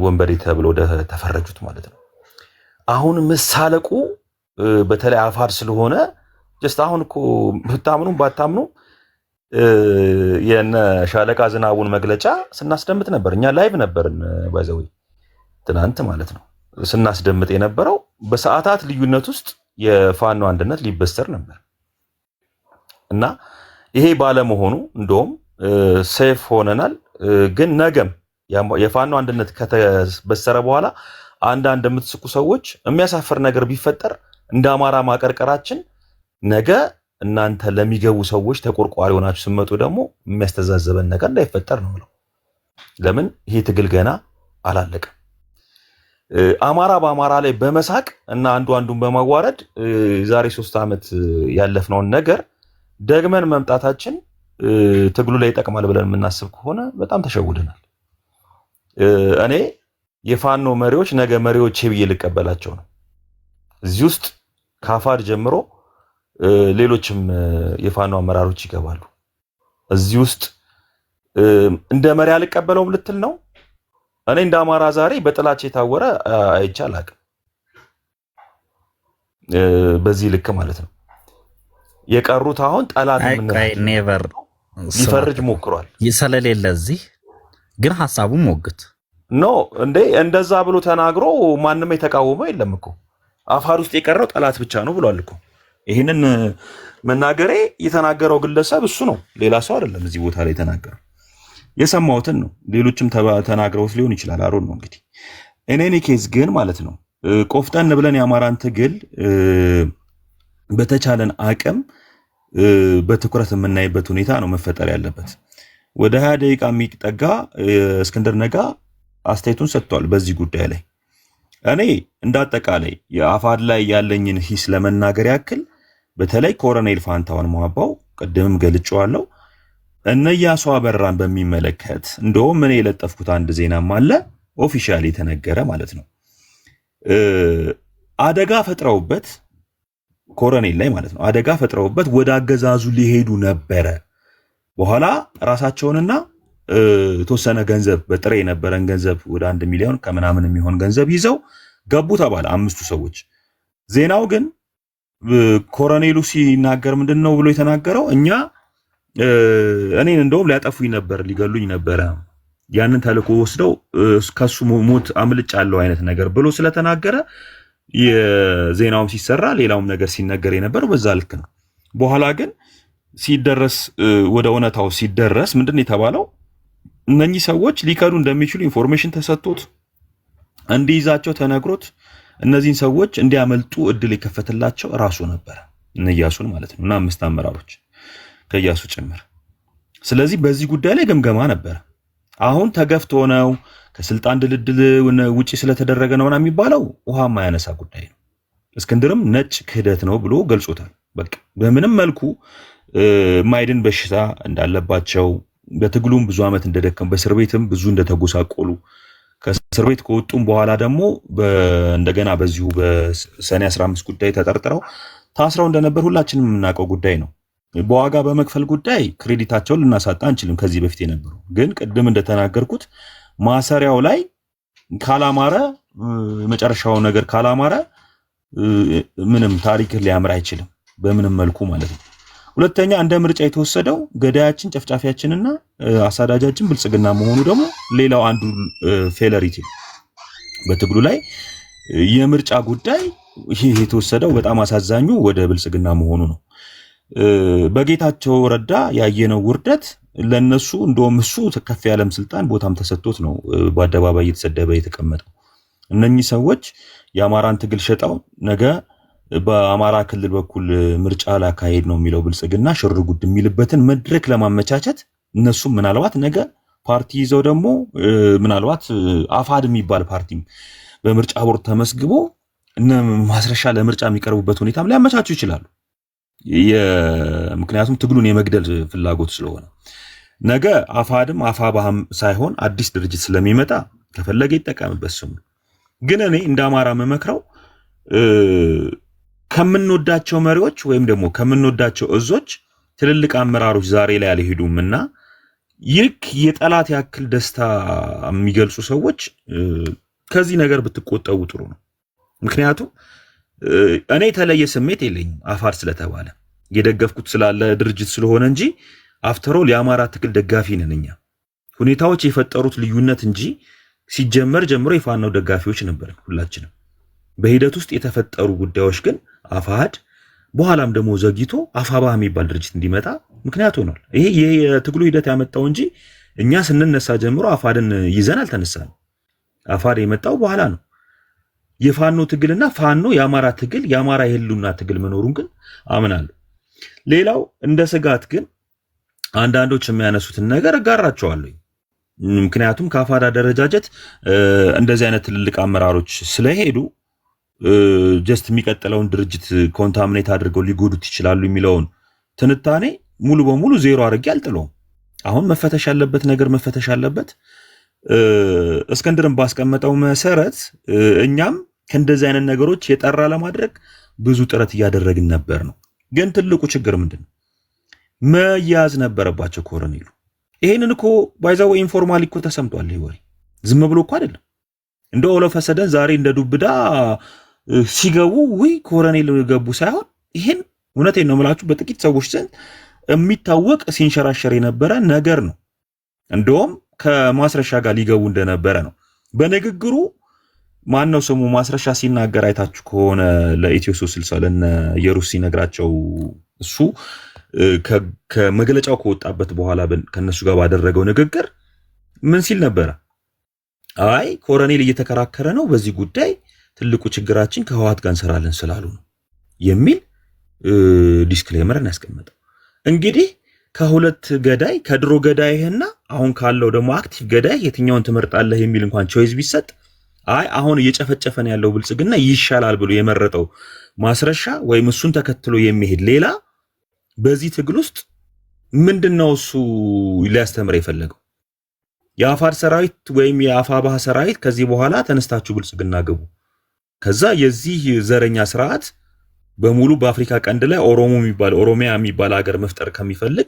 ወንበዴ ተብሎ ወደ ተፈረጁት ማለት ነው። አሁን መሳለቁ በተለይ አፋር ስለሆነ ጀስት አሁን እኮ ብታምኑም ባታምኑ የነ ሻለቃ ዝናቡን መግለጫ ስናስደምጥ ነበር። እኛ ላይቭ ነበርን ባይዘው ትናንት ማለት ነው። ስናስደምጥ የነበረው በሰዓታት ልዩነት ውስጥ የፋኖ አንድነት ሊበሰር ነበር እና ይሄ ባለመሆኑ እንደውም ሴፍ ሆነናል። ግን ነገም የፋኖ አንድነት ከተበሰረ በኋላ አንዳንድ የምትስቁ ሰዎች የሚያሳፍር ነገር ቢፈጠር እንደ አማራ ማቀርቀራችን ነገ እናንተ ለሚገቡ ሰዎች ተቆርቋሪ ሆናችሁ ስመጡ ደግሞ የሚያስተዛዘበን ነገር እንዳይፈጠር ነው ብለው። ለምን ይሄ ትግል ገና አላለቀም። አማራ በአማራ ላይ በመሳቅ እና አንዱን በማዋረድ ዛሬ 3 ዓመት ያለፍነውን ነገር ደግመን መምጣታችን ትግሉ ላይ ይጠቅማል ብለን የምናስብ ከሆነ በጣም ተሸውደናል። እኔ የፋኖ መሪዎች ነገ መሪዎች ብዬ ልቀበላቸው ነው። እዚህ ውስጥ ከአፋድ ጀምሮ ሌሎችም የፋኖ አመራሮች ይገባሉ። እዚህ ውስጥ እንደ መሪ አልቀበለውም ልትል ነው? እኔ እንደ አማራ ዛሬ በጥላቻ የታወረ አይቼ አላቅም። በዚህ ልክ ማለት ነው። የቀሩት አሁን ጠላት ኔቨር ሊፈርጅ ሞክሯል። ስለሌለ እዚህ ግን ሐሳቡ ሞግት ኖ እንዴ እንደዛ ብሎ ተናግሮ ማንም የተቃወመው የለም እኮ። አፋር ውስጥ የቀረው ጠላት ብቻ ነው ብሏል እኮ። ይህንን መናገሬ የተናገረው ግለሰብ እሱ ነው፣ ሌላ ሰው አይደለም። እዚህ ቦታ ላይ የተናገረው የሰማሁትን ነው። ሌሎችም ተናግረውት ሊሆን ይችላል። አሮን ነው እንግዲህ። እኔ ኬዝ ግን ማለት ነው ቆፍጠን ብለን የአማራን ትግል በተቻለን አቅም በትኩረት የምናይበት ሁኔታ ነው መፈጠር ያለበት። ወደ 20 ደቂቃ የሚጠጋ እስክንድር ነጋ አስተያየቱን ሰጥቷል በዚህ ጉዳይ ላይ። እኔ እንዳጠቃላይ የአፋድ ላይ ያለኝን ሂስ ለመናገር ያክል በተለይ ኮሎኔል ፋንታውን ሟባው ቅድምም ገልጬዋለሁ። እነ ኢያሱ አበራን በሚመለከት እንደውም እኔ የለጠፍኩት አንድ ዜናም አለ ኦፊሻሊ የተነገረ ማለት ነው። አደጋ ፈጥረውበት ኮሎኔል ላይ ማለት ነው አደጋ ፈጥረውበት ወደ አገዛዙ ሊሄዱ ነበረ። በኋላ ራሳቸውንና የተወሰነ ገንዘብ በጥሬ የነበረን ገንዘብ ወደ 1 ሚሊዮን ከምናምን የሚሆን ገንዘብ ይዘው ገቡ ተባለ 5 ሰዎች። ዜናው ግን ኮሎኔሉ ሲናገር ምንድነው ብሎ የተናገረው? እኔን እንደውም ሊያጠፉኝ ነበር፣ ሊገሉኝ ነበረ፣ ያንን ተልዕኮ ወስደው ከሱ ሞት አምልጫለሁ አይነት ነገር ብሎ ስለተናገረ የዜናውም ሲሰራ ሌላውም ነገር ሲነገር የነበረው በዛ ልክ ነው። በኋላ ግን ሲደረስ ወደ እውነታው ሲደረስ ምንድነው የተባለው? እነኚህ ሰዎች ሊከዱ እንደሚችሉ ኢንፎርሜሽን ተሰጥቶት እንዲይዛቸው ተነግሮት እነዚህን ሰዎች እንዲያመልጡ እድል የከፈተላቸው ራሱ ነበር፣ እነ ኢያሱን ማለት ነው እና 5 አመራሮች ከኢያሱ ጭምር። ስለዚህ በዚህ ጉዳይ ላይ ግምገማ ነበር። አሁን ተገፍቶ ነው ከስልጣን ድልድል ውጪ ስለተደረገ ነው የሚባለው ውሃ የማያነሳ ጉዳይ ነው። እስክንድርም ነጭ ክህደት ነው ብሎ ገልጾታል። በቃ በምንም መልኩ ማይድን በሽታ እንዳለባቸው በትግሉም ብዙ ዓመት እንደደከሙ በእስር ቤትም ብዙ እንደተጎሳቆሉ ከእስር ቤት ከወጡም በኋላ ደግሞ እንደገና በዚሁ በሰኔ 15 ጉዳይ ተጠርጥረው ታስረው እንደነበር ሁላችንም የምናውቀው ጉዳይ ነው። በዋጋ በመክፈል ጉዳይ ክሬዲታቸውን ልናሳጣ አንችልም። ከዚህ በፊት የነበሩ ግን ቅድም እንደተናገርኩት ማሰሪያው ላይ ካላማረ መጨረሻው ነገር ካላማረ ምንም ታሪክ ሊያምር አይችልም በምንም መልኩ ማለት ነው። ሁለተኛ እንደ ምርጫ የተወሰደው ገዳያችን ጨፍጫፊያችንና አሳዳጃችን ብልጽግና መሆኑ ደግሞ ሌላው አንዱ ፌለሪቲ በትግሉ ላይ የምርጫ ጉዳይ ይሄ የተወሰደው በጣም አሳዛኙ ወደ ብልጽግና መሆኑ ነው። በጌታቸው ረዳ ያየነው ውርደት ለነሱ እንደውም እሱ ከፍ ያለም ስልጣን ቦታም ተሰጥቶት ነው በአደባባይ እየተሰደበ የተቀመጠው። እነኚህ ሰዎች የአማራን ትግል ሸጠው ነገ በአማራ ክልል በኩል ምርጫ ላካሄድ ነው የሚለው ብልጽግና ሽር ጉድ የሚልበትን መድረክ ለማመቻቸት እነሱም ምናልባት ነገ ፓርቲ ይዘው ደግሞ ምናልባት አፋድ የሚባል ፓርቲ በምርጫ ቦርድ ተመስግቦ ማስረሻ ለምርጫ የሚቀርቡበት ሁኔታም ሊያመቻቹ ይችላሉ። ምክንያቱም ትግሉን የመግደል ፍላጎት ስለሆነ ነገ አፋድም አፋባህም ሳይሆን አዲስ ድርጅት ስለሚመጣ ከፈለገ ይጠቀምበት ስሙ። ግን እኔ እንደ አማራ መመክረው ከምንወዳቸው መሪዎች ወይም ደግሞ ከምንወዳቸው እዞች ትልልቅ አመራሮች ዛሬ ላይ አልሄዱምና ይክ የጠላት ያክል ደስታ የሚገልጹ ሰዎች ከዚህ ነገር ብትቆጠቡ ጥሩ ነው። ምክንያቱም እኔ የተለየ ስሜት የለኝም አፋር ስለተባለ የደገፍኩት ስላለ ድርጅት ስለሆነ እንጂ አፍተሮል የአማራ ትግል ደጋፊ ነን እኛ። ሁኔታዎች የፈጠሩት ልዩነት እንጂ ሲጀመር ጀምሮ የፋናው ደጋፊዎች ነበርን ሁላችንም። በሂደት ውስጥ የተፈጠሩ ጉዳዮች ግን አፋድ በኋላም ደግሞ ዘግይቶ አፋባህ የሚባል ድርጅት እንዲመጣ ምክንያት ሆኗል። ይሄ የትግሉ ሂደት ያመጣው እንጂ እኛ ስንነሳ ጀምሮ አፋድን ይዘን አልተነሳንም። አፋድ የመጣው በኋላ ነው። የፋኖ ትግልና ፋኖ የአማራ ትግል የአማራ የህልውና ትግል መኖሩን ግን አምናለሁ። ሌላው እንደ ስጋት ግን አንዳንዶች የሚያነሱትን ነገር እጋራቸዋለሁ። ምክንያቱም ከአፋድ አደረጃጀት እንደዚህ አይነት ትልልቅ አመራሮች ስለሄዱ ጀስት የሚቀጥለውን ድርጅት ኮንታሚኔት አድርገው ሊጎዱት ይችላሉ የሚለውን ትንታኔ ሙሉ በሙሉ ዜሮ አድርጌ አልጥለውም። አሁን መፈተሽ ያለበት ነገር መፈተሽ አለበት። እስክንድርን ባስቀመጠው መሰረት እኛም ከእንደዚህ አይነት ነገሮች የጠራ ለማድረግ ብዙ ጥረት እያደረግን ነበር ነው። ግን ትልቁ ችግር ምንድን ነው? መያዝ ነበረባቸው ኮሎኔሉ። ይሄንን እኮ ባይዛው ኢንፎርማሊ እኮ ተሰምቷል። ይሄ ወሬ ዝም ብሎ እኮ አይደለም። እንደ ኦሎፈሰደን ዛሬ እንደ ዱብዳ ሲገቡ ወይ ኮሎኔል ገቡ ሳይሆን ይሄን እውነቴን ነው የምላችሁ በጥቂት ሰዎች ዘንድ የሚታወቅ ሲንሸራሸር የነበረ ነገር ነው። እንደውም ከማስረሻ ጋር ሊገቡ እንደነበረ ነው በንግግሩ። ማነው ስሙ ማስረሻ ሲናገር አይታችሁ ከሆነ ለኢትዮ 360 ለነ የሩስ ሲነግራቸው እሱ ከመግለጫው ከወጣበት በኋላ ከነሱ ጋር ባደረገው ንግግር ምን ሲል ነበረ? አይ ኮሎኔል እየተከራከረ ነው በዚህ ጉዳይ፣ ትልቁ ችግራችን ከህወሓት ጋር እንሰራለን ስላሉ ነው የሚል ዲስክሌመርን ያስቀመጠው። እንግዲህ ከሁለት ገዳይ ከድሮ ገዳይህና አሁን ካለው ደግሞ አክቲቭ ገዳይ የትኛውን ትመርጣለህ የሚል እንኳን ቾይስ ቢሰጥ አይ አሁን እየጨፈጨፈን ያለው ብልጽግና ይሻላል ብሎ የመረጠው ማስረሻ ወይም እሱን ተከትሎ የሚሄድ ሌላ በዚህ ትግል ውስጥ ምንድነው እሱ ሊያስተምር የፈለገው? የአፋር ሰራዊት ወይም የአፋባህ ሰራዊት ከዚህ በኋላ ተነስታችሁ ብልጽግና ግቡ፣ ከዛ የዚህ ዘረኛ ስርዓት በሙሉ በአፍሪካ ቀንድ ላይ ኦሮሚያ የሚባል ሀገር መፍጠር ከሚፈልግ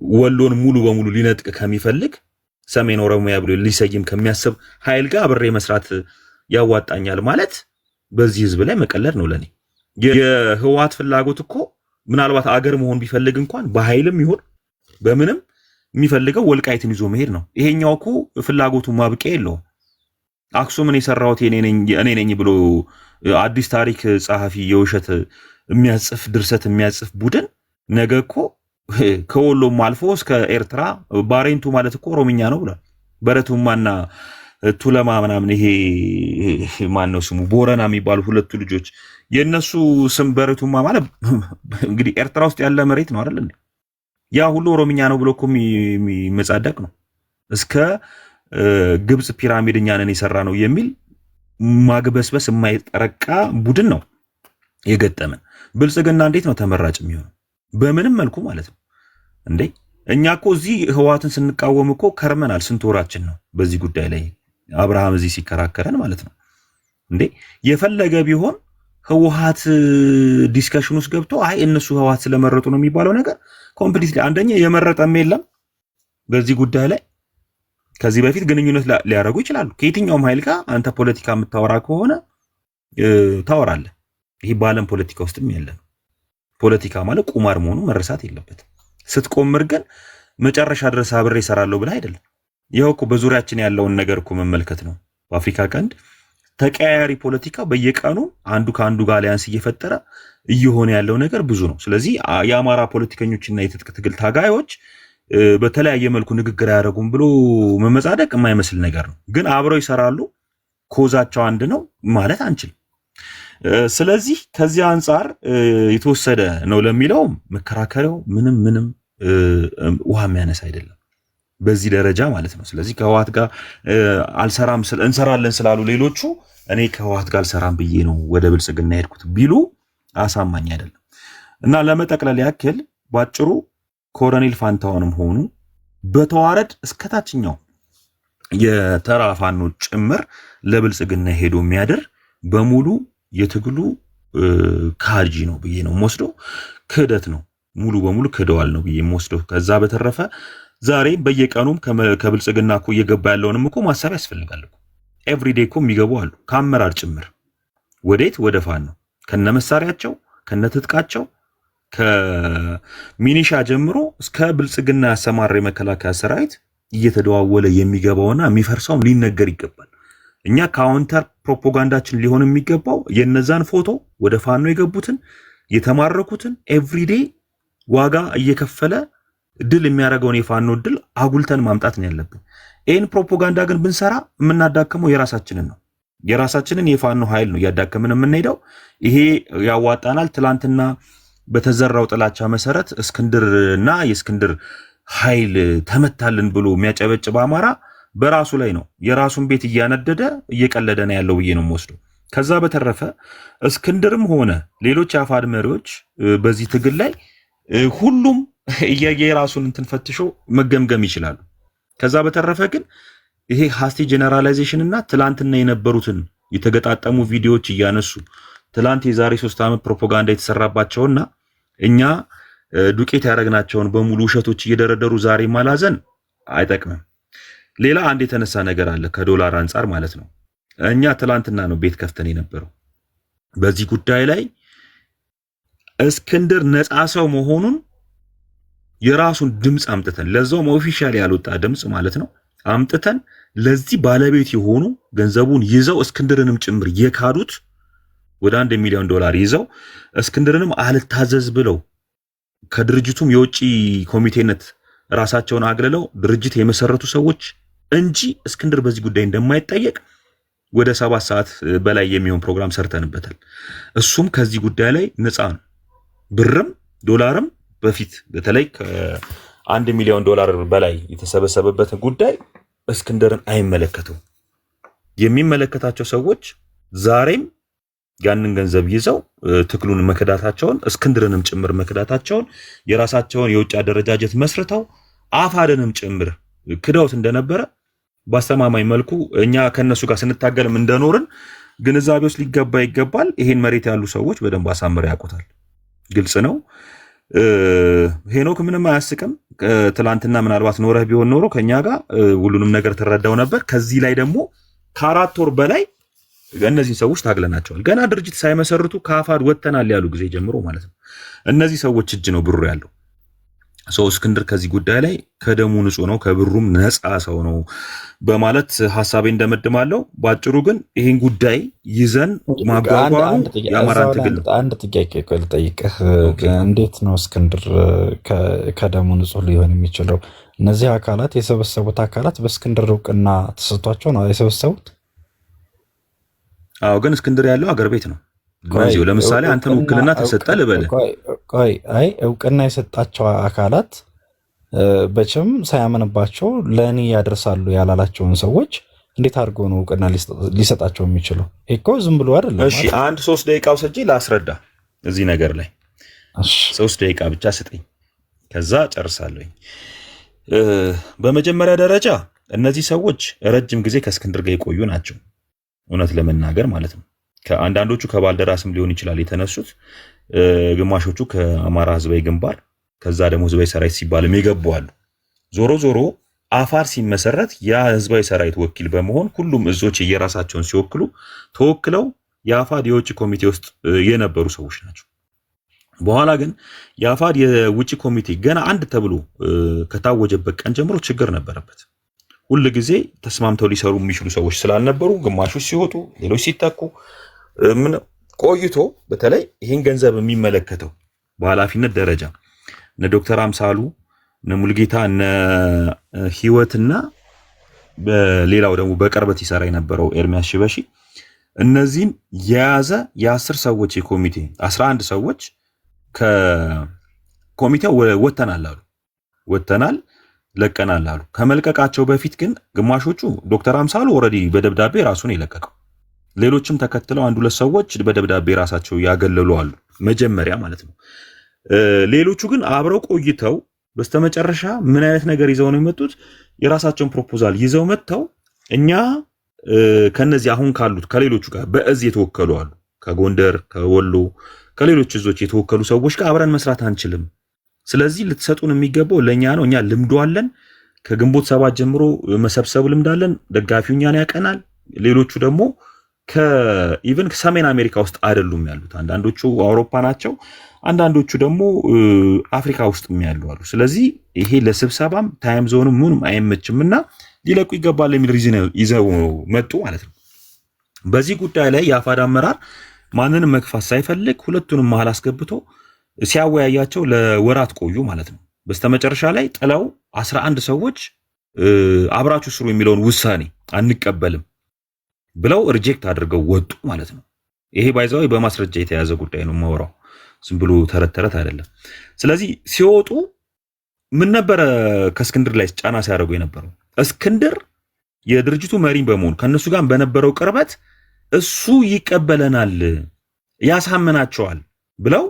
ወሎን ሙሉ በሙሉ ሊነጥቅ ከሚፈልግ ሰሜን ኦሮሚያ ብሎ ሊሰይም ከሚያስብ ኃይል ጋር አብሬ መስራት ያዋጣኛል ማለት በዚህ ህዝብ ላይ መቀለድ ነው ለኔ። የህወሓት ፍላጎት እኮ ምናልባት አገር መሆን ቢፈልግ እንኳን በኃይልም ይሁን በምንም የሚፈልገው ወልቃይትን ይዞ መሄድ ነው። ይሄኛው እኮ ፍላጎቱ ማብቂያ የለውም። አክሱምን የሰራሁት እኔ ነኝ ብሎ አዲስ ታሪክ ጸሐፊ የውሸት የሚያጽፍ ድርሰት የሚያጽፍ ቡድን ነገ እኮ ከወሎም አልፎ እስከ ኤርትራ ባሬንቱ ማለት እኮ ኦሮምኛ ነው ብሏል። በረቱማና ቱለማ ምናምን ይሄ ማን ነው ስሙ ቦረና የሚባሉ ሁለቱ ልጆች የነሱ ስም በረቱማ ማለት እንግዲህ ኤርትራ ውስጥ ያለ መሬት ነው አይደል እንዴ? ያ ሁሉ ኦሮምኛ ነው ብሎ እኮ የሚመጻደቅ ነው። እስከ ግብጽ ፒራሚድ እኛ ነን የሰራ ነው የሚል ማግበስበስ የማይጠረቃ ቡድን ነው የገጠመን። ብልጽግና እንዴት ነው ተመራጭ የሚሆነው? በምንም መልኩ ማለት ነው እንዴ? እኛ እኮ እዚህ ህወሓትን ስንቃወም እኮ ከርመናል። ስንት ወራችን ነው በዚህ ጉዳይ ላይ አብርሃም እዚህ ሲከራከረን ማለት ነው እንዴ? የፈለገ ቢሆን ህወሓት ዲስከሽን ውስጥ ገብቶ አይ እነሱ ህወሓት ስለመረጡ ነው የሚባለው ነገር ኮምፕሊትሊ አንደኛ የመረጠም የለም በዚህ ጉዳይ ላይ። ከዚህ በፊት ግንኙነት ሊያደርጉ ይችላሉ ከየትኛውም ኃይል ጋር። አንተ ፖለቲካ የምታወራ ከሆነ ታወራለህ። ይህ በዓለም ፖለቲካ ውስጥም ያለ ነው። ፖለቲካ ማለት ቁማር መሆኑ መረሳት የለበትም። ስትቆምር ግን መጨረሻ ድረስ አብሬ እሰራለሁ ብለህ አይደለም። ይኸው እኮ በዙሪያችን ያለውን ነገር እኮ መመልከት ነው። በአፍሪካ ቀንድ ተቀያያሪ ፖለቲካ በየቀኑ አንዱ ከአንዱ ጋር አሊያንስ እየፈጠረ እየሆነ ያለው ነገር ብዙ ነው። ስለዚህ የአማራ ፖለቲከኞችና የትጥቅ ትግል ታጋዮች በተለያየ መልኩ ንግግር አያደርጉም ብሎ መመጻደቅ የማይመስል ነገር ነው። ግን አብረው ይሰራሉ፣ ኮዛቸው አንድ ነው ማለት አንችልም። ስለዚህ ከዚህ አንጻር የተወሰደ ነው ለሚለው መከራከሪያው ምንም ውሃ የሚያነሳ አይደለም በዚህ ደረጃ ማለት ነው። ስለዚህ ከህወሓት ጋር አልሰራም እንሰራለን ስላሉ ሌሎቹ እኔ ከህወሓት ጋር አልሰራም ብዬ ነው ወደ ብልጽግና ሄድኩት ቢሉ አሳማኝ አይደለም። እና ለመጠቅለል ያክል ባጭሩ ኮሎኔል ፋንታሁንም ሆኑ በተዋረድ እስከታችኛው የተራ ፋኖ ጭምር ለብልጽግና ሄዶ የሚያድር በሙሉ የትግሉ ካጂ ነው ብዬ ነው የምወስደው። ክህደት ነው፣ ሙሉ በሙሉ ክህደዋል ነው ብዬ የምወስደው። ከዛ በተረፈ ዛሬ በየቀኑም ከብልጽግና እኮ እየገባ ያለውንም እኮ ማሰብ ያስፈልጋል እኮ። ኤቭሪዴይ እኮ የሚገቡ አሉ ከአመራር ጭምር። ወዴት? ወደ ፋኖ ነው ከነ መሳሪያቸው ከነ ትጥቃቸው ከሚኒሻ ጀምሮ እስከ ብልጽግና ያሰማራ የመከላከያ ሰራዊት እየተደዋወለ የሚገባውና የሚፈርሰውም ሊነገር ይገባል። እኛ ካውንተር ፕሮፓጋንዳችን ሊሆን የሚገባው የነዛን ፎቶ ወደ ፋኖ የገቡትን የተማረኩትን ኤቭሪዴይ ዋጋ እየከፈለ ድል የሚያደርገውን የፋኖ ድል አጉልተን ማምጣት ነው ያለብን። ይህን ፕሮፓጋንዳ ግን ብንሰራ የምናዳክመው የራሳችንን ነው። የራሳችንን የፋኖ ኃይል ነው እያዳከምን የምንሄደው። ይሄ ያዋጣናል። ትላንትና በተዘራው ጥላቻ መሰረት እስክንድርና የእስክንድር ኃይል ተመታልን ብሎ የሚያጨበጭብ አማራ በራሱ ላይ ነው የራሱን ቤት እያነደደ እየቀለደ ነው ያለው ብዬ ነው የምወስደው። ከዛ በተረፈ እስክንድርም ሆነ ሌሎች የአፋድ መሪዎች በዚህ ትግል ላይ ሁሉም የራሱን እንትን ፈትሾ መገምገም ይችላሉ። ከዛ በተረፈ ግን ይሄ ሃስቲ ጀነራላይዜሽን እና ትላንትና የነበሩትን የተገጣጠሙ ቪዲዮዎች እያነሱ ትላንት የዛሬ 3 ዓመት ፕሮፓጋንዳ የተሰራባቸውና እኛ ዱቄት ያደረግናቸውን በሙሉ ውሸቶች እየደረደሩ ዛሬ ማላዘን አይጠቅምም። ሌላ አንድ የተነሳ ነገር አለ ከዶላር አንጻር ማለት ነው። እኛ ትላንትና ነው ቤት ከፍተን የነበረው በዚህ ጉዳይ ላይ እስክንድር ነፃ ሰው መሆኑን የራሱን ድምፅ አምጥተን ለዛውም ኦፊሻሊ ያልወጣ ድምፅ ማለት ነው አምጥተን ለዚህ ባለቤት የሆኑ ገንዘቡን ይዘው እስክንድርንም ጭምር የካዱት ወደ $1 ሚሊዮን ይዘው እስክንድርንም አልታዘዝ ብለው ከድርጅቱም የውጪ ኮሚቴነት ራሳቸውን አግልለው ድርጅት የመሰረቱ ሰዎች እንጂ እስክንድር በዚህ ጉዳይ እንደማይጠየቅ ወደ 7 ሰዓት በላይ የሚሆን ፕሮግራም ሰርተንበታል። እሱም ከዚህ ጉዳይ ላይ ነፃ ነው። ብርም ዶላርም በፊት በተለይ $1 ሚሊዮን በላይ የተሰበሰበበት ጉዳይ እስክንድርን አይመለከተው። የሚመለከታቸው ሰዎች ዛሬም ያንን ገንዘብ ይዘው ትክሉን መከዳታቸውን እስክንድርንም ጭምር መከዳታቸውን የራሳቸውን የውጭ አደረጃጀት መስርተው አፋድንም ጭምር ክደውት እንደነበረ በአስተማማኝ መልኩ እኛ ከነሱ ጋር ስንታገልም እንደኖርን ግንዛቤ ውስጥ ሊገባ ይገባል። ይሄን መሬት ያሉ ሰዎች በደንብ አሳምረው ያውቁታል። ግልጽ ነው። ሄኖክ ምንም አያስቅም። ትላንትና ምናልባት ኖረህ ቢሆን ኖሮ ከኛ ጋር ሁሉንም ነገር ትረዳው ነበር። ከዚህ ላይ ደግሞ ከ4 ወር በላይ እነዚህ ሰዎች ታግለናቸዋል። ገና ድርጅት ሳይመሰርቱ ከአፋድ ወጥተናል ያሉ ጊዜ ጀምሮ ማለት ነው። እነዚህ ሰዎች እጅ ነው ብሩ ያለው። እስክንድር ከዚህ ጉዳይ ላይ ከደሙ ንጹህ ነው፣ ከብሩም ነፃ ሰው ነው በማለት ሐሳቤ እንደመድማለሁ። ባጭሩ ግን ይሄን ጉዳይ ይዘን ማጓጓሩ የአማራን ትግል ነው። አንድ ጥያቄ ልጠይቅህ። እንዴት ነው እስክንድር ከደሙ ንጹህ ሊሆን የሚችለው? እነዚህ አካላት የሰበሰቡት አካላት በእስክንድር እውቅና ተሰጥቷቸው ነው የሰበሰቡት? አዎ፣ ግን እስክንድር ያለው አገር ቤት ነው። ከዚሁ ለምሳሌ አንተን ውክልና ተሰጠ ልበልህ። አይ እውቅና የሰጣቸው አካላት በጭም ሳያመንባቸው ለእኔ ያደርሳሉ ያላላቸውን ሰዎች እንዴት አድርጎ ነው እውቅና ሊሰጣቸው የሚችለው? እኮ ዝም ብሎ አይደለም። እሺ 3 ደቂቃ ወስጄ ላስረዳ እዚህ ነገር ላይ 3 ደቂቃ ብቻ ስጠኝ፣ ከዛ ጨርሳለሁኝ። በመጀመሪያ ደረጃ እነዚህ ሰዎች ረጅም ጊዜ ከእስክንድር ጋር የቆዩ ናቸው፣ እውነት ለመናገር ማለት ነው። ከአንዳንዶቹ ከባልደራስም ሊሆን ይችላል የተነሱት፣ ግማሾቹ ከአማራ ህዝባዊ ግንባር፣ ከዛ ደግሞ ህዝባዊ ሰራዊት ሲባልም የገቡ አሉ። ዞሮ ዞሮ አፋር ሲመሰረት ያ ህዝባዊ ሰራዊት ወኪል በመሆን ሁሉም እዞች የራሳቸውን ሲወክሉ ተወክለው የአፋድ የውጭ ኮሚቴ ውስጥ የነበሩ ሰዎች ናቸው። በኋላ ግን የአፋድ የውጭ ኮሚቴ ገና አንድ ተብሎ ከታወጀበት ቀን ጀምሮ ችግር ነበረበት። ሁል ጊዜ ተስማምተው ሊሰሩ የሚችሉ ሰዎች ስላልነበሩ ግማሾች ሲወጡ ሌሎች ሲተኩ ምን ቆይቶ በተለይ ይህን ገንዘብ የሚመለከተው በኃላፊነት ደረጃ እነ ዶክተር አምሳሉ እነ ሙልጌታ እነ ህይወትና በሌላው ደግሞ በቅርበት ይሰራ የነበረው ኤርሚያስ ሽበሺ እነዚህን የያዘ የ10 ሰዎች የኮሚቴ 11 ሰዎች ከኮሚቴው ወጥተናል ለቀናል አሉ። ከመልቀቃቸው በፊት ግን ግማሾቹ ዶክተር አምሳሉ ኦልሬዲ በደብዳቤ ራሱን የለቀቀው፣ ሌሎችም ተከትለው አንድ ሁለት ሰዎች በደብዳቤ ራሳቸው ያገለሉ አሉ፣ መጀመሪያ ማለት ነው። ሌሎቹ ግን አብረው ቆይተው በስተመጨረሻ ምን አይነት ነገር ይዘው ነው የመጡት? የራሳቸውን ፕሮፖዛል ይዘው መጥተው እኛ ከነዚህ አሁን ካሉት ከሌሎቹ ጋር በእዝ የተወከሉ አሉ፣ ከጎንደር ከወሎ ከሌሎች እዞች የተወከሉ ሰዎች ጋር አብረን መስራት አንችልም። ስለዚህ ልትሰጡን የሚገባው ለኛ ነው። እኛ ልምዱ አለን፣ ከግንቦት 7 ጀምሮ መሰብሰብ ልምድ አለን፣ ደጋፊው እኛን ያቀናል። ሌሎቹ ደግሞ ከኢቨን ሰሜን አሜሪካ ውስጥ አይደሉም ያሉት፣ አንዳንዶቹ አውሮፓ ናቸው፣ አንዳንዶቹ ደግሞ አፍሪካ ውስጥ ያሉ አሉ። ስለዚህ ይሄ ለስብሰባም ታይም ዞንም ምንም አይመችምና ሊለቁ ይገባል የሚል ሪዝን ይዘው መጡ ማለት ነው። በዚህ ጉዳይ ላይ የአፋድ አመራር ማንንም መግፋት ሳይፈልግ ሁለቱንም መሃል አስገብቶ ሲያወያያቸው ለወራት ቆዩ ማለት ነው። በስተመጨረሻ ላይ ጥለው 11 ሰዎች አብራችሁ ስሩ የሚለውን ውሳኔ አንቀበልም ብለው ሪጀክት አድርገው ወጡ ማለት ነው። ይሄ ባይዛው በማስረጃ የተያዘ ጉዳይ ነው የማወራው፣ ዝም ብሎ ተረት አይደለም። ስለዚህ ሲወጡ ምን ነበረ ከእስክንድር ላይ ጫና ሲያደርጉ የነበረው? እስክንድር የድርጅቱ መሪ በመሆኑ ከነሱ ጋር በነበረው ቅርበት እሱ ይቀበለናል ያሳምናቸዋል ብለው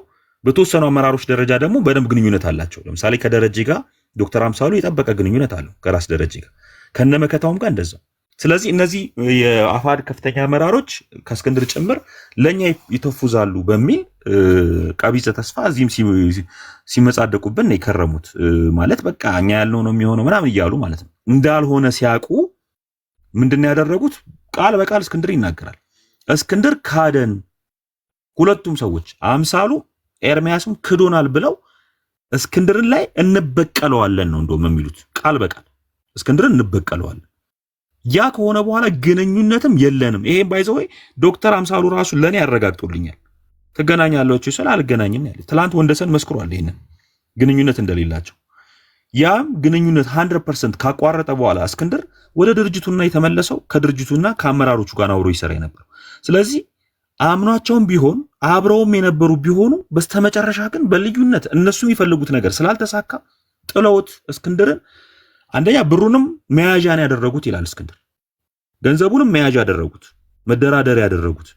በተወሰኑ አመራሮች ደረጃ ደግሞ በደንብ ግንኙነት አላቸው። ለምሳሌ ከደረጀ ጋር ዶክተር አምሳሉ የጠበቀ ግንኙነት አለው ከራስ ደረጀ ጋር፣ ከነመከታውም ጋር እንደዛው። ስለዚህ እነዚህ የአፋድ ከፍተኛ አመራሮች ከእስክንድር ጭምር ለኛ ይተፉዛሉ በሚል ቀቢጸ ተስፋ እዚህም ሲመጻደቁብን የከረሙት ማለት በቃ እኛ ያልነው ነው የሚሆነው ምናምን እያሉ ማለት ነው። እንዳልሆነ ሲያውቁ ምንድነው ያደረጉት? ቃል በቃል እስክንድር ይናገራል። እስክንድር ካደን፣ ሁለቱም ሰዎች አምሳሉ ኤርሚያስም ክዶናል ብለው እስክንድርን ላይ እንበቀለዋለን ነው እንደውም የሚሉት ቃል በቃል እስክንድርን እንበቀለዋለን። ያ ከሆነ በኋላ ግንኙነትም የለንም። ይሄን ባይዘው ዶክተር አምሳሉ ራሱ ለኔ ያረጋግጡልኛል። ትገናኛላችሁ ስለ አልገናኝም ያለ ትላንት ወንደሰን መስክሯል ይሄንን ግንኙነት እንደሌላቸው። ያም ግንኙነት 100% ካቋረጠ በኋላ እስክንድር ወደ ድርጅቱና የተመለሰው ከድርጅቱና ከአመራሮቹ ጋር አብሮ ይሰራ ነበር። ስለዚህ አምኗቸውም ቢሆን አብረውም የነበሩ ቢሆኑ በስተመጨረሻ ግን በልዩነት እነሱ የሚፈልጉት ነገር ስላልተሳካ ጥለውት እስክንድርን አንደኛ ብሩንም መያዣን ያደረጉት ይላል እስክንድር፣ ገንዘቡንም መያዣ ያደረጉት፣ መደራደሪያ ያደረጉት፣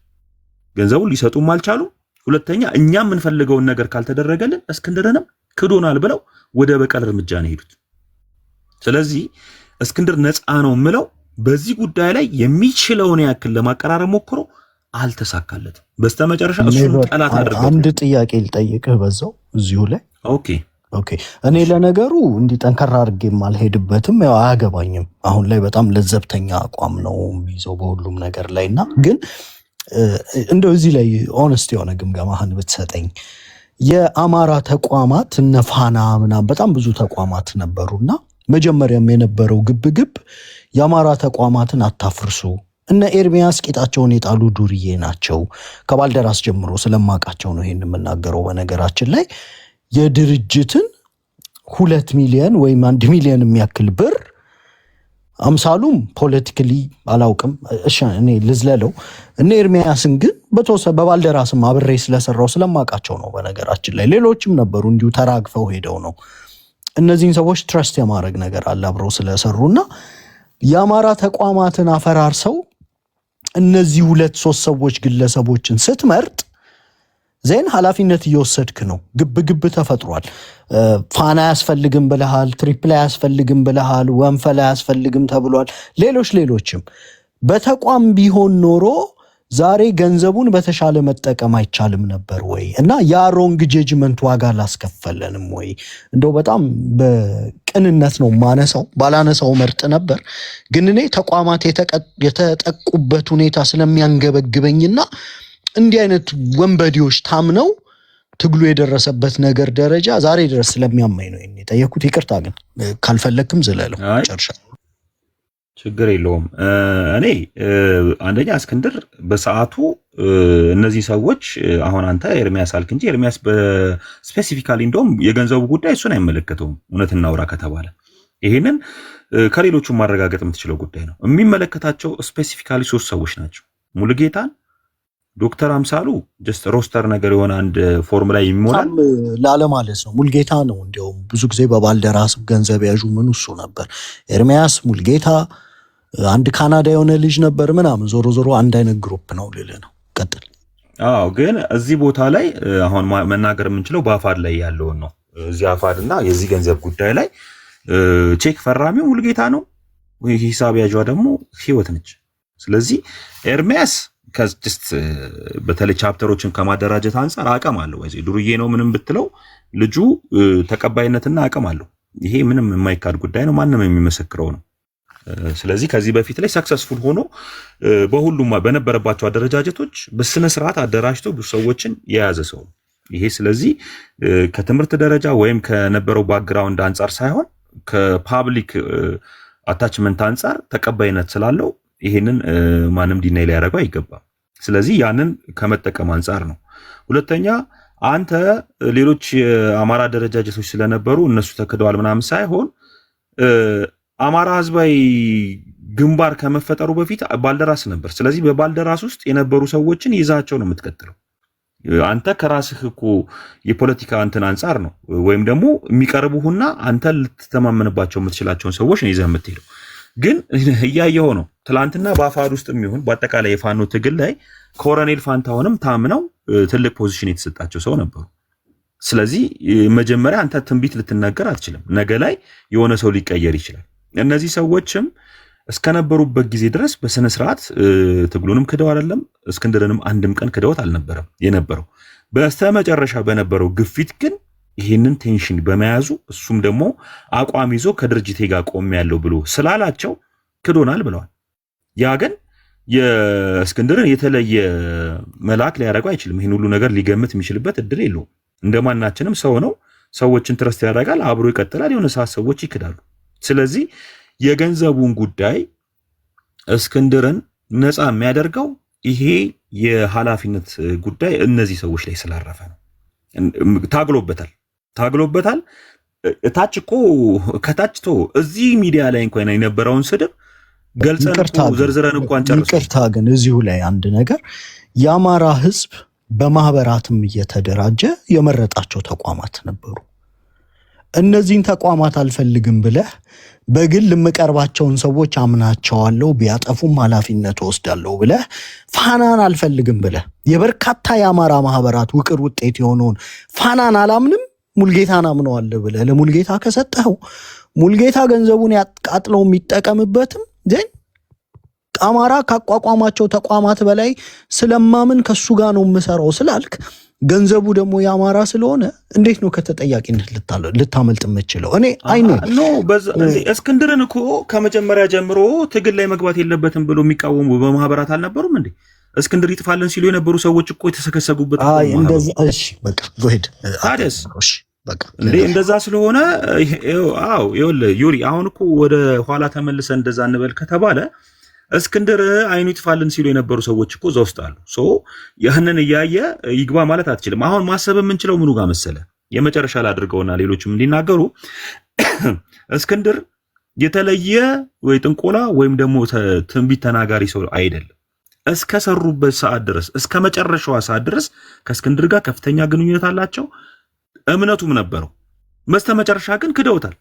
ገንዘቡን ሊሰጡም አልቻሉ። ሁለተኛ እኛ የምንፈልገውን ነገር ካልተደረገልን እስክንድርንም ክዶናል ብለው ወደ በቀል እርምጃ ነው ሄዱት። ስለዚህ እስክንድር ነፃ ነው ምለው በዚህ ጉዳይ ላይ የሚችለውን ያክል ለማቀራረብ ሞክሮ አልተሳካለትም። በስተመጨረሻ እሱን ጠላት አድርገው አንድ ጥያቄ ልጠይቅህ በዛው እዚሁ ላይ። ኦኬ እኔ ለነገሩ እንዲህ ጠንከራ አድርጌም አልሄድበትም፣ ያው አያገባኝም። አሁን ላይ በጣም ለዘብተኛ አቋም ነው የሚይዘው በሁሉም ነገር ላይ እና ግን እንደው እዚህ ላይ ኦነስት የሆነ ግምገማህን ብትሰጠኝ። የአማራ ተቋማት እነ ፋና ምናምን በጣም ብዙ ተቋማት ነበሩና መጀመሪያም የነበረው ግብግብ የአማራ ተቋማትን አታፍርሱ፣ እነ ኤርሚያስ ቂጣቸውን የጣሉ ዱርዬ ናቸው። ከባልደራስ ጀምሮ ስለማውቃቸው ነው ይሄን የምናገረው። በነገራችን ላይ የድርጅትን 2 ሚሊዮን ወይም 1 ሚሊዮን የሚያክል ብር አምሳሉም ፖለቲካሊ አላውቅም፣ እሺ እኔ ልዝለለው። እነ ኤርሚያስን ግን በባልደራስም አብሬ ስለሰራው ስለማውቃቸው ነው። በነገራችን ላይ ሌሎችም ነበሩ እንዲሁ ተራግፈው ሄደው ነው። እነዚህን ሰዎች ትረስት የማድረግ ነገር አለ አብረው ስለሰሩና የአማራ ተቋማትን አፈራርሰው እነዚህ 2-3 ሰዎች ግለሰቦችን ስትመርጥ ዜን ኃላፊነት እየወሰድክ ነው። ግብ ተፈጥሯል። ፋና አያስፈልግም ብለሃል፣ ትሪፕል አያስፈልግም ብለሃል፣ ወንፈል አያስፈልግም ተብሏል። ሌሎችም በተቋም ቢሆን ኖሮ ዛሬ ገንዘቡን በተሻለ መጠቀም አይቻልም ነበር ወይ? እና ያ ሮንግ ጀጅመንት ዋጋ ላስከፈለንም ወይ? እንደው በጣም በቅንነት ነው ማነሳው፣ ባላነሳው መርጥ ነበር። ግን እኔ ተቋማት የተጠቁበት ሁኔታ ስለሚያንገበግበኝና እንዲህ አይነት ወንበዴዎች ታምነው ትግሉ የደረሰበት ነገር ደረጃ ዛሬ ድረስ ስለሚያመኝ ነው የጠየኩት። ይቅርታ ግን ካልፈለክም ዝለለው ጨርሻ ችግር የለውም። እኔ አንደኛ እስክንድር በሰዓቱ እነዚህ ሰዎች አሁን አንተ ኤርሚያስ አልክ እንጂ ኤርሚያስ በስፔሲፊካሊ እንደውም የገንዘቡ ጉዳይ እሱን አይመለከተውም። እውነት እናውራ ከተባለ ይሄንን ከሌሎቹም ማረጋገጥ የምትችለው ጉዳይ ነው። የሚመለከታቸው ስፔሲፊካሊ 3 ሰዎች ናቸው። ሙሉጌታን፣ ዶክተር አምሳሉ ጀስት ሮስተር ነገር የሆነ አንድ ፎርም ላይ የሚሞላል ላለማለት ነው። ሙልጌታ ነው እንዲያውም ብዙ ጊዜ በባልደራስ ገንዘብ ያዡ ምን እሱ ነበር። ኤርሚያስ፣ ሙልጌታ፣ አንድ ካናዳ የሆነ ልጅ ነበር ምናምን። ዞሮ ዞሮ አንድ አይነት ግሩፕ ነው ልልህ ነው። ቀጥል። አዎ፣ ግን እዚህ ቦታ ላይ አሁን መናገር የምንችለው በአፋድ ላይ ያለውን ነው። እዚህ አፋድ እና የዚህ ገንዘብ ጉዳይ ላይ ቼክ ፈራሚው ሙልጌታ ነው፣ ሂሳብ ያጇ ደግሞ ህይወት ነች። ስለዚህ ኤርሚያስ ከስት በተለይ ቻፕተሮችን ከማደራጀት አንፃር አቅም አለው። ወይ ዱርዬ ነው ምንም ብትለው ልጁ ተቀባይነትና አቅም አለው። ይሄ ምንም የማይካድ ጉዳይ ነው፣ ማንም የሚመሰክረው ነው። ስለዚህ ከዚህ በፊት ላይ ሰክሰስፉል ሆኖ በሁሉም በነበረባቸው አደረጃጀቶች በስነ ስርዓት አደራጅቶ ብዙ ሰዎችን የያዘ ሰው ነው ይሄ። ስለዚህ ከትምህርት ደረጃ ወይም ከነበረው ባክግራውንድ አንፃር ሳይሆን ከፓብሊክ አታችመንት አንፃር ተቀባይነት ስላለው ይሄንን ማንም ዲናይ ሊያደርገው አይገባም። ስለዚህ ያንን ከመጠቀም አንፃር ነው። ሁለተኛ አንተ ሌሎች የአማራ አደረጃጀቶች ስለነበሩ እነሱ ተክደዋል ምናምን ሳይሆን አማራ ህዝባዊ ግንባር ከመፈጠሩ በፊት ባልደራስ ነበር። ስለዚህ በባልደራስ ውስጥ የነበሩ ሰዎችን ይዛቸው ነው የምትቀጥለው። አንተ ከራስህ እኮ የፖለቲካ እንትን አንፃር ነው ወይም ደግሞ የሚቀርቡህና አንተ ልትተማመንባቸው የምትችላቸውን ሰዎች ነው ይዘህ የምትሄደው። ግን እያየኸው ነው ትላንትና በአፋድ ውስጥ የሚሆን በአጠቃላይ የፋኖ ትግል ላይ ኮሎኔል ፋንታሁንም ታምነው ትልቅ ፖዚሽን የተሰጣቸው ሰው ነበሩ። ስለዚህ መጀመሪያ አንተ ትንቢት ልትናገር አትችልም። ነገ ላይ የሆነ ሰው ሊቀየር ይችላል። እነዚህ ሰዎችም እስከነበሩበት ጊዜ ድረስ በስነ ስርዓት ትግሉንም ክደው አይደለም እስክንድርንም አንድም ቀን ክደውት አልነበረም የነበረው። በስተመጨረሻ በነበረው ግፊት ግን ይህንን ቴንሽን በመያዙ እሱም ደግሞ አቋም ይዞ ከድርጅቴ ጋር ቆሜያለሁ ብሎ ስላላቸው ክዶናል ብለዋል። ያ ግን የእስክንድርን የተለየ መልአክ ሊያደርገው አይችልም። ይህን ሁሉ ነገር ሊገምት የሚችልበት እድል የለውም። እንደማናችንም ሰው ነው። ሰዎችን ትረስት ያደርጋል፣ አብሮ ይቀጥላል። የሆነ ሰዓት ሰዎች ይክዳሉ። ስለዚህ የገንዘቡን ጉዳይ እስክንድርን ነፃ የሚያደርገው ይሄ የኃላፊነት ጉዳይ እነዚህ ሰዎች ላይ ስላረፈ ነው። ታግሎበታል። እታች እኮ ከታችቶ እዚህ ሚዲያ ላይ እንኳን የነበረውን ስድብ ገልጸን ዘርዝረን እንኳን ጨርሰን። ይቅርታ ግን እዚሁ ላይ አንድ ነገር የአማራ ህዝብ በማህበራትም እየተደራጀ የመረጣቸው ተቋማት ነበሩ። እነዚህን ተቋማት አልፈልግም ብለህ በግል የምቀርባቸውን ሰዎች አምናቸዋለሁ ቢያጠፉም ኃላፊነት ወስዳለሁ ብለህ ፋናን አልፈልግም ብለህ የበርካታ የአማራ ማህበራት ውቅር ውጤት የሆነውን ፋናን አላምንም ሙልጌታን አምነዋለሁ ብለህ ለሙልጌታ ከሰጠኸው ሙልጌታ ገንዘቡን ያቃጥለው የሚጠቀምበትም ግን አማራ ካቋቋማቸው ተቋማት በላይ ስለማምን ከሱ ጋር ነው የምሰራው ስላልክ ገንዘቡ ደግሞ የአማራ ስለሆነ እንዴት ነው ከተጠያቂነት ልታመልጥ የምችለው? እኔ እስክንድርን እኮ ከመጀመሪያ ጀምሮ ትግል ላይ መግባት የለበትም ብሎ የሚቃወሙ በማህበራት አልነበሩም እንዴ? እስክንድር ይጥፋልን ሲሉ የነበሩ ሰዎች እኮ የተሰከሰጉበት። እንደዛ ስለሆነ ዩሪ አሁን እኮ ወደ ኋላ ተመልሰን እንደዛ እንበል ከተባለ እስክንድር አይኑ ይጥፋልን ሲሉ የነበሩ ሰዎች እኮ እዛ ውስጥ አሉ። ያንን እያየ ይግባ ማለት አትችልም። አሁን ማሰብ የምንችለው ምኑ ጋር መሰለ? የመጨረሻ ላድርገውና ሌሎችም እንዲናገሩ እስክንድር የተለየ ወይ ጥንቆላ ወይም ደግሞ ትንቢት ተናጋሪ ሰው አይደለም። እስከ ሰሩበት ሰዓት ድረስ እስከ መጨረሻዋ ሰዓት ድረስ ከእስክንድር ጋር ከፍተኛ ግንኙነት አላቸው። እምነቱም ነበረው። መስተመጨረሻ ግን ክደውታል፣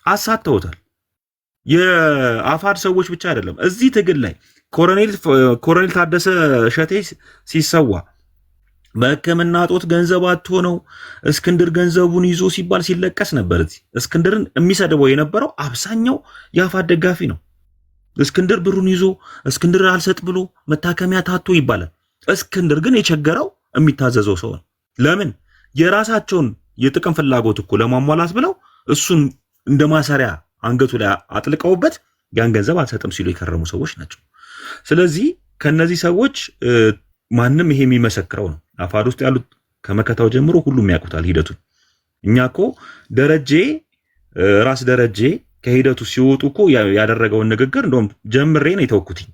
አሳተውታል። የአፋድ ሰዎች ብቻ አይደለም። እዚህ ትግል ላይ ኮሎኔል ታደሰ እሸቴ ሲሰዋ በሕክምና ጦት ገንዘብ አጥቶ ነው እስክንድር ገንዘቡን ይዞ ሲባል ሲለቀስ ነበር። እዚህ እስክንድርን የሚሰድበው የነበረው አብዛኛው የአፋድ ደጋፊ ነው። እስክንድር ብሩን ይዞ እስክንድር አልሰጥ ብሎ መታከሚያ ታቶ ይባላል። እስክንድር ግን የቸገረው የሚታዘዘው ሰው ነው። ለምን? የራሳቸውን የጥቅም ፍላጎት እኮ ለማሟላት ብለው እሱን እንደ ማሰሪያ አንገቱ ላይ አጥልቀውበት ያን ገንዘብ አልሰጥም ሲሉ የከረሙ ሰዎች ናቸው። ስለዚህ ከነዚህ ሰዎች ማንም ይሄ የሚመሰክረው ነው። አፋድ ውስጥ ያሉት ከመከታው ጀምሮ ሁሉም ያውቁታል ሂደቱን። እኛ እኮ ራስ ደረጀ ከሂደቱ ሲወጡ እኮ ያደረገውን ንግግር እንደውም ጀምሬ ነው የተወኩትኝ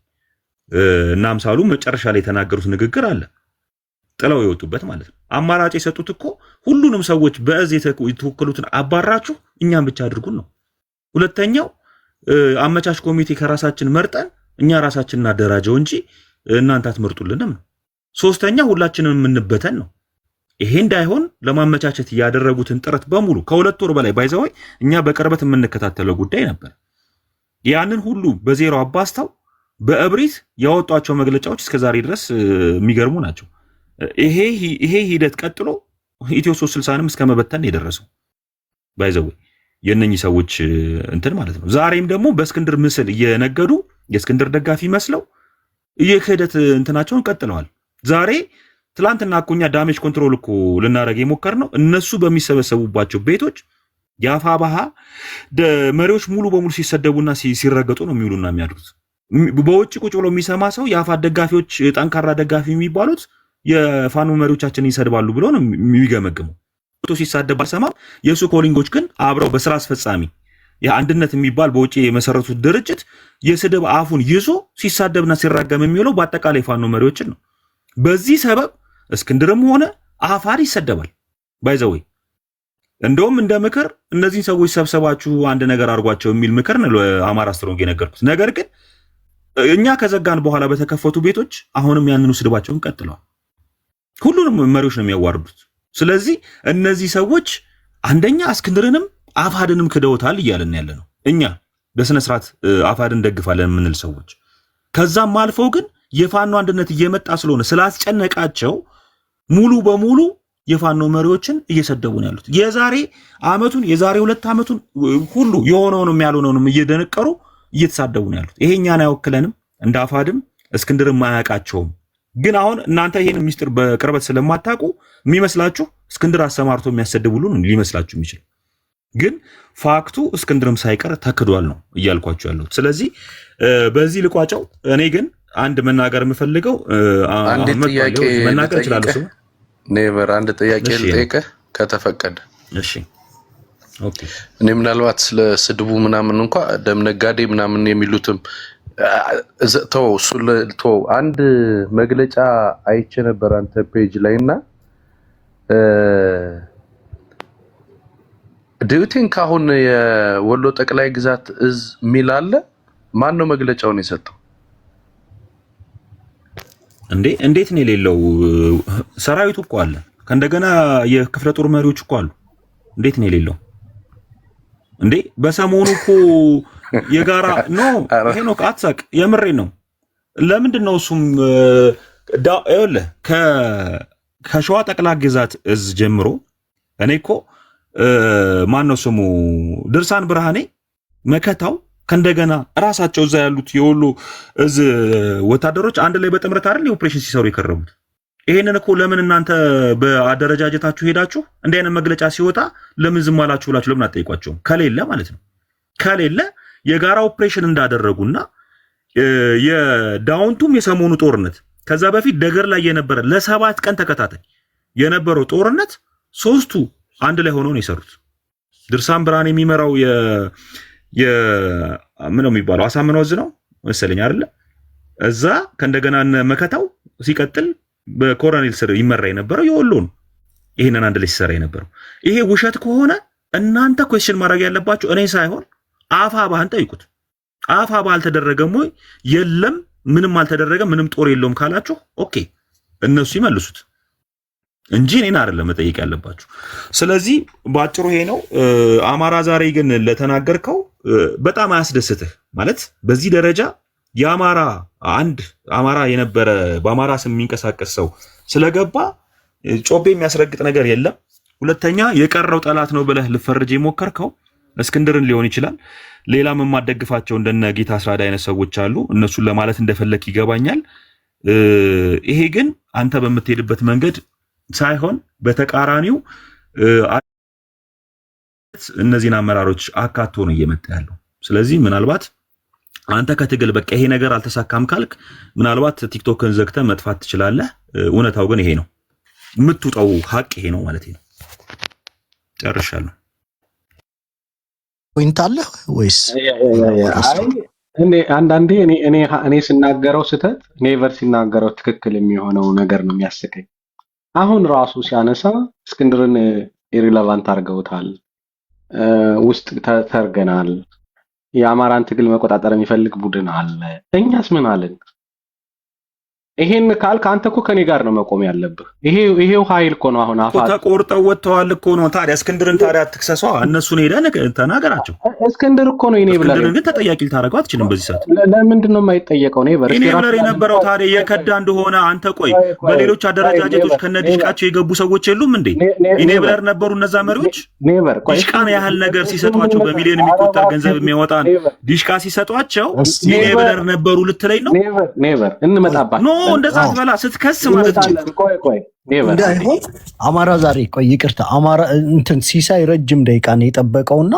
እና አምሳሉ መጨረሻ ላይ የተናገሩት ንግግር አለ ጥለው የወጡበት ማለት ነው። አማራጭ የሰጡት እኮ ሁሉንም ሰዎች በእዝ የተወከሉትን አባራችሁ እኛም ብቻ አድርጉን ነው። ሁለተኛው አመቻች ኮሚቴ ከራሳችን መርጠን እኛ ራሳችን እናደራጀው እንጂ እናንተ አትመርጡልንም ነው። ሶስተኛ ሁላችንም የምንበተን ነው። ይሄ እንዳይሆን ለማመቻቸት ያደረጉትን ጥረት በሙሉ ከሁለት ወር በላይ ባይዘወይ እኛ በቅርበት የምንከታተለው ጉዳይ ነበር። ያንን ሁሉ በዜሮ አባስተው በእብሪት ያወጧቸው መግለጫዎች እስከዛሬ ድረስ የሚገርሙ ናቸው። ይሄ ሂደት ቀጥሎ ኢትዮ 360ንም እስከ መበተን የደረሰው ባይዘወይ የነኚህ ሰዎች እንትን ማለት ነው። ዛሬም ደግሞ በእስክንድር ምስል እየነገዱ የእስክንድር ደጋፊ መስለው የክህደት እንትናቸውን ቀጥለዋል። ዛሬ ትላንትና እኮ እኛ ዳሜጅ ኮንትሮል እኮ ልናደርግ የሞከርነው እነሱ በሚሰበሰቡባቸው ቤቶች የአፋብኃ መሪዎች ሙሉ በሙሉ ሲሰደቡና ሲረገጡ ነው የሚውሉና የሚያድሩት። በውጭ ቁጭ ብሎ የሚሰማ ሰው የአፋድ ደጋፊዎች ጠንካራ ደጋፊ የሚባሉት የፋኖ መሪዎቻችንን ይሰድባሉ ብሎ ነው የሚገመግመው። ሲሳደብ አልሰማም። የእሱ ኮሊንጎች ግን አብረው በስራ አስፈጻሚ የአንድነት የሚባል በውጭ የመሰረቱት ድርጅት የስድብ አፉን ይዞ ሲሳደብና ሲራገም የሚውለው በአጠቃላይ ፋኖ መሪዎችን ነው። በዚህ ሰበብ እስክንድርም ሆነ አፋድ ይሰደባል። ባይዘወይ እንደውም እንደ ምክር እነዚህን ሰዎች ሰብሰባችሁ አንድ ነገር አድርጓቸው የሚል ምክር ነው ለአማራ ስትሮንግ የነገርኩት። ነገር ግን እኛ ከዘጋን በኋላ በተከፈቱ ቤቶች አሁንም ያንኑ ስድባቸውን ቀጥለዋል። ሁሉንም መሪዎች ነው የሚያዋርዱት። ስለዚህ እነዚህ ሰዎች አንደኛ እስክንድርንም አፋድንም ክደውታል እያለን ያለ ነው። እኛ በስነ ስርዓት አፋድን ደግፋለን የምንል ሰዎች ከዛም አልፈው ግን የፋኖ አንድነት እየመጣ ስለሆነ ስላስጨነቃቸው ሙሉ በሙሉ የፋኖ መሪዎችን እየሰደቡ ነው ያሉት። የዛሬ ዓመቱን የዛሬ 2 ዓመቱን ሁሉ የሆነውንም ያልሆነውንም እየደነቀሩ እየተሳደቡ ነው ያሉት። ይሄ እኛን አይወክለንም። እንደ አፋድም እስክንድርም አያውቃቸውም። ግን አሁን እናንተ ይሄን ሚስጥር በቅርበት ስለማታውቁ የሚመስላችሁ እስክንድር አሰማርቶ የሚያሰድብ ሁሉ ነው ሊመስላችሁ የሚችል። ግን ፋክቱ እስክንድርም ሳይቀር ተክዷል ነው እያልኳችሁ ያለሁት። ስለዚህ በዚህ ልቋጨው። እኔ ግን አንድ መናገር የምፈልገው አንድ ጥያቄ መናገር እችላለሁ። ኔቨር አንድ ጥያቄ ልጠይቅህ ከተፈቀደ? እሺ ኦኬ። እኔ ምናልባት ስለ ስድቡ ምናምን እንኳ ደም ነጋዴ ምናምን የሚሉትም ተው አንድ መግለጫ አይቼ ነበር አንተ ፔጅ ላይና ዲዩቲንክ አሁን የወሎ ጠቅላይ ግዛት እዝ ሚል አለ። ማን ነው መግለጫውን የሰጠው? እንዴት ነው የሌለው? ሰራዊቱ እኮ አለ። ከእንደገና የክፍለ ጦር መሪዎች እኮ አሉ። እንዴት ነው የሌለው? በሰሞኑ እኮ የጋራ ነው። ይሄ ነው አትሳቅ፣ የምሬ ነው። ለምንድን ነው እሱም ይኸውልህ ከሸዋ ጠቅላይ ግዛት እዝ ጀምሮ እኔ እኮ ማን ነው ስሙ ድርሳን ብርሃኔ መከታው ከእንደገና ራሳቸው እዛ ያሉት የወሎ እዝ ወታደሮች አንድ ላይ በጥምረት አይደል ኦፕሬሽን ሲሰሩ የከረሙት። ይሄንን እኮ ለምን እናንተ በአደረጃጀታችሁ ሄዳችሁ እንዲህ አይነት መግለጫ ሲወጣ ለምን ዝም አላችሁ ብላችሁ ለምን አትጠይቋቸውም? ከሌለ ማለት ነው ከሌለ የጋራ ኦፕሬሽን እንዳደረጉና የዳውንቱም የሰሞኑ ጦርነት ከዛ በፊት ደገር ላይ የነበረ ለ7 ቀን ተከታታይ የነበረው ጦርነት ሶስቱ አንድ ላይ ሆነው ነው የሰሩት። ድርሳን ብርሃን የሚመራው ምን ነው የሚባለው አሳምነው እዝ ነው መሰለኝ አይደለ? እዛ ከእንደገና መከታው ሲቀጥል በኮሎኔል ስር ይመራ የነበረው የወሎ ነው። ይሄንን አንድ ላይ ሲሰራ የነበረው ይሄ ውሸት ከሆነ እናንተ ኩዌስችን ማድረግ ያለባችሁ እኔ ሳይሆን አፋብኃን ጠይቁት። አፋብኃ አልተደረገም ወይ? የለም ምንም አልተደረገም፣ ምንም ጦር የለውም ካላችሁ ኦኬ እነሱ ይመልሱት እንጂ እኔን አይደለም መጠየቅ ያለባችሁ። ስለዚህ ባጭሩ ይሄ ነው። አማራ ዛሬ ግን ለተናገርከው በጣም አያስደስትህ ማለት በዚህ ደረጃ የአማራ አንድ አማራ የነበረ በአማራ ስም የሚንቀሳቀስ ሰው ስለገባ ጮቤ የሚያስረግጥ ነገር የለም። ሁለተኛ የቀረው ጠላት ነው ብለህ ልፈርጅ የሞከርከው እስክንድርን ሊሆን ይችላል። ሌላም የማደግፋቸው እንደነ ጌታ አስራዳ አይነት ሰዎች አሉ። እነሱን ለማለት እንደፈለክ ይገባኛል። ይሄ ግን አንተ በምትሄድበት መንገድ ሳይሆን በተቃራኒው እነዚህን አመራሮች አካቶ ነው እየመጣ ያለው። ስለዚህ ምናልባት አንተ ከትግል በቃ ይሄ ነገር አልተሳካም ካልክ ምናልባት ቲክቶክን ዘግተህ መጥፋት ትችላለህ። እውነታው ግን ይሄ ነው። የምትውጣው ሀቅ ይሄ ነው ማለት ነው። ጨርሻለሁ። ፖይንት አለ ወይስ አንዳንዴ እኔ ስናገረው ስህተት ኔቨር ሲናገረው ትክክል የሚሆነው ነገር ነው የሚያስቀኝ። አሁን ራሱ ሲያነሳ እስክንድርን ኢሪሌቫንት አድርገውታል። ውስጥ ተርገናል። የአማራን ትግል መቆጣጠር የሚፈልግ ቡድን አለ። እኛስ ምን አለን? ይሄን ካልክ አንተ እኮ ከኔ ጋር ነው መቆም ያለብህ። ይሄው ኃይል እኮ ነው። አሁን አፋ ተቆርጠው ወጥተዋል እኮ ነው። ታዲያ እስክንድርን ታዲያ አትክሰሷ። እነሱን ሄደህ ተናገራቸው። እስክንድር እኮ ነው ኢኔብለር። እስክንድርን ግን ተጠያቂ ልታደርገው አትችልም በዚህ ሰዓት። ለምንድን ነው የማይጠየቀው? ኢኔብለር የነበረው ታዲያ የከዳ እንደሆነ አንተ ቆይ፣ በሌሎች አደረጃጀቶች ከነዲሽቃቸው የገቡ ሰዎች የሉም እንዴ? ኢኔብለር ነበሩ እነዛ መሪዎች። ዲሽቃን ያህል ነገር ሲሰጧቸው፣ በሚሊዮን የሚቆጠር ገንዘብ የሚያወጣን ዲሽቃ ሲሰጧቸው ኢኔብለር ነበሩ ልትለኝ ነው? ኔቨር እንመጣባቸው። ኖ እንደዛ አትበላ። ስትከስ ማለት ነው። ቆይ እንዳይሆን አማራ ዛሬ ቆይ ይቅርታ፣ አማራ እንትን ሲሳይ ረጅም ደቂቃ ነው የጠበቀውና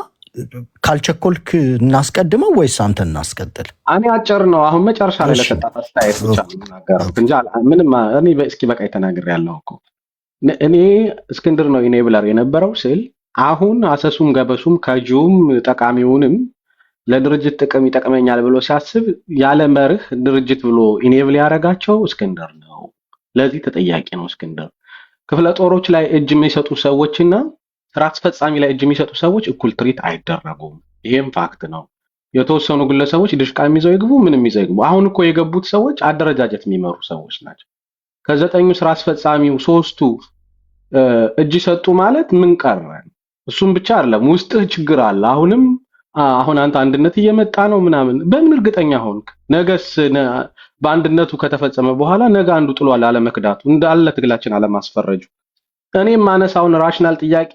ካልቸኮልክ እናስቀድመው ወይስ አንተ እናስቀጥል? እኔ አጭር ነው። አሁን መጨረሻ ላይ ለሰጣት አስተያየት ብቻ እናገራለሁ እንጂ ምንም እኔ እስኪ በቃ ተናግሬያለሁ እኮ። እኔ እስክንድር ነው ኢኔብለር የነበረው ስል አሁን አሰሱም ገበሱም ከጂውም ጠቃሚውንም ለድርጅት ጥቅም ይጠቅመኛል ብሎ ሲያስብ ያለ መርህ ድርጅት ብሎ ኢኔብል ያደረጋቸው እስክንድር ነው። ለዚህ ተጠያቂ ነው እስክንድር። ክፍለ ጦሮች ላይ እጅ የሚሰጡ ሰዎችና ስራ አስፈጻሚ ላይ እጅ የሚሰጡ ሰዎች እኩል ትሪት አይደረጉም። ይሄም ፋክት ነው። የተወሰኑ ግለሰቦች ድሽቃ የሚይዘው ይግቡ፣ ምንም ይዘው ይግቡ። አሁን እኮ የገቡት ሰዎች አደረጃጀት የሚመሩ ሰዎች ናቸው። ከዘጠኙ ስራ አስፈጻሚው 3ቱ እጅ ሰጡ ማለት ምን ቀረን? እሱም ብቻ አይደለም፣ ውስጥ ችግር አለ። አሁን አንተ አንድነት እየመጣ ነው ምናምን በምን እርግጠኛ ሆንክ? ነገስ በአንድነቱ ከተፈጸመ በኋላ ነገ አንዱ ጥሏል አለመክዳቱ እንዳለ ትግላችን አለማስፈረጁ። እኔም ማነሳውን ራሽናል ጥያቄ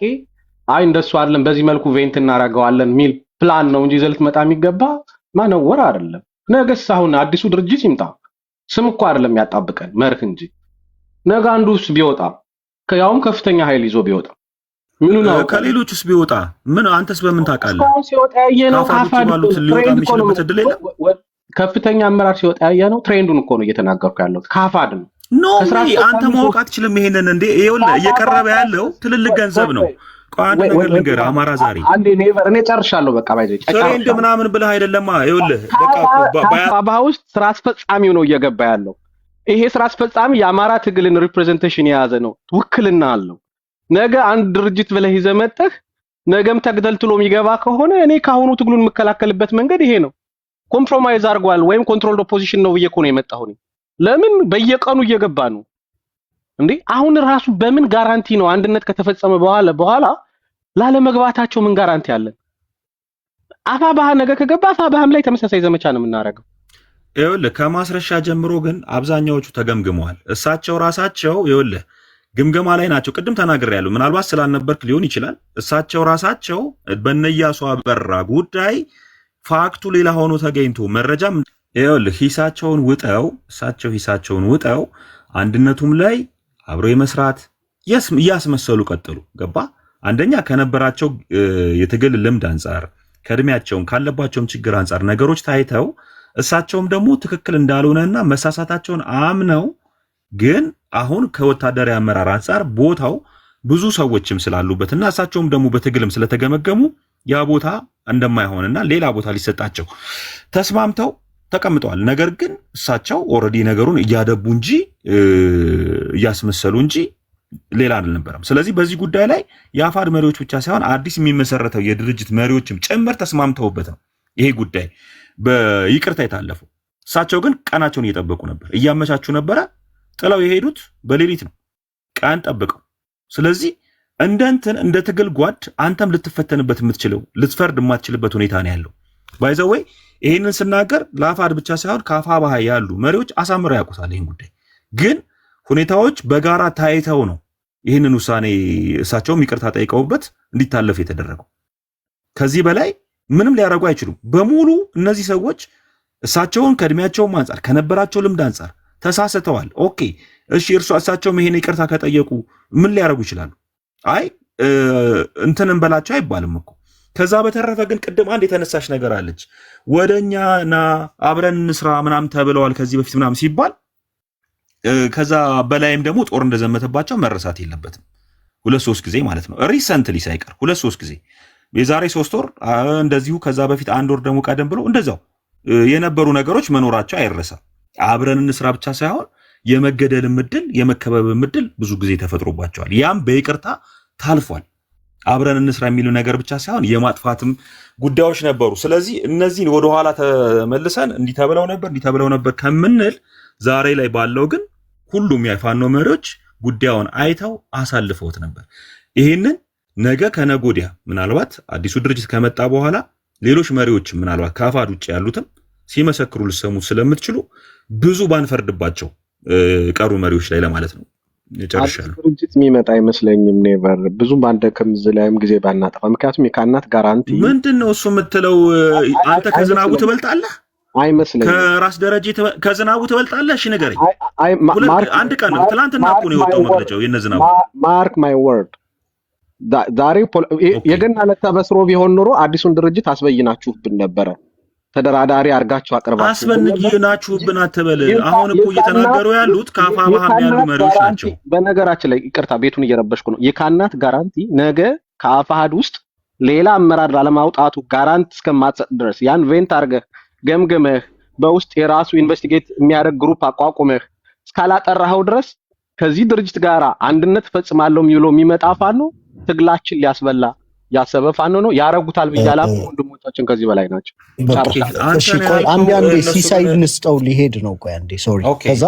እንደሱ አይደለም በዚህ መልኩ ቬንት እናደርገዋለን ሚል ፕላን ነው እንጂ ዘልት መጣ የሚገባ ማነወር አይደለም። ነገስ አሁን አዲሱ ድርጅት ይምጣ፣ ስም እኮ አይደለም ያጣብቀን መርህ እንጂ ነገ አንዱስ ቢወጣ ያውም ከፍተኛ ኃይል ይዞ ቢወጣ ምኑ ነው? ከሌሎችስ ቢወጣ ምን አንተስ በምን ታውቃለህ? ሲወጣ ያየነው ከፍተኛ አመራር ሲወጣ ያየነው ትሬንዱን እኮ ነው እየተናገርኩ ያለሁት። ካፋድ ነው ኖ አንተ ማወቅ አትችልም ይሄንን እንዴ? ይኸውልህ እየቀረበ ያለው ትልልቅ ገንዘብ ነው። አንድ ነገር ልንገርህ አማራ ዛሬ አንዴ ኔቨር እኔ ጨርሻለሁ። በቃ ባይዘይ ትሬንድ ምናምን ብለህ አይደለማ። ይኸውልህ በቃ ውስጥ ስራ አስፈጻሚው ነው እየገባ ያለው። ይሄ ስራ አስፈጻሚ የአማራ ትግልን ሪፕሬዘንቴሽን የያዘ ነው፣ ውክልና አለው። ነገ አንድ ድርጅት ብለህ ይዘህ መጥተህ ነገም ተግደልትሎ የሚገባ ከሆነ እኔ ካሁኑ ትግሉን የምከላከልበት መንገድ ይሄ ነው። ኮምፕሮማይዝ አድርጓል ወይም ኮንትሮል ኦፖዚሽን ነው ብዬ እኮ ነው የመጣሁኝ። ለምን በየቀኑ እየገባ ነው እንዴ? አሁን ራሱ በምን ጋራንቲ ነው አንድነት ከተፈጸመ በኋላ ላለመግባታቸው ምን ጋራንቲ አለን? አፋባህ ነገ ከገባ አፋባህም ላይ ተመሳሳይ ዘመቻ ነው የምናደርገው። ይኸውልህ ከማስረሻ ጀምሮ ግን አብዛኛዎቹ ተገምግመዋል። እሳቸው ራሳቸው ይኸውልህ ግምገማ ላይ ናቸው። ቅድም ተናግሬያለሁ። ምናልባት ስላልነበርክ ሊሆን ይችላል። እሳቸው ራሳቸው በነያሱ አበራ ጉዳይ ፋክቱ ሌላ ሆኖ ተገኝቶ መረጃም ይኸውልህ ሂሳቸውን ውጠው አንድነቱም ላይ አብሮ የመስራት እያስመሰሉ ቀጥሉ። ገባ? አንደኛ ከነበራቸው የትግል ልምድ አንጻር ከእድሜያቸውም ካለባቸውም ችግር አንጻር ነገሮች ታይተው እሳቸውም ደግሞ ትክክል እንዳልሆነና መሳሳታቸውን አምነው ግን አሁን ከወታደራዊ አመራር አንጻር ቦታው ብዙ ሰዎችም ስላሉበትና እሳቸውም ደግሞ በትግልም ስለተገመገሙ ያ ቦታ እንደማይሆንና ሌላ ቦታ ሊሰጣቸው ተስማምተው ተቀምጠዋል። ነገር ግን እሳቸው ኦልሬዲ ነገሩን እያደቡ እንጂ እያስመሰሉ እንጂ ሌላ አልነበረም። ስለዚህ በዚህ ጉዳይ ላይ የአፋድ መሪዎች ብቻ ሳይሆን አዲስ የሚመሰረተው የድርጅት መሪዎችም ጭምር ተስማምተውበት ነው ይሄ ጉዳይ በይቅርታ የታለፈው። እሳቸው ግን ቀናቸውን እየጠበቁ ነበር፣ እያመቻቹ ነበረ። ጥለው የሄዱት በሌሊት ነው፣ ቀን ጠብቀው። ስለዚህ እንደ ትግል ጓድ አንተም ልትፈተንበት የምትችለው ልትፈርድ የማትችልበት ሁኔታ ነው ያለው። ባይዘወይ ይህንን ስናገር ለአፋድ ብቻ ሳይሆን ከአፋብኃ ያሉ መሪዎች አሳምረው ያውቁታል። ይህን ጉዳይ ግን ሁኔታዎች በጋራ ታይተው ነው ይህንን ውሳኔ እሳቸውም ይቅርታ ጠይቀውበት እንዲታለፍ የተደረገው። ከዚህ በላይ ምንም ሊያደርጉ አይችሉም። በሙሉ እነዚህ ሰዎች እሳቸውን ከእድሜያቸውም አንጻር ከነበራቸው ልምድ አንጻር ተሳስተዋል። ኦኬ እሺ፣ እሳቸውም ይሄን ይቅርታ ከጠየቁ ምን ሊያደርጉ ይችላሉ? አይ እንትን እንበላቸው አይባልም እኮ። ከዛ በተረፈ ግን ቅድም አንድ የተነሳሽ ነገር አለች። ወደኛና አብረን እንስራ ምናምን ተብለዋል ከዚህ በፊት ምናምን ሲባል ከዛ በላይም ደግሞ ጦር እንደዘመተባቸው መረሳት የለበትም። 2-3 ጊዜ ማለት ነው፣ ሪሰንትሊ ሳይቀር 2-3 ጊዜ የዛሬ 3 ወር እንደዚሁ ከዛ በፊት 1 ወር ደግሞ ቀደም ብሎ እንደዛው የነበሩ ነገሮች መኖራቸው አይረሳም። አብረን እንስራ ብቻ ሳይሆን የመገደልም ዕድል የመከበብም ዕድል ብዙ ጊዜ ተፈጥሮባቸዋል። ያም በይቅርታ ታልፏል። አብረን እንስራ የሚሉ ነገር ብቻ ሳይሆን የማጥፋትም ጉዳዮች ነበሩ። ስለዚህ እነዚህን ወደኋላ ተመልሰን እንዲተብለው ነበር ከምንል ዛሬ ላይ ባለው ግን ሁሉም የፋኖ መሪዎች ጉዳዩን አይተው አሳልፈውት ነበር። ይሄንን ነገ ከነጎዲያ ምናልባት አዲሱ ድርጅት ከመጣ በኋላ ሌሎች መሪዎች ምናልባት ከአፋድ ውጭ ያሉትም ሲመሰክሩ ልሰሙ ስለምትችሉ ብዙ ባንፈርድባቸው ቀሩ መሪዎች ላይ ለማለት ነው። ጨርሻለሁ። ድርጅት የሚመጣ አይመስለኝም። ኔቨር ብዙም ባንደክም ዝላይም ጊዜ ባናጠፋ። ምክንያቱም የካናት ጋራንቲ ምንድነው እሱ የምትለው? አንተ ከዝናቡ ትበልጣለህ አይመስለኝም። ከራስ ደረጃ ከዝናቡ ትበልጣለህ? እሺ ንገረኝ። አንድ ቀን ነው ትናንትና እኮ ነው የወጣው መግለጫው የነዝናቡ። ማርክ ማይ ወርድ ዛሬ የገና ዕለት ተበስሮ ቢሆን ኖሮ አዲሱን ድርጅት አስበይናችሁብን ነበረ። ተደራዳሪ አርጋችሁ አቅርባችሁ አስበይናችሁብን አትበል። አሁን እኮ እየተናገሩ ያሉት ከአፋባህም ያሉ መሪዎች ናቸው። በነገራችን ላይ ይቅርታ ቤቱን እየረበሽኩ ነው። የካናት ጋራንቲ ነገ ከአፋሃድ ውስጥ ሌላ አመራር ላለማውጣቱ ጋራንቲ እስከማትሰጥ ድረስ ያን ቬንት አርገህ ገምገመህ በውስጥ የራሱ ኢንቨስቲጌት የሚያደርግ ግሩፕ አቋቁመህ እስካላጠራኸው ድረስ ከዚህ ድርጅት ጋር አንድነት ፈጽማለሁ የሚለው የሚመጣ ፋኖ ትግላችን ሊያስበላ ያሰበ ፋኖ ነው። ያረጉታል ብያላ ወንድሞቻችን ከዚህ በላይ ናቸው። እሺ ቆይ አንዴ ሲሳይ እንስጠው ሊሄድ ነው። ቆይ አንዴ ሶሪ ከዛ